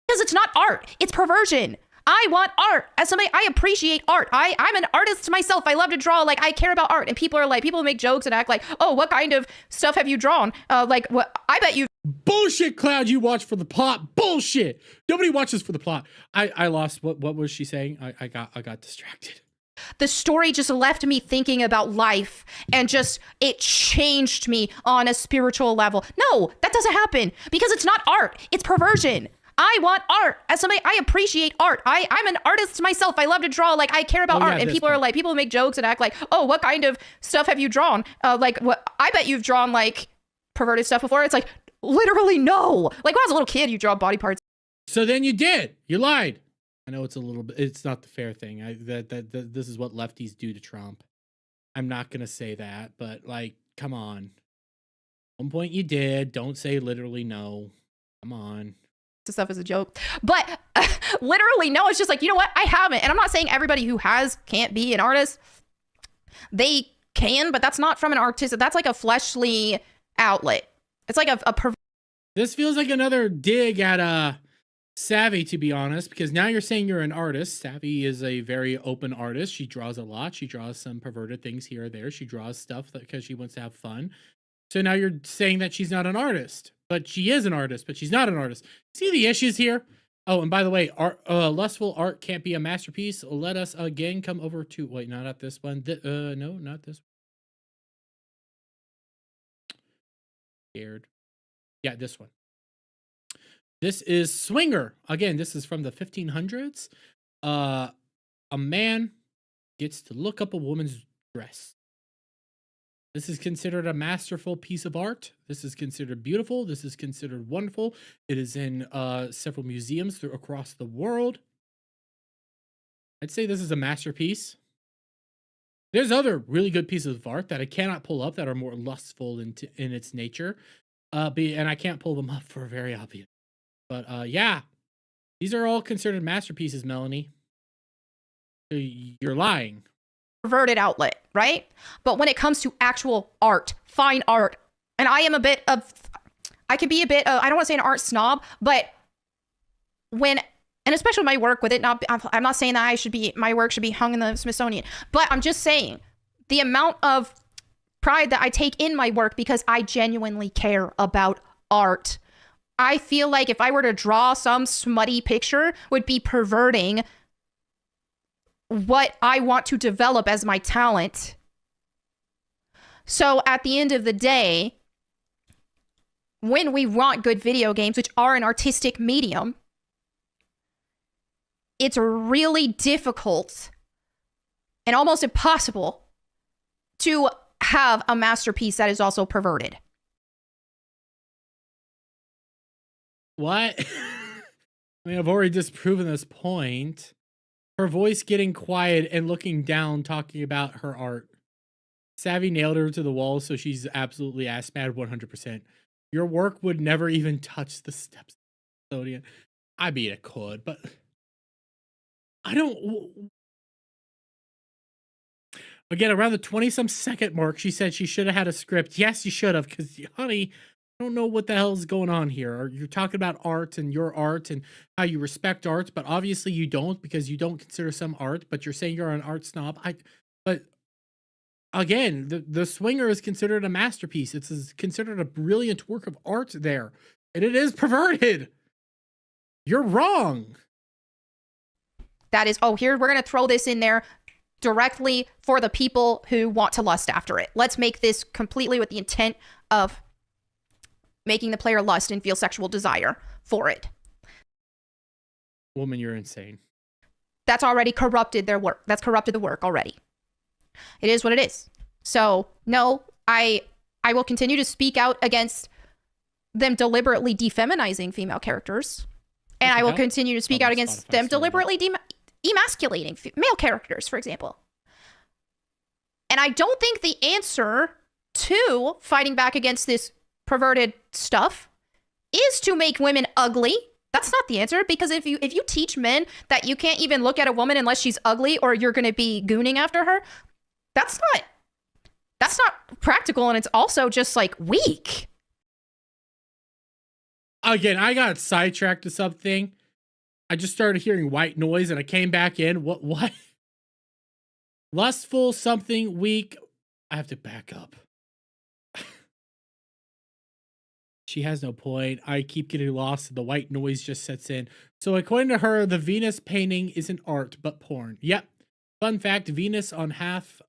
Because it's not art. It's perversion. I want art. As somebody, I appreciate art. I'm an artist myself. I love to draw. Like, I care about art. And people make jokes and act like, oh, what kind of stuff have you drawn? What? I bet you. Bullshit, Cloud. You watch for the plot. Bullshit. Nobody watches for the plot. I lost. What was she saying? I got distracted. The story just left me thinking about life and just, it changed me on a spiritual level. No, that doesn't happen because it's not art. It's perversion. I want art. As somebody, I appreciate art. I'm an artist myself. I love to draw. Like, I care about art. And people make jokes and act like, oh, what kind of stuff have you drawn? What? I bet you've drawn like perverted stuff before. It's like, literally no. Like, when I was a little kid, you draw body parts. So then you did. You lied. I know it's a little bit. It's not the fair thing. This is what lefties do to Trump. I'm not gonna say that, but like, come on. At one point you did. Don't say literally no. Come on. This stuff is a joke, but literally no. It's just like, you know what? I haven't, and I'm not saying everybody who can't be an artist. They can, but that's not from an artist. That's like a fleshly outlet. It's like This feels like another dig at Savvy, to be honest, because now you're saying you're an artist. Savvy is a very open artist. She draws a lot. She draws some perverted things here or there. She draws stuff because she wants to have fun. So now you're saying that she's not an artist, but she is an artist, but she's not an artist. See the issues here? Oh, and by the way, lustful art can't be a masterpiece. Let us again come over to, wait, not at this one. No, not this one. Scared. Yeah, this one. This is Swinger. Again, this is from the 1500s. A man gets to look up a woman's dress. This is considered a masterful piece of art. This is considered beautiful. This is considered wonderful. It is in several museums across the world. I'd say this is a masterpiece. There's other really good pieces of art that I cannot pull up that are more lustful in its nature. And I can't pull them up for very obvious. But yeah, these are all considered masterpieces, Melanie. So you're lying. Perverted outlet, right? But when it comes to actual art, fine art, and I am I can be a bit I don't want to say an art snob, but and especially my work with it, I'm not saying that my work should be hung in the Smithsonian, but I'm just saying the amount of pride that I take in my work because I genuinely care about art. I feel like if I were to draw some smutty picture, would be perverting what I want to develop as my talent. So at the end of the day, when we want good video games, which are an artistic medium, it's really difficult and almost impossible to have a masterpiece that is also perverted. What? I mean, I've already disproven this point. Her voice getting quiet and looking down, talking about her art. Savvy nailed her to the wall, so she's absolutely ass mad 100%. Your work would never even touch the steps of Smithsonian. I mean, it could, but I don't. Again, around the 20-some second mark, she said she should have had a script. Yes, you should have, because, honey, I don't know what the hell is going on here. You're talking about art and your art and how you respect art, but obviously you don't, because you don't consider some art, but you're saying you're an art snob. But again, the Swinger is considered a masterpiece. It's considered a brilliant work of art there, and it is perverted. You're wrong. That is, here, we're going to throw this in there directly for the people who want to lust after it. Let's make this completely with the intent of making the player lust and feel sexual desire for it. Woman, you're insane. That's already corrupted their work. That's corrupted the work already. It is what it is. So, no, I will continue to speak out against them deliberately defeminizing female characters. And I will continue to speak out against them deliberately emasculating male characters, for example. And I don't think the answer to fighting back against this perverted stuff is to make women ugly. That's not the answer, because if you teach men that you can't even look at a woman unless she's ugly or you're going to be gooning after her, that's not practical, and it's also just like weak. Again, I got sidetracked to something. I just started hearing white noise and I came back in. What? Lustful, something weak. I have to back up. She has no point. I keep getting lost. The white noise just sets in. So according to her, the Venus painting isn't art, but porn. Yep. Fun fact, Venus on half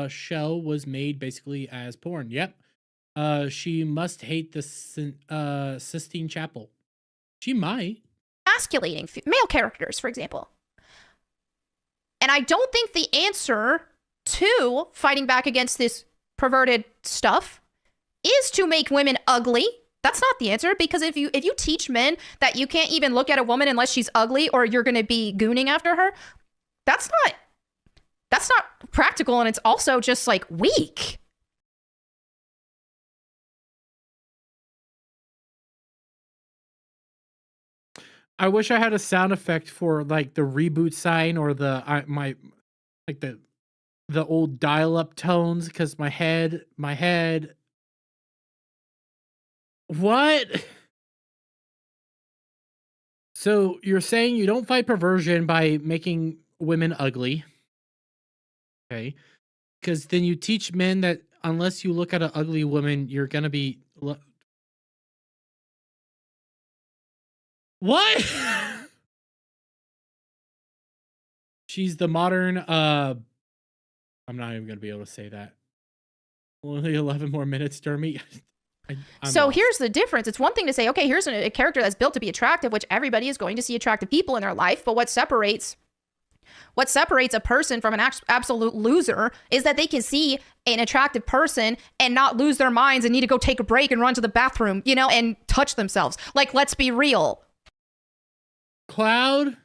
shell was made basically as porn. Yep. She must hate the Sistine Chapel. She might. Emasculating male characters, for example. And I don't think the answer to fighting back against this perverted stuff is to make women ugly. That's not the answer, because if you teach men that you can't even look at a woman unless she's ugly or you're going to be gooning after her, that's not practical, and it's also just like weak. I wish I had a sound effect for like the reboot sign or the old dial-up tones, because my head. What? So you're saying you don't fight perversion by making women ugly, okay? Because then you teach men that unless you look at an ugly woman, you're gonna be. What? She's the modern I'm not even gonna be able to say that. Only 11 more minutes, Dermy. So here's the difference. It's one thing to say, okay, here's a character that's built to be attractive, which everybody is going to see attractive people in their life, but what separates What separates a person from an absolute loser is that they can see an attractive person and not lose their minds and need to go take a break and run to the bathroom, you know, and touch themselves. Like, let's be real. Cloud,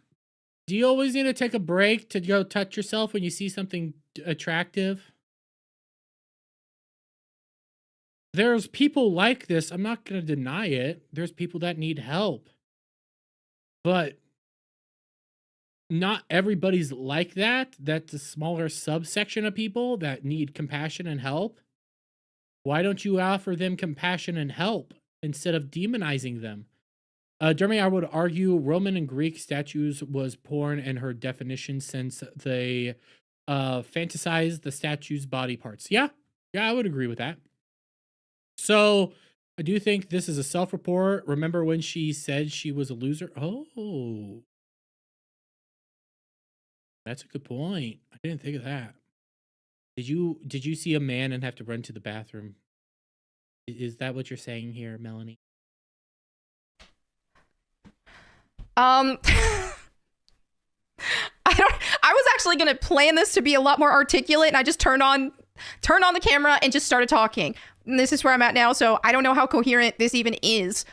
do you always need to take a break to go touch yourself when you see something attractive? There's people like this. I'm not going to deny it. There's people that need help. But not everybody's like that. That's a smaller subsection of people that need compassion and help. Why don't you offer them compassion and help instead of demonizing them? Dermy, I would argue Roman and Greek statues was porn in her definition, since they fantasize the statue's body parts. Yeah, I would agree with that. So I do think this is a self-report. Remember when she said she was a loser? Oh, that's a good point. I didn't think of that. Did you see a man and have to run to the bathroom? Is that what you're saying here, Melanie? I was actually gonna plan this to be a lot more articulate, and I just turned on the camera and just started talking. And this is where I'm at now, so I don't know how coherent this even is.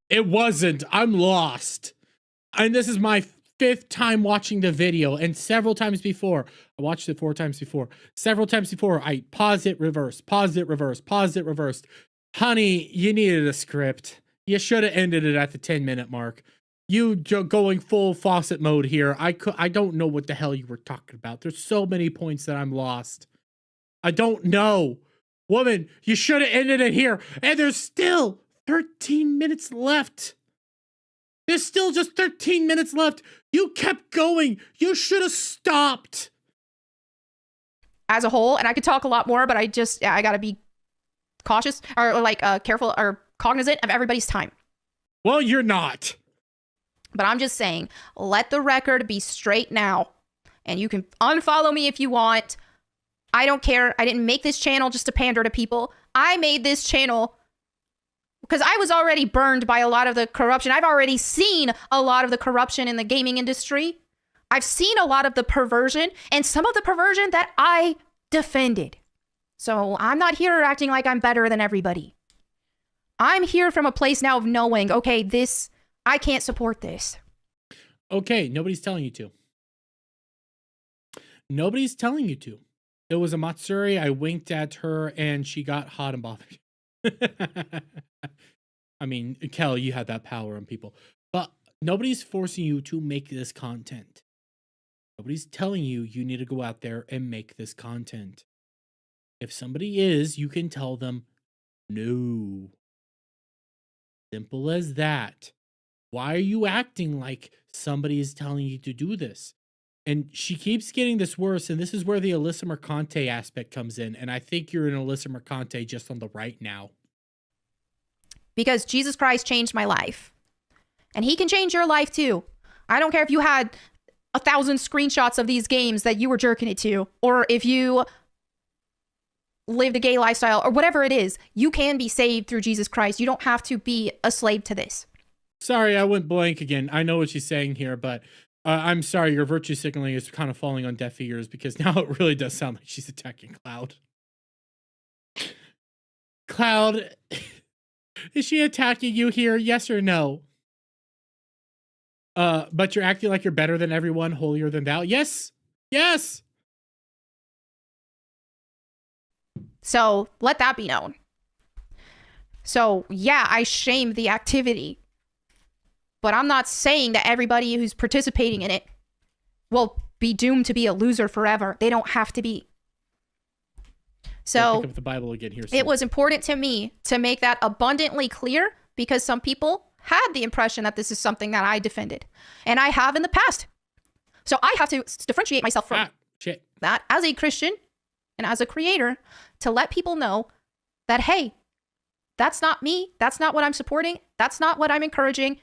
It wasn't. I'm lost. And this is my 5th time watching the video, and several times before. I watched it 4 times before. Several times before, I pause it, reverse, pause it, reverse, pause it, reverse. Honey, you needed a script. You should have ended it at the 10-minute mark. You going full faucet mode here. I don't know what the hell you were talking about. There's so many points that I'm lost. I don't know. Woman, you should have ended it here. And there's still 13 minutes left. There's still just 13 minutes left. You kept going. You should have stopped. As a whole, and I could talk a lot more, but I gotta be cautious or like careful or cognizant of everybody's time. Well, you're not. But I'm just saying, let the record be straight now. And you can unfollow me if you want. I don't care. I didn't make this channel just to pander to people. I made this channel because I was already burned by a lot of the corruption. I've already seen a lot of the corruption in the gaming industry. I've seen a lot of the perversion, and some of the perversion that I defended. So I'm not here acting like I'm better than everybody. I'm here from a place now of knowing, okay, I can't support this. Okay, nobody's telling you to. Nobody's telling you to. It was a Matsuri. I winked at her and she got hot and bothered. I mean, Kel, you had that power on people. But nobody's forcing you to make this content. Nobody's telling you you need to go out there and make this content. If somebody is, you can tell them no. Simple as that. Why are you acting like somebody is telling you to do this? And she keeps getting this worse, and this is where the Alyssa Mercante aspect comes in. And I think you're an Alyssa Mercante just on the right now. Because Jesus Christ changed my life. And he can change your life too. I don't care if you had 1,000 screenshots of these games that you were jerking it to, or if you lived a gay lifestyle, or whatever it is. You can be saved through Jesus Christ. You don't have to be a slave to this. Sorry, I went blank again. I know what she's saying here, but I'm sorry, your virtue signaling is kind of falling on deaf ears, because now it really does sound like she's attacking Cloud. Cloud, is she attacking you here? Yes or no? But you're acting like you're better than everyone, holier than thou. Yes. Yes. So let that be known. So yeah, I shame the activity. But I'm not saying that everybody who's participating in it will be doomed to be a loser forever. They don't have to be. So pick up the Bible again here. It was important to me to make that abundantly clear, because some people had the impression that this is something that I defended. And I have in the past. So I have to differentiate myself from that as a Christian and as a creator, to let people know that, hey, that's not me. That's not what I'm supporting. That's not what I'm encouraging.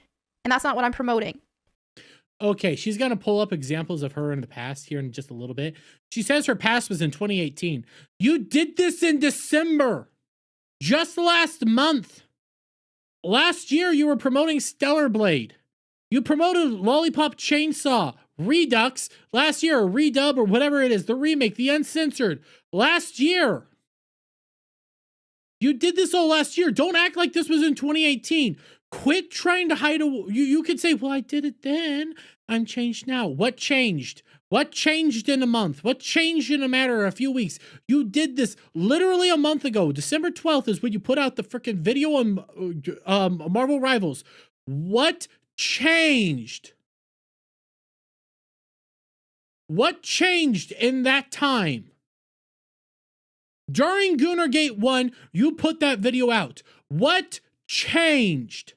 And that's not what I'm promoting. Okay, she's going to pull up examples of her in the past here in just a little bit. She says her past was in 2018. You did this in December. Just last month. Last year, you were promoting Stellar Blade. You promoted Lollipop Chainsaw Redux last year, or redub, or whatever it is, the remake, the uncensored last year. You did this all last year. Don't act like this was in 2018. Quit trying to hide. You could say, well, I did it then. I'm changed now. What changed? What changed in a month? What changed in a matter of a few weeks? You did this literally a month ago. December 12th is when you put out the freaking video on Marvel Rivals. What changed? What changed in that time? During Gooner Gate 1, you put that video out. What changed?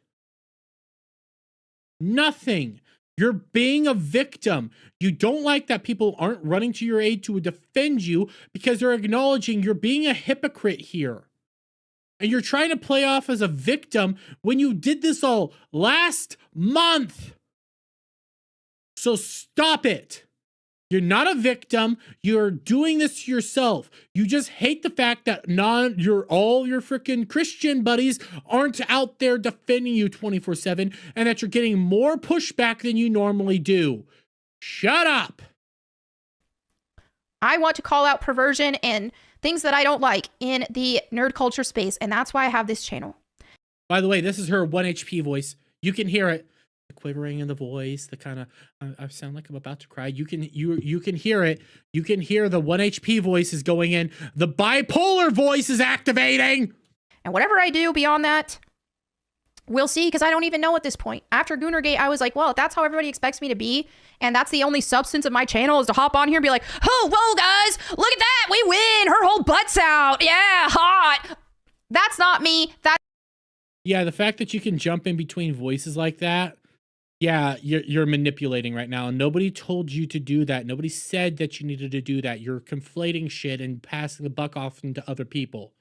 Nothing. You're being a victim. You don't like that people aren't running to your aid to defend you because they're acknowledging you're being a hypocrite here. And you're trying to play off as a victim when you did this all last month. So stop it. You're not a victim. You're doing this to yourself. You just hate the fact that all your freaking Christian buddies aren't out there defending you 24/7 and that you're getting more pushback than you normally do. Shut up. I want to call out perversion and things that I don't like in the nerd culture space, and that's why I have this channel. By the way, this is her 1 HP voice. You can hear it. The quivering in the voice, the kind of I sound like I'm about to cry. You can hear it. You can hear the 1 HP voice is going in. The bipolar voice is activating. And whatever I do beyond that, we'll see, because I don't even know at this point. After Goonergate, I was like, well, if that's how everybody expects me to be, and that's the only substance of my channel is to hop on here and be like, oh, whoa, guys, look at that, we win, her whole butt's out, yeah, hot. That's not me. Yeah, the fact that you can jump in between voices like that, yeah, you're manipulating right now. Nobody told you to do that. Nobody said that you needed to do that. You're conflating shit and passing the buck off into other people.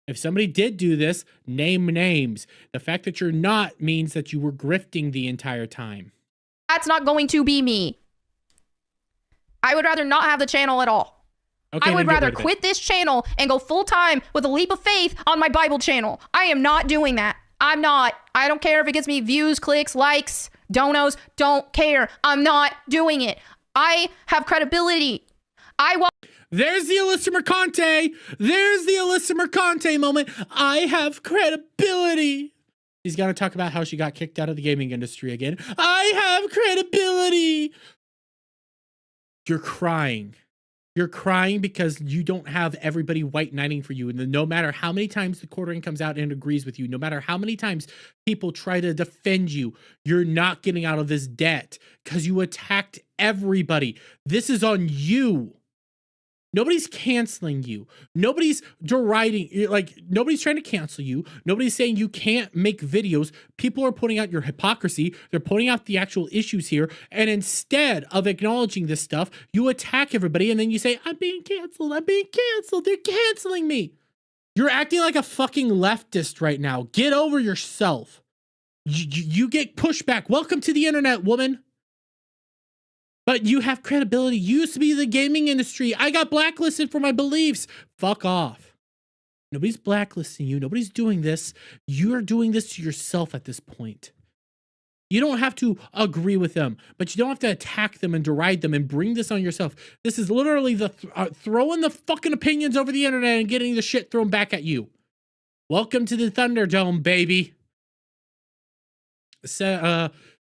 If somebody did do this, name names. The fact that you're not means that you were grifting the entire time. That's not going to be me. I would rather not have the channel at all. Okay, I would rather quit this channel and go full time with a leap of faith on my Bible channel. I am not doing that. I'm not. I don't care if it gets me views, clicks, likes, donos. Don't care. I'm not doing it. I have credibility. There's the Alyssa Mercante. There's the Alyssa Mercante moment. I have credibility. She's got to talk about how she got kicked out of the gaming industry again. I have credibility. You're crying. You're crying because you don't have everybody white knighting for you. And no matter how many times the quartering comes out and agrees with you, no matter how many times people try to defend you, you're not getting out of this debt because you attacked everybody. This is on you. Nobody's canceling you. Nobody's deriding, like, nobody's trying to cancel you. Nobody's saying you can't make videos. People are pointing out your hypocrisy. They're pointing out the actual issues here. And instead of acknowledging this stuff, you attack everybody and then you say, I'm being canceled. I'm being canceled. They're canceling me. You're acting like a fucking leftist right now. Get over yourself. You get pushback. Welcome to the internet, woman. But you have credibility. You used to be the gaming industry. I got blacklisted for my beliefs. Fuck off. Nobody's blacklisting you. Nobody's doing this. You're doing this to yourself at this point. You don't have to agree with them, but you don't have to attack them and deride them and bring this on yourself. This is literally the throwing the fucking opinions over the internet and getting the shit thrown back at you. Welcome to the Thunderdome, baby.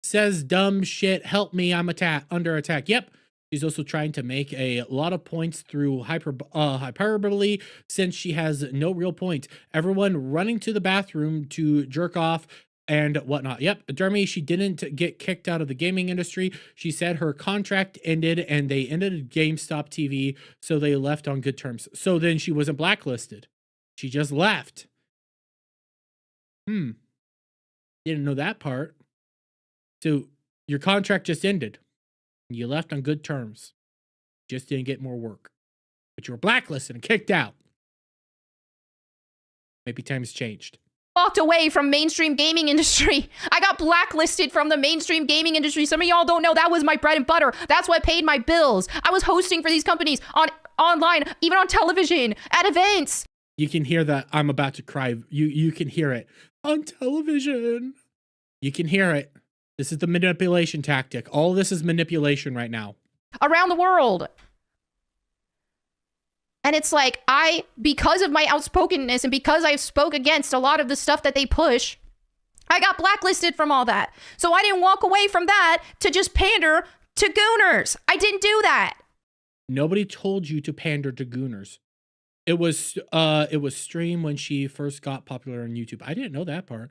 Says dumb shit, help me, I'm under attack. Yep. She's also trying to make a lot of points through hyperbole since she has no real point. Everyone running to the bathroom to jerk off and whatnot. Yep. Dermy, she didn't get kicked out of the gaming industry. She said her contract ended and they ended GameStop TV, so they left on good terms. So then she wasn't blacklisted. She just left. Didn't know that part. So your contract just ended. You left on good terms. Just didn't get more work. But you were blacklisted and kicked out. Maybe times changed. Walked away from mainstream gaming industry. I got blacklisted from the mainstream gaming industry. Some of y'all don't know that was my bread and butter. That's what paid my bills. I was hosting for these companies online, even on television, at events. You can hear that I'm about to cry. You can hear it on television. You can hear it. This is the manipulation tactic. All this is manipulation right now. Around the world. And it's like, because of my outspokenness and because I spoke against a lot of the stuff that they push, I got blacklisted from all that. So I didn't walk away from that to just pander to Gooners. I didn't do that. Nobody told you to pander to Gooners. It was Stream when she first got popular on YouTube. I didn't know that part.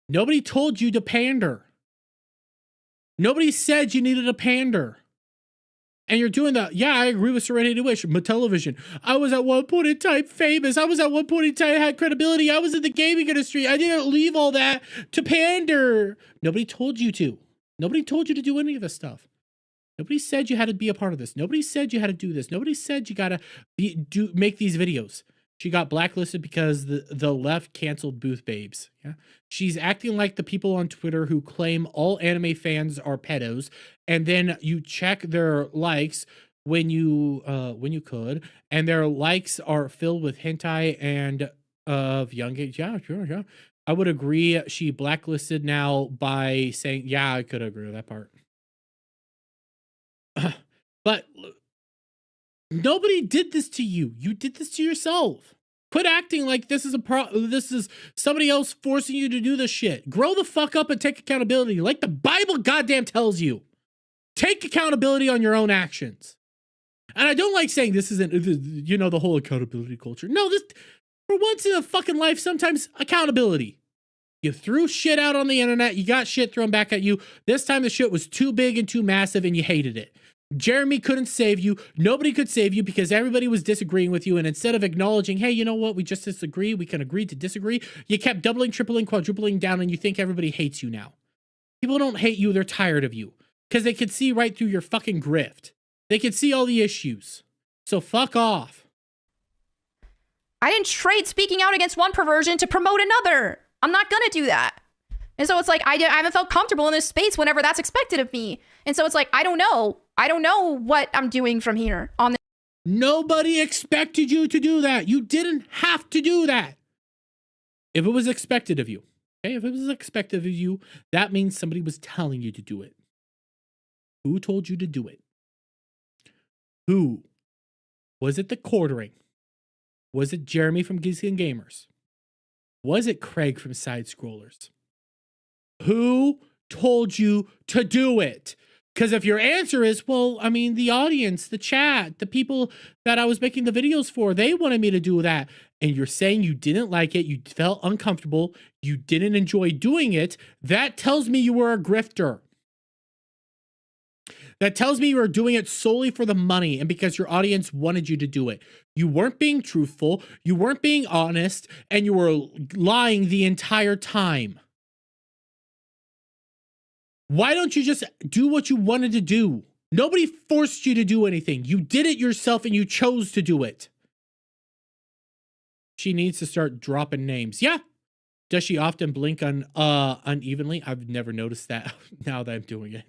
Nobody told you to pander. Nobody said you needed a pander. And you're doing that. Yeah, I agree with Serenity Wish. Television. I was at one point in time famous. I was at one point in time had credibility. I was in the gaming industry. I didn't leave all that to pander. Nobody told you to. Nobody told you to do any of this stuff. Nobody said you had to be a part of this. Nobody said you had to do this. Nobody said you gotta make these videos. She got blacklisted because the left canceled Booth Babes. Yeah, she's acting like the people on Twitter who claim all anime fans are pedos, and then you check their likes when you could, and their likes are filled with hentai and of young age. Yeah, sure. I would agree. She blacklisted now by saying, yeah, I could agree with that part. But nobody did this to you. You did this to yourself. Quit acting like this is this is somebody else forcing you to do this shit. Grow the fuck up and take accountability like the Bible goddamn tells you. Take accountability on your own actions. And I don't like saying this isn't, you know, the whole accountability culture. No, this, for once in a fucking life, sometimes accountability. You threw shit out on the internet. You got shit thrown back at you. This time the shit was too big and too massive and you hated it. Jeremy couldn't save you. Nobody could save you because everybody was disagreeing with you. And instead of acknowledging, hey, you know what? We just disagree. We can agree to disagree. You kept doubling, tripling, quadrupling down and you think everybody hates you now. People don't hate you. They're tired of you because they could see right through your fucking grift. They could see all the issues. So fuck off. I didn't trade speaking out against one perversion to promote another. I'm not gonna do that. And so it's like, I haven't felt comfortable in this space whenever that's expected of me. And so it's like, I don't know what I'm doing from here on this. Nobody expected you to do that. You didn't have to do that. If it was expected of you, okay? If it was expected of you, that means somebody was telling you to do it. Who told you to do it? Who? Was it the quartering? Was it Jeremy from Geeks and Gamers? Was it Craig from Side Scrollers? Who told you to do it? Because if your answer is, well, I mean, the audience, the chat, the people that I was making the videos for, they wanted me to do that. And you're saying you didn't like it, you felt uncomfortable, you didn't enjoy doing it, that tells me you were a grifter. That tells me you were doing it solely for the money and because your audience wanted you to do it. You weren't being truthful, you weren't being honest, and you were lying the entire time. Why don't you just do what you wanted to do? Nobody forced you to do anything. You did it yourself and you chose to do it. She needs to start dropping names. Yeah. Does she often blink unevenly? I've never noticed that now that I'm doing it.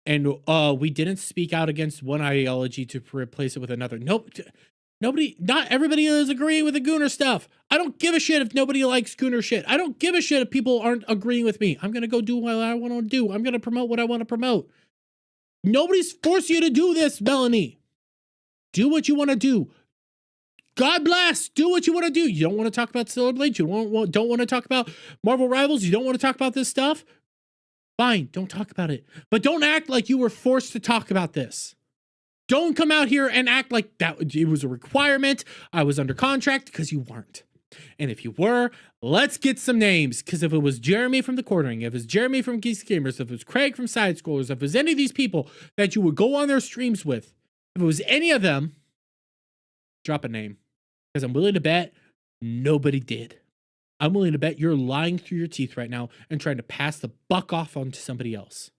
And we didn't speak out against one ideology to replace it with another. Nope. Nobody, not everybody is agreeing with the Gooner stuff. I don't give a shit if nobody likes Gooner shit. I don't give a shit if people aren't agreeing with me. I'm going to go do what I want to do. I'm going to promote what I want to promote. Nobody's forced you to do this, Melanie. Do what you want to do. God bless. Do what you want to do. You don't want to talk about Stellar Blade. You don't want to talk about Marvel Rivals. You don't want to talk about this stuff. Fine, don't talk about it. But don't act like you were forced to talk about this. Don't come out here and act like that it was a requirement. I was under contract, because you weren't. And if you were, let's get some names. Because if it was Jeremy from The Quartering, if it was Jeremy from Geeks Gamers, if it was Craig from Side Scrollers, if it was any of these people that you would go on their streams with, if it was any of them, drop a name. Because I'm willing to bet nobody did. I'm willing to bet you're lying through your teeth right now and trying to pass the buck off onto somebody else.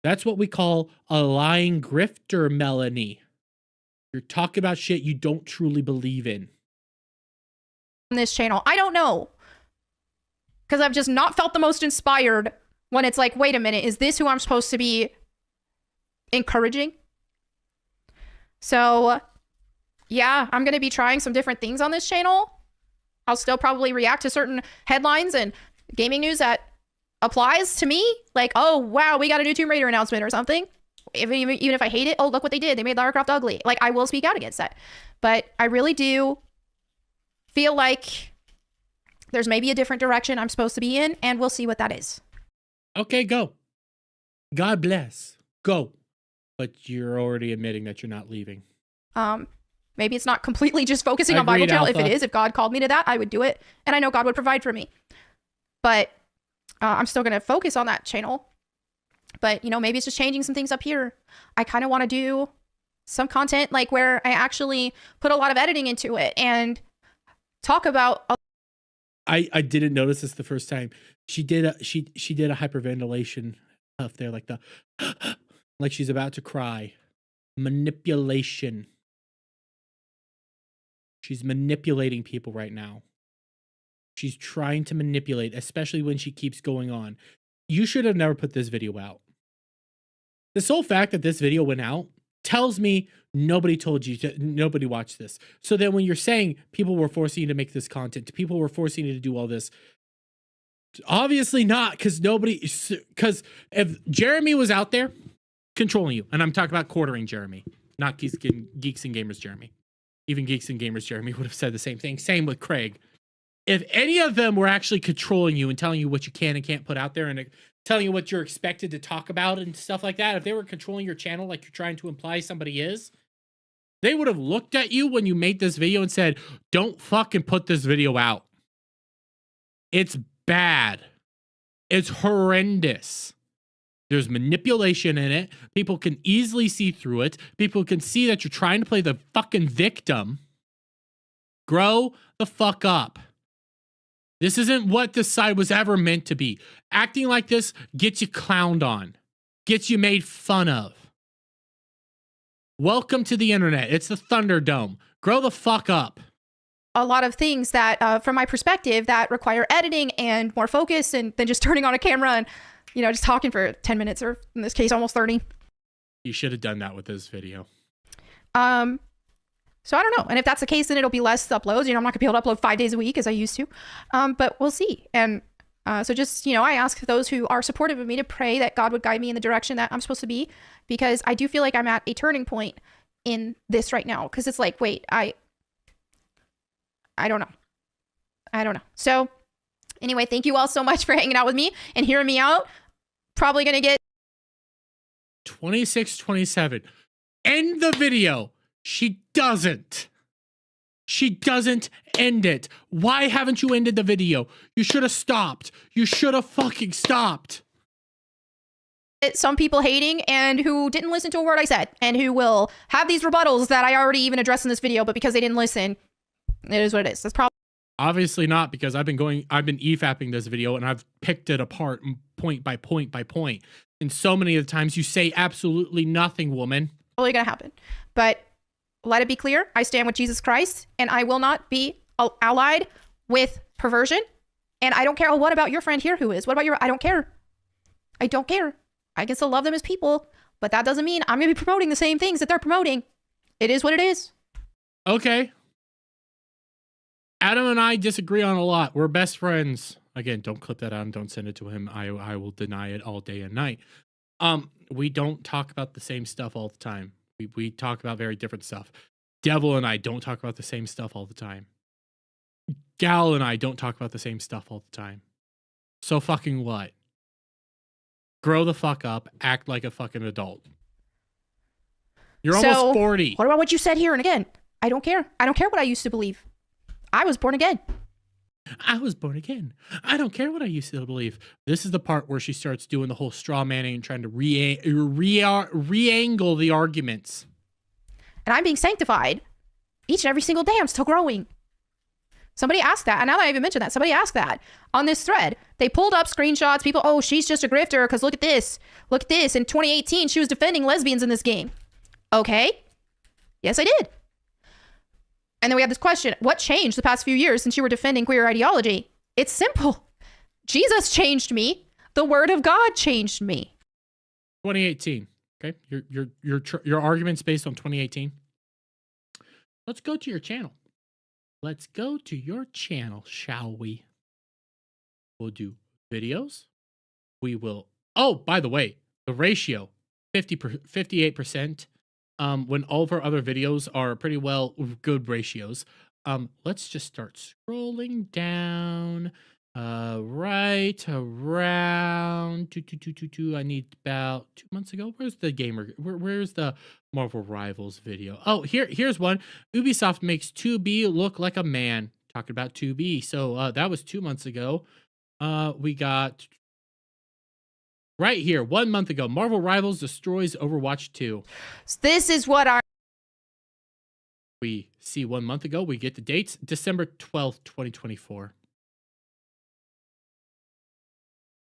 That's what we call a lying grifter, Melanie. You're talking about shit you don't truly believe in. On this channel, I don't know. Because I've just not felt the most inspired when it's like, wait a minute, is this who I'm supposed to be encouraging? So, yeah, I'm going to be trying some different things on this channel. I'll still probably react to certain headlines and gaming news that applies to me, like, oh wow, we got a new Tomb Raider announcement or something, even if I hate it, oh look what they did, they made Lara Croft ugly, like I will speak out against that. But I really do feel like there's maybe a different direction I'm supposed to be in, and we'll see what that is. Okay, go. God bless. Go. But you're already admitting that you're not leaving. Maybe it's not completely just focusing on Bible channel. If it is, if God called me to that, I would do it. And I know God would provide for me. But I'm still going to focus on that channel. But, you know, maybe it's just changing some things up here. I kind of want to do some content like where I actually put a lot of editing into it and talk about. I didn't notice this the first time. She did a hyperventilation up there, like the like she's about to cry. Manipulation. She's manipulating people right now. She's trying to manipulate, especially when she keeps going on. You should have never put this video out. The sole fact that this video went out tells me nobody told you to, nobody watched this. So then when you're saying people were forcing you to make this content, people were forcing you to do all this, obviously not, because if Jeremy was out there controlling you, and I'm talking about quartering Jeremy, not Geeks and Gamers Jeremy. Even Geeks and Gamers Jeremy would have said the same thing. Same with Craig. If any of them were actually controlling you and telling you what you can and can't put out there and telling you what you're expected to talk about and stuff like that, if they were controlling your channel like you're trying to imply somebody is, they would have looked at you when you made this video and said, don't fucking put this video out. It's bad. It's horrendous. There's manipulation in it. People can easily see through it. People can see that you're trying to play the fucking victim. Grow the fuck up. This isn't what this side was ever meant to be. Acting like this gets you clowned on. Gets you made fun of. Welcome to the internet. It's the Thunderdome. Grow the fuck up. A lot of things that, from my perspective, that require editing and more focus than just turning on a camera and, you know, just talking for 10 minutes or in this case, almost 30. You should have done that with this video. So I don't know. And if that's the case, then it'll be less uploads. You know, I'm not gonna be able to upload 5 days a week as I used to. But we'll see. And so just, you know, I ask those who are supportive of me to pray that God would guide me in the direction that I'm supposed to be, because I do feel like I'm at a turning point in this right now. Because it's like, wait, I don't know. I don't know. So anyway, thank you all so much for hanging out with me and hearing me out. Probably gonna get 26-27. End the video. She doesn't. She doesn't end it. Why haven't you ended the video? You should have stopped. You should have fucking stopped. Some people hating and who didn't listen to a word I said and who will have these rebuttals that I already even addressed in this video, but because they didn't listen, it is what it is. That's probably obviously not, because I've been EFAPing this video and I've picked it apart point by point by point. And so many of the times you say absolutely nothing, woman. Probably gonna happen. But let it be clear, I stand with Jesus Christ and I will not be allied with perversion. And I don't care. Oh, what about your friend here who is? What about your, I don't care. I don't care. I can still love them as people, but that doesn't mean I'm gonna be promoting the same things that they're promoting. It is what it is. Okay. Adam and I disagree on a lot. We're best friends. Again, don't clip that out and don't send it to him. I will deny it all day and night. We don't talk about the same stuff all the time. We talk about very different stuff. Devil and I don't talk about the same stuff all the time. Gal and I don't talk about the same stuff all the time. So fucking what? Grow the fuck up. Act like a fucking adult. You're almost 40. What about what you said here and again? I don't care. I don't care what I used to believe. I was born again. I was born again. I don't care what I used to believe. This is the part where she starts doing the whole straw manning and trying to re-angle the arguments. And I'm being sanctified each and every single day. I'm still growing. Somebody asked that. And now that I even mentioned that, somebody asked that on this thread. They pulled up screenshots. People, oh, she's just a grifter because look at this. Look at this. In 2018, she was defending lesbians in this game. Okay. Yes, I did. And then we have this question, what changed the past few years since you were defending queer ideology? It's simple. Jesus changed me. The word of God changed me. 2018. Okay. Your argument's based on 2018. Let's go to your channel. Let's go to your channel, shall we? We'll do videos. We will. Oh, by the way, the ratio 58%. When all of our other videos are pretty well good ratios. Let's just start scrolling down. Right around I need about 2 months ago. Where's the gamer? Where's the Marvel Rivals video? Oh, here's one. Ubisoft makes 2B look like a man. Talking about 2B. So that was 2 months ago. We got right here 1 month ago. Marvel Rivals destroys Overwatch 2. This is what we see 1 month ago. We get the dates. December 12th, 2024.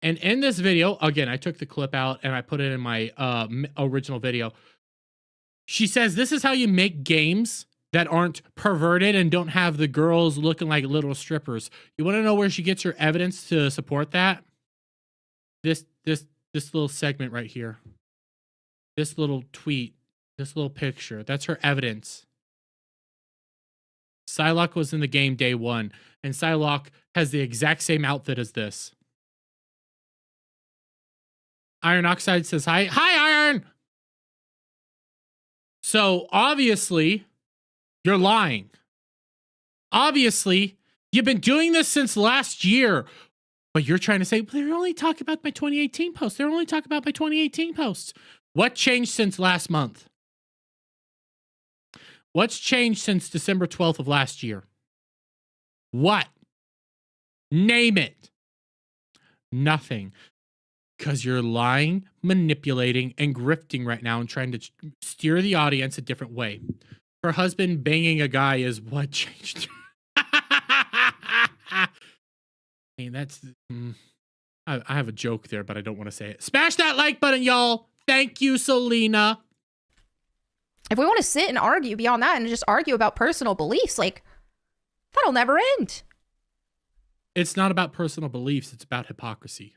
And in this video, again, I took the clip out and I put it in my original video. She says, this is how you make games that aren't perverted and don't have the girls looking like little strippers. You want to know where she gets her evidence to support that? This little segment right here. This little tweet. This little picture. That's her evidence. Psylocke was in the game day one. And Psylocke has the exact same outfit as this. Iron Oxide says hi. Hi, Iron! So, obviously, you're lying. Obviously, you've been doing this since last year. But you're trying to say, well, they're only talking about my 2018 posts. They're only talking about my 2018 posts. What changed since last month? What's changed since December 12th of last year? What? Name it. Nothing. Because you're lying, manipulating, and grifting right now and trying to steer the audience a different way. Her husband banging a guy is what changed. I mean, that's... I have a joke there, but I don't want to say it. Smash that like button, y'all. Thank you, Selena. if we want to sit and argue beyond that and just argue about personal beliefs, like, that'll never end. It's not about personal beliefs. It's about hypocrisy.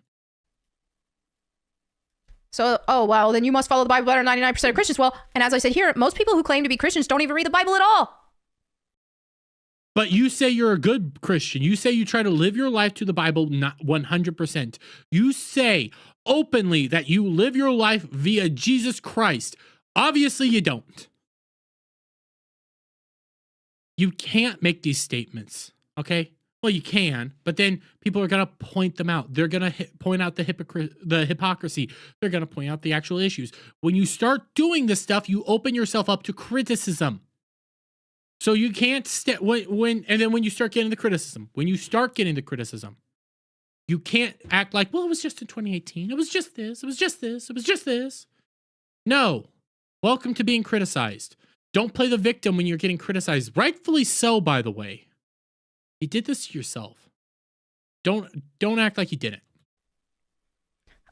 So, oh, well, then you must follow the Bible better than 99% of Christians. Well, and as I said here, most people who claim to be Christians don't even read the Bible at all. But you say you're a good Christian. You say you try to live your life to the Bible, not 100%. You say openly that you live your life via Jesus Christ. Obviously, you don't. You can't make these statements, okay? Well, you can, but then people are going to point them out. They're going to point out the hypocrisy. They're going to point out the actual issues. When you start doing this stuff, you open yourself up to criticism. So you can't and then when you start getting the criticism, you can't act like, well, it was just in 2018. It was just this. It was just this. It was just this. No. Welcome to being criticized. Don't play the victim when you're getting criticized. Rightfully so, by the way. You did this to yourself. Don't act like you didn't.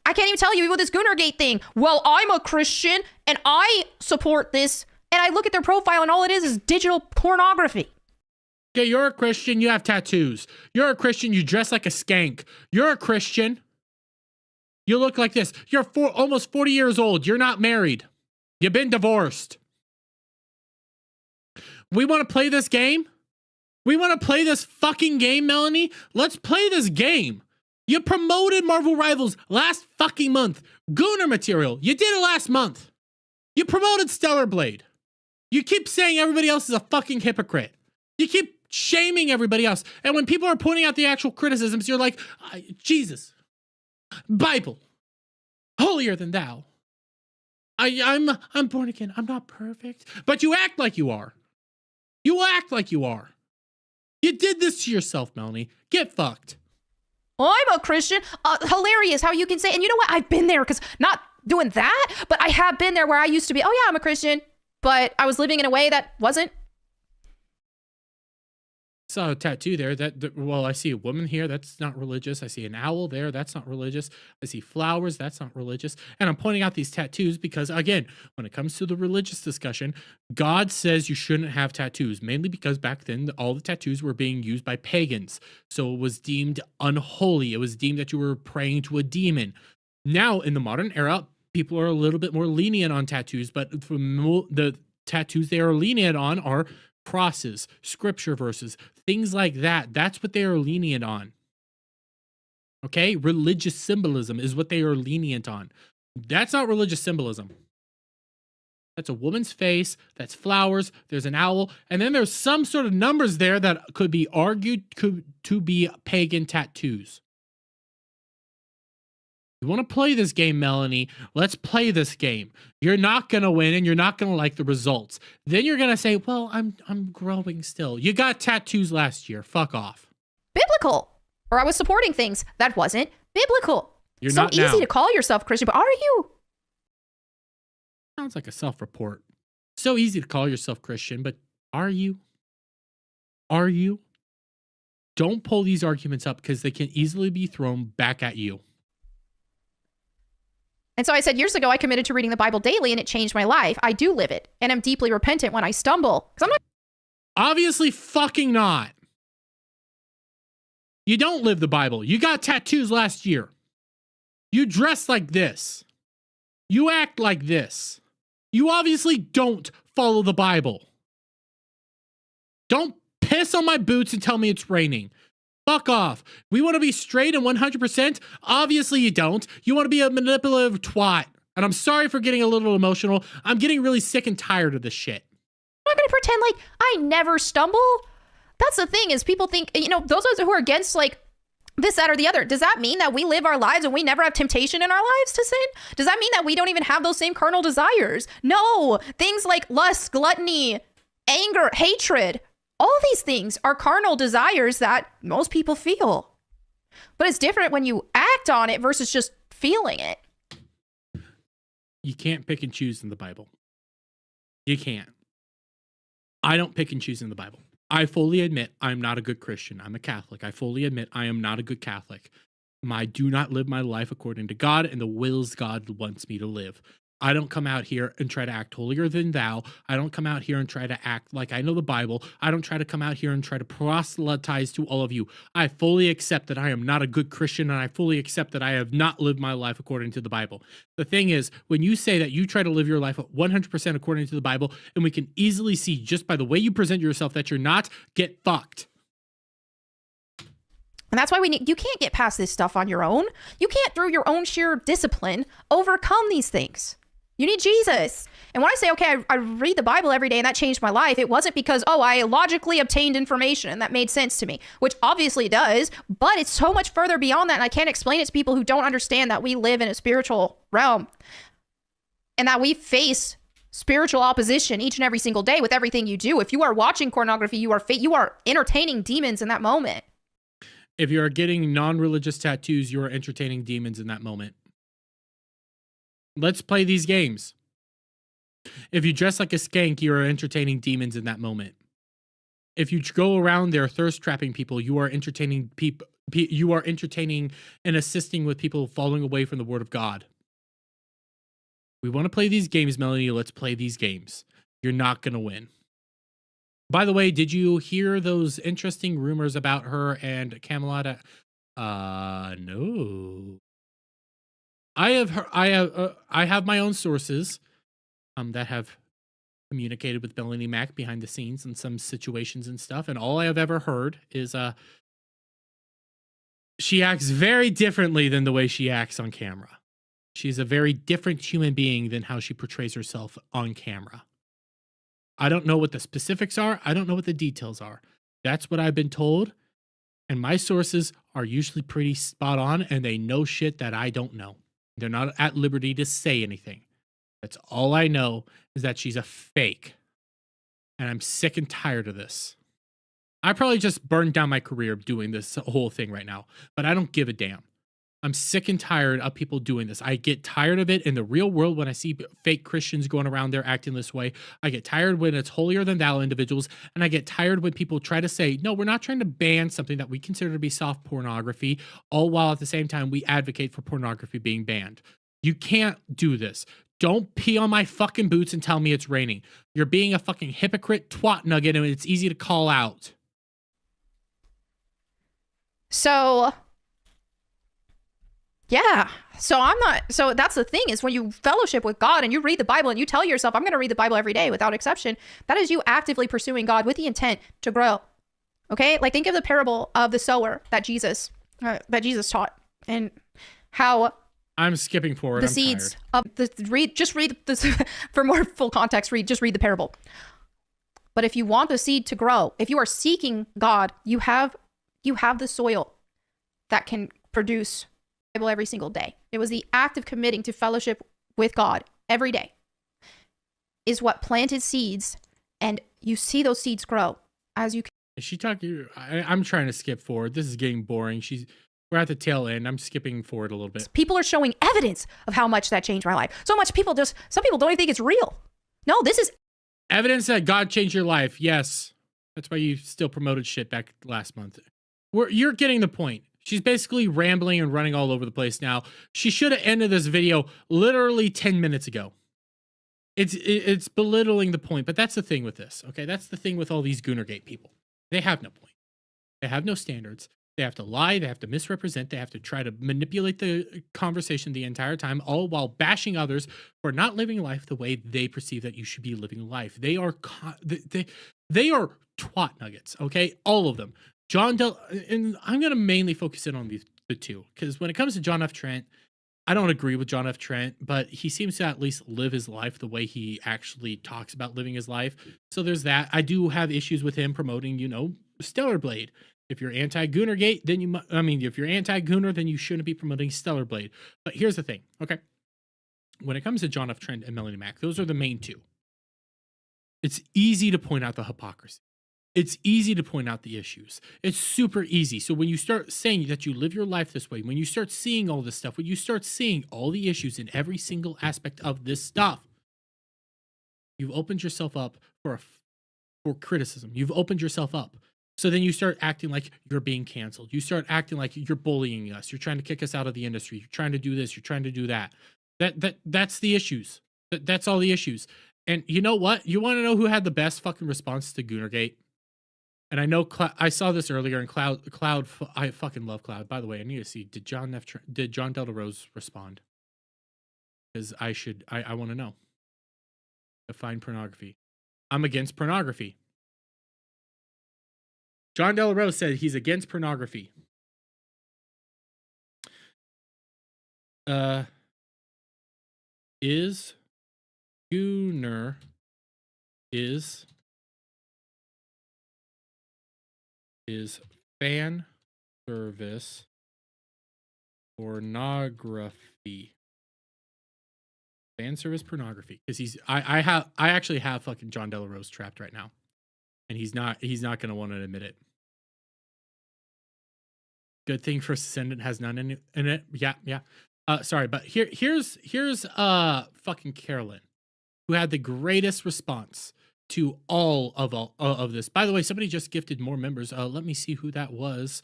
I can't even tell you with this Goonergate thing. Well, I'm a Christian and I support this. And I look at their profile and all it is digital pornography. Okay, you're a Christian, you have tattoos. You're a Christian, you dress like a skank. You're a Christian. You look like this. You're almost 40 years old. You're not married. You've been divorced. We want to play this game? We want to play this fucking game, Melanie? Let's play this game. You promoted Marvel Rivals last fucking month. Gooner material. You did it last month. You promoted Stellar Blade. You keep saying everybody else is a fucking hypocrite. You keep shaming everybody else. And when people are pointing out the actual criticisms, you're like, Jesus, Bible, holier than thou. I'm born again. I'm not perfect. But you act like you are. You act like you are. You did this to yourself, Melanie. Get fucked. I'm a Christian. Hilarious how you can say, and you know what? I've been there because not doing that, but I have been there where I used to be, oh yeah, I'm a Christian, but I was living in a way that wasn't. I saw a tattoo there. Well, I see a woman here. That's not religious. I see an owl there. That's not religious. I see flowers. That's not religious. And I'm pointing out these tattoos because, again, when it comes to the religious discussion, God says you shouldn't have tattoos, mainly because back then all the tattoos were being used by pagans. So it was deemed unholy. It was deemed that you were praying to a demon. Now, in the modern era, people are a little bit more lenient on tattoos, but the tattoos they are lenient on are crosses, scripture verses, things like that. That's what they are lenient on. Okay? Religious symbolism is what they are lenient on. That's not religious symbolism. That's a woman's face, that's flowers, there's an owl, and then there's some sort of numbers there that could be argued to be pagan tattoos. You want to play this game, Melanie? Let's play this game. You're not going to win and you're not going to like the results. Then you're going to say, well, I'm growing still. You got tattoos last year. Fuck off. Biblical. Or I was supporting things that wasn't biblical. You're so not easy now. to call yourself Christian, but are you? Sounds like a self-report. So easy to call yourself Christian, but are you? Are you? Don't pull these arguments up because they can easily be thrown back at you. And so I said years ago, I committed to reading the Bible daily and it changed my life. I do live it and I'm deeply repentant when I stumble. Because I'm not. Obviously fucking not. You don't live the Bible. You got tattoos last year. You dress like this. You act like this. You obviously don't follow the Bible. Don't piss on my boots and tell me it's raining. Fuck off. We want to be straight and 100%? Obviously you don't. You want to be a manipulative twat. And I'm sorry for getting a little emotional. I'm getting really sick and tired of this shit. I'm not going to pretend like I never stumble. That's the thing is people think, those of us who are against like this, that, or the other. Does that mean that we live our lives and we never have temptation in our lives to sin? Does that mean that we don't even have those same carnal desires? No. Things like lust, gluttony, anger, hatred, all these things are carnal desires that most people feel. But it's different when you act on it versus just feeling it. You can't pick and choose in the Bible. You can't. I don't pick and choose in the Bible. I fully admit I'm not a good Christian. I'm a Catholic. I fully admit I am not a good Catholic. I do not live my life according to God and the wills God wants me to live. I don't come out here and try to act holier than thou. I don't come out here and try to act like I know the Bible. I don't try to come out here and try to proselytize to all of you. I fully accept that I am not a good Christian, and I fully accept that I have not lived my life according to the Bible. The thing is, when you say that you try to live your life 100% according to the Bible, and we can easily see just by the way you present yourself that you're not, get fucked. And that's why you can't get past this stuff on your own. You can't, through your own sheer discipline, overcome these things. You need Jesus. And when I say, okay, I read the Bible every day and that changed my life, it wasn't because, I logically obtained information and that made sense to me, which obviously does, but it's so much further beyond that. And I can't explain it to people who don't understand that we live in a spiritual realm and that we face spiritual opposition each and every single day with everything you do. If you are watching pornography, you are entertaining demons in that moment. If you are getting non-religious tattoos, you are entertaining demons in that moment. Let's play these games. If you dress like a skank, you are entertaining demons in that moment. If you go around there thirst trapping people, you are entertaining people. You are entertaining and assisting with people falling away from the word of God. We want to play these games, Melanie. Let's play these games. You're not going to win. By the way, did you hear those interesting rumors about her and Camelot? No. I have my own sources that have communicated with Melanie Mac behind the scenes in some situations and stuff, and all I have ever heard is she acts very differently than the way she acts on camera. She's a very different human being than how she portrays herself on camera. I don't know what the specifics are. I don't know what the details are. That's what I've been told, and my sources are usually pretty spot on, and they know shit that I don't know. They're not at liberty to say anything. That's all I know is that she's a fake. And I'm sick and tired of this. I probably just burned down my career doing this whole thing right now, but I don't give a damn. I'm sick and tired of people doing this. I get tired of it in the real world when I see fake Christians going around there acting this way. I get tired when it's holier than thou individuals. And I get tired when people try to say, no, we're not trying to ban something that we consider to be soft pornography, all while at the same time we advocate for pornography being banned. You can't do this. Don't pee on my fucking boots and tell me it's raining. You're being a fucking hypocrite twat nugget and it's easy to call out. So... yeah. So that's the thing is when you fellowship with God and you read the Bible and you tell yourself, I'm going to read the Bible every day without exception, that is you actively pursuing God with the intent to grow. Okay? Like think of the parable of the sower that Jesus taught. and how I'm skipping forward. the I'm seeds tired. of the read this for more full context. Read the parable. But if you want the seed to grow, if you are seeking God, you have the soil that can produce Bible every single day. It was the act of committing to fellowship with God every day is what planted seeds, and you see those seeds grow as you. Is she talking? I'm trying to skip forward. This is getting boring. We're at the tail end. I'm skipping forward a little bit. People are showing evidence of how much that changed my life. So much some people don't even think it's real. No, this is Evidence that God changed your life. Yes. That's why you still promoted shit back last month. You're getting the point. She's basically rambling and running all over the place now. She should have ended this video literally 10 minutes ago. It's belittling the point, but that's the thing with this, okay? That's the thing with all these Goonergate people. They have no point. They have no standards. They have to lie. They have to misrepresent. They have to try to manipulate the conversation the entire time, all while bashing others for not living life the way they perceive that you should be living life. They are twat nuggets, okay? All of them. And I'm going to mainly focus in on the two, because when it comes to John F. Trent, I don't agree with John F. Trent, but he seems to at least live his life the way he actually talks about living his life. So there's that. I do have issues with him promoting, Stellar Blade. If you're anti-Goonergate, then if you're anti-Gooner, then you shouldn't be promoting Stellar Blade. But here's the thing, okay? When it comes to John F. Trent and Melanie Mack, those are the main two. It's easy to point out the hypocrisy. It's easy to point out the issues. It's super easy. So when you start saying that you live your life this way, when you start seeing all this stuff, when you start seeing all the issues in every single aspect of this stuff, you've opened yourself up for criticism. You've opened yourself up. So then you start acting like you're being canceled. You start acting like you're bullying us. You're trying to kick us out of the industry. You're trying to do this. You're trying to do that. That's the issues. That's all the issues. And you know what? You want to know who had the best fucking response to Goonergate? And I know I saw this earlier in Cloud. I fucking love Cloud. By the way, I need to see, did John Del Rose respond? Because I want to know. Define pornography. I'm against pornography. John Del Rose said he's against pornography. Is Gooner is fan service pornography? Fan service pornography, because I actually have fucking John Del Rose trapped right now, and he's not gonna want to admit it. Good thing First Ascendant has none in it. Yeah. Sorry, but here's fucking Carolyn, who had the greatest response to all of this. By the way, somebody just gifted more members. Let me see who that was.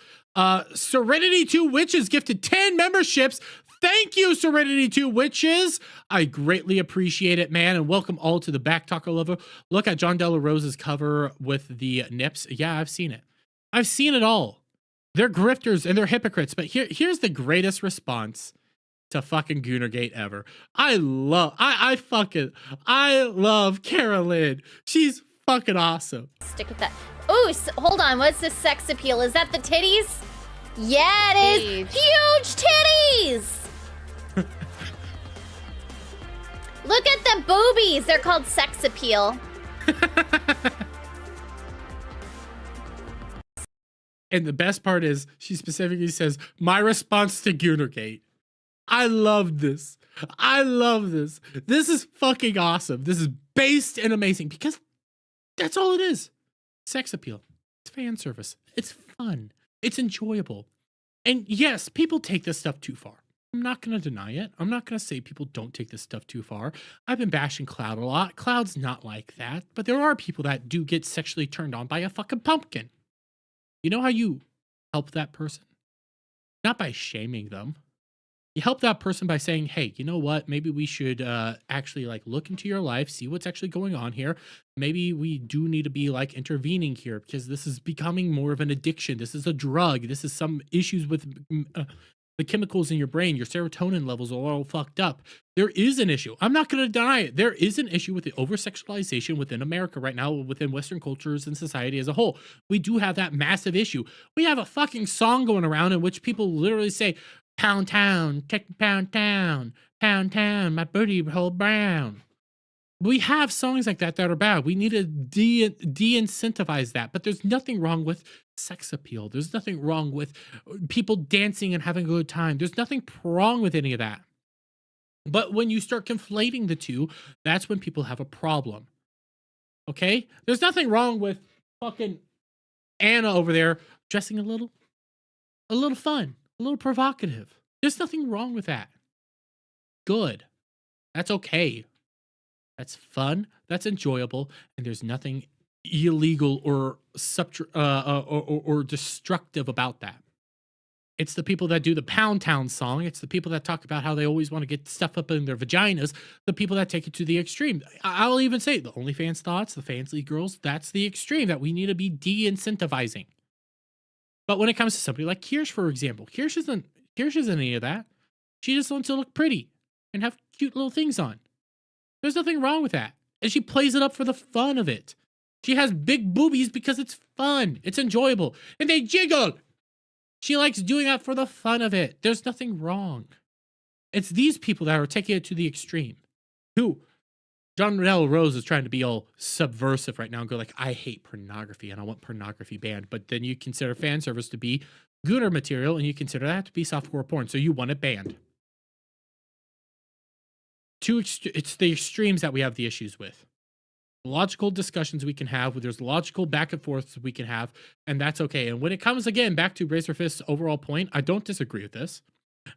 Serenity 2 Witches gifted 10 memberships. Thank you, Serenity 2 Witches. I greatly appreciate it, man. And welcome all to the Back Taco Lover. Look at John Del Rose's cover with the nips. Yeah, I've seen it. I've seen it all. They're grifters and they're hypocrites. But here's the greatest response to fucking Goonergate ever. I love Carolyn. She's fucking awesome. Stick with that. Oh, hold on. What's the sex appeal? Is that the titties? Yeah, it is. Huge titties. Look at the boobies. They're called sex appeal. And the best part is she specifically says, my response to Goonergate. I love this. This is fucking awesome. This is based and amazing because that's all it is. Sex appeal. It's fan service. It's fun. It's enjoyable. And yes, people take this stuff too far. I'm not going to deny it. I'm not going to say people don't take this stuff too far. I've been bashing Cloud a lot. Cloud's not like that. But there are people that do get sexually turned on by a fucking pumpkin. You know how you help that person? Not by shaming them. You help that person by saying, hey, you know what? Maybe we should actually look into your life, see what's actually going on here. Maybe we do need to be intervening here because this is becoming more of an addiction. This is a drug. This is some issues with the chemicals in your brain. Your serotonin levels are all fucked up. There is an issue. I'm not going to deny it. There is an issue with the over-sexualization within America right now, within Western cultures and society as a whole. We do have that massive issue. We have a fucking song going around in which people literally say, Pound town, take me pound town, my booty hole brown. We have songs like that are bad. We need to de-incentivize that. But there's nothing wrong with sex appeal. There's nothing wrong with people dancing and having a good time. There's nothing wrong with any of that. But when you start conflating the two, that's when people have a problem. Okay? There's nothing wrong with fucking Anna over there dressing a little fun, a little provocative. There's nothing wrong with that. Good. That's okay. That's fun. That's enjoyable, and there's nothing illegal or or destructive about that. It's the people that do the Pound Town song. It's the people that talk about how they always want to get stuff up in their vaginas. The people that take it to the extreme. I'll even say the OnlyFans thoughts, the fancy girls. That's the extreme that we need to be de-incentivizing. But when it comes to somebody like Kirsch, for example, Kirsch isn't any of that. She just wants to look pretty and have cute little things on. There's nothing wrong with that. And she plays it up for the fun of it. She has big boobies because it's fun. It's enjoyable. And they jiggle. She likes doing that for the fun of it. There's nothing wrong. It's these people that are taking it to the extreme. Who? John Del Rose is trying to be all subversive right now and go like, I hate pornography and I want pornography banned. But then you consider fan service to be Gooner material and you consider that to be softcore porn. So you want it banned. It's the extremes that we have the issues with. Logical discussions we can have, there's logical back and forths we can have, and that's okay. And when it comes again back to Razor Fist's overall point, I don't disagree with this.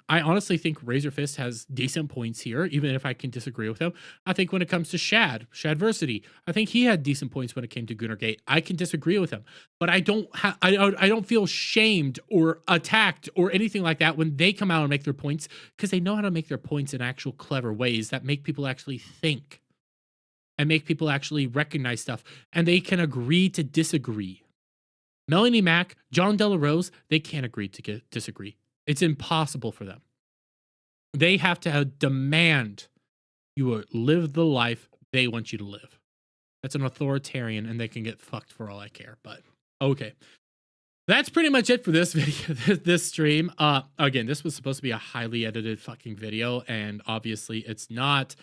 I honestly think Razor Fist has decent points here, even if I can disagree with him. I think when it comes to Shadversity, I think he had decent points when it came to Goonergate. I can disagree with him, but I don't feel shamed or attacked or anything like that when they come out and make their points, because they know how to make their points in actual clever ways that make people actually think and make people actually recognize stuff, and they can agree to disagree. Melanie Mac, John Della Rose, they can't agree to disagree. It's impossible for them. They have to demand you live the life they want you to live. That's an authoritarian, and they can get fucked for all I care. But okay, that's pretty much it for this video, this stream. Again, this was supposed to be a highly edited fucking video, and obviously it's not.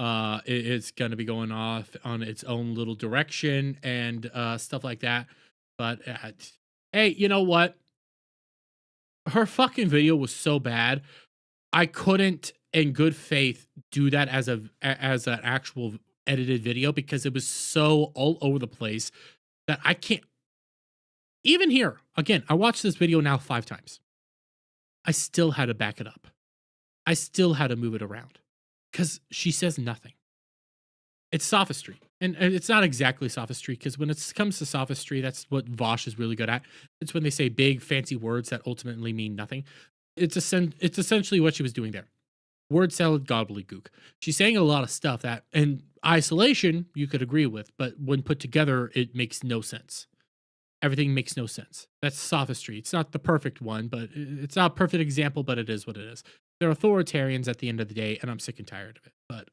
It's gonna be going off on its own little direction and stuff like that. But hey, you know what? Her fucking video was so bad, I couldn't, in good faith, do that as an actual edited video because it was so all over the place that I can't. Even here, again, I watched this video now 5 times. I still had to back it up. I still had to move it around because she says nothing. It's sophistry. And it's not exactly sophistry, because when it comes to sophistry, that's what Vosh is really good at. It's when they say big, fancy words that ultimately mean nothing. It's essentially what she was doing there. Word salad gobbledygook. She's saying a lot of stuff that, in isolation, you could agree with, but when put together, it makes no sense. Everything makes no sense. That's sophistry. It's not the perfect one, but it's not a perfect example, but it is what it is. They're authoritarians at the end of the day, and I'm sick and tired of it. But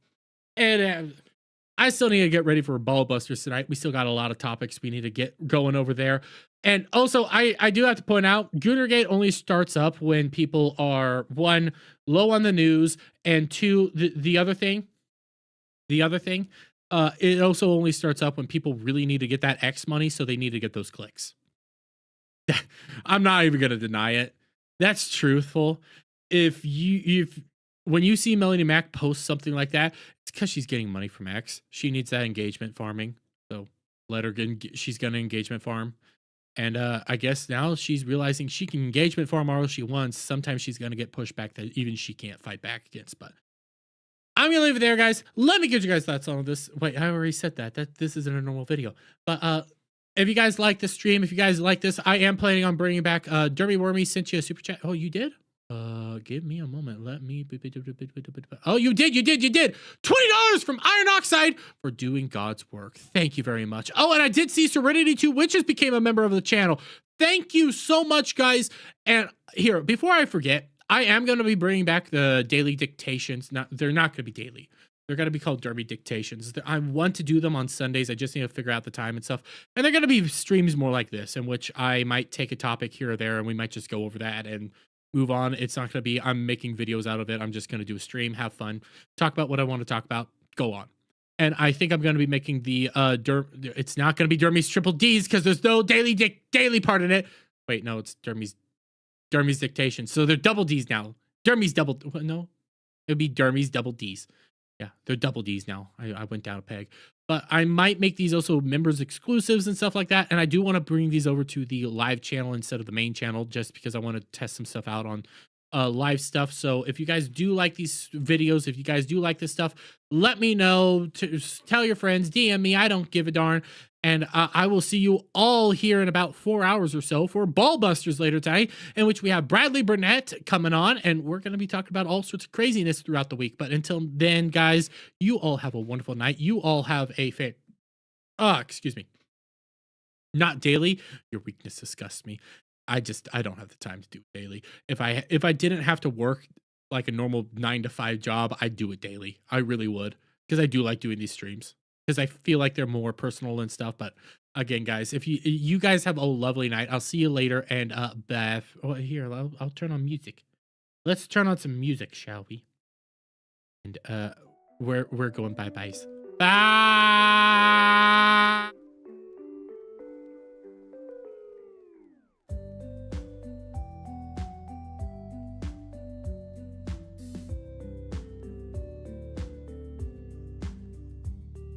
I still need to get ready for Ball Busters tonight. We still got a lot of topics we need to get going over there. And also, I do have to point out, Goonergate only starts up when people are, 1, low on the news, and 2, the other thing, it also only starts up when people really need to get that X money, so they need to get those clicks. I'm not even going to deny it. That's truthful. When you see Melanie Mac post something like that, it's because she's getting money from X. She needs that engagement farming. So let her get, she's going to engagement farm. And I guess now she's realizing she can engagement farm all she wants. Sometimes she's going to get pushback that even she can't fight back against. But I'm going to leave it there, guys. Let me get you guys' thoughts on this. Wait, I already said that this isn't a normal video. But if you guys like this stream, if you guys like this, I am planning on bringing back Dermy Wormy sent you a super chat. Oh, you did? Give me a moment. Let me. Oh, you did. $20 from Iron Oxide for doing God's work. Thank you very much. Oh, and I did see Serenity 2 Witches became a member of the channel. Thank you so much, guys. And here, before I forget, I am going to be bringing back the daily dictations. They're not going to be daily. They're going to be called Dermy Dictations. I want to do them on Sundays. I just need to figure out the time and stuff. And they're going to be streams more like this, in which I might take a topic here or there, and we might just go over that and move on. It's not going to be, I'm making videos out of it. I'm just going to do a stream, have fun, talk about what I want to talk about, go on. And I think I'm going to be making the, it's not going to be Dermy's triple D's because there's no daily part in it. Wait, no, it's Dermy's Dictation. So they're double D's now. Dermy's double, no, it would be Dermy's double D's. Yeah, they're double D's now. I went down a peg. But I might make these also members exclusives and stuff like that. And I do want to bring these over to the live channel instead of the main channel, just because I want to test some stuff out on live stuff. So if you guys do like these videos, if you guys do like this stuff, let me know. Tell your friends, DM me. I don't give a darn. And I will see you all here in about 4 hours or so for Ball Busters later tonight, in which we have Bradley Burnett coming on, and we're going to be talking about all sorts of craziness throughout the week. But until then, guys, you all have a wonderful night. You all have a excuse me. Not daily. Your weakness disgusts me. I don't have the time to do it daily. If I didn't have to work like a normal 9-to-5 job, I'd do it daily. I really would, because I do like doing these streams, because I feel like they're more personal and stuff. But again, guys, if you guys have a lovely night, I'll see you later. And Beth, here, I'll turn on music. Let's turn on some music, shall we? And we're going bye-byes. Bye.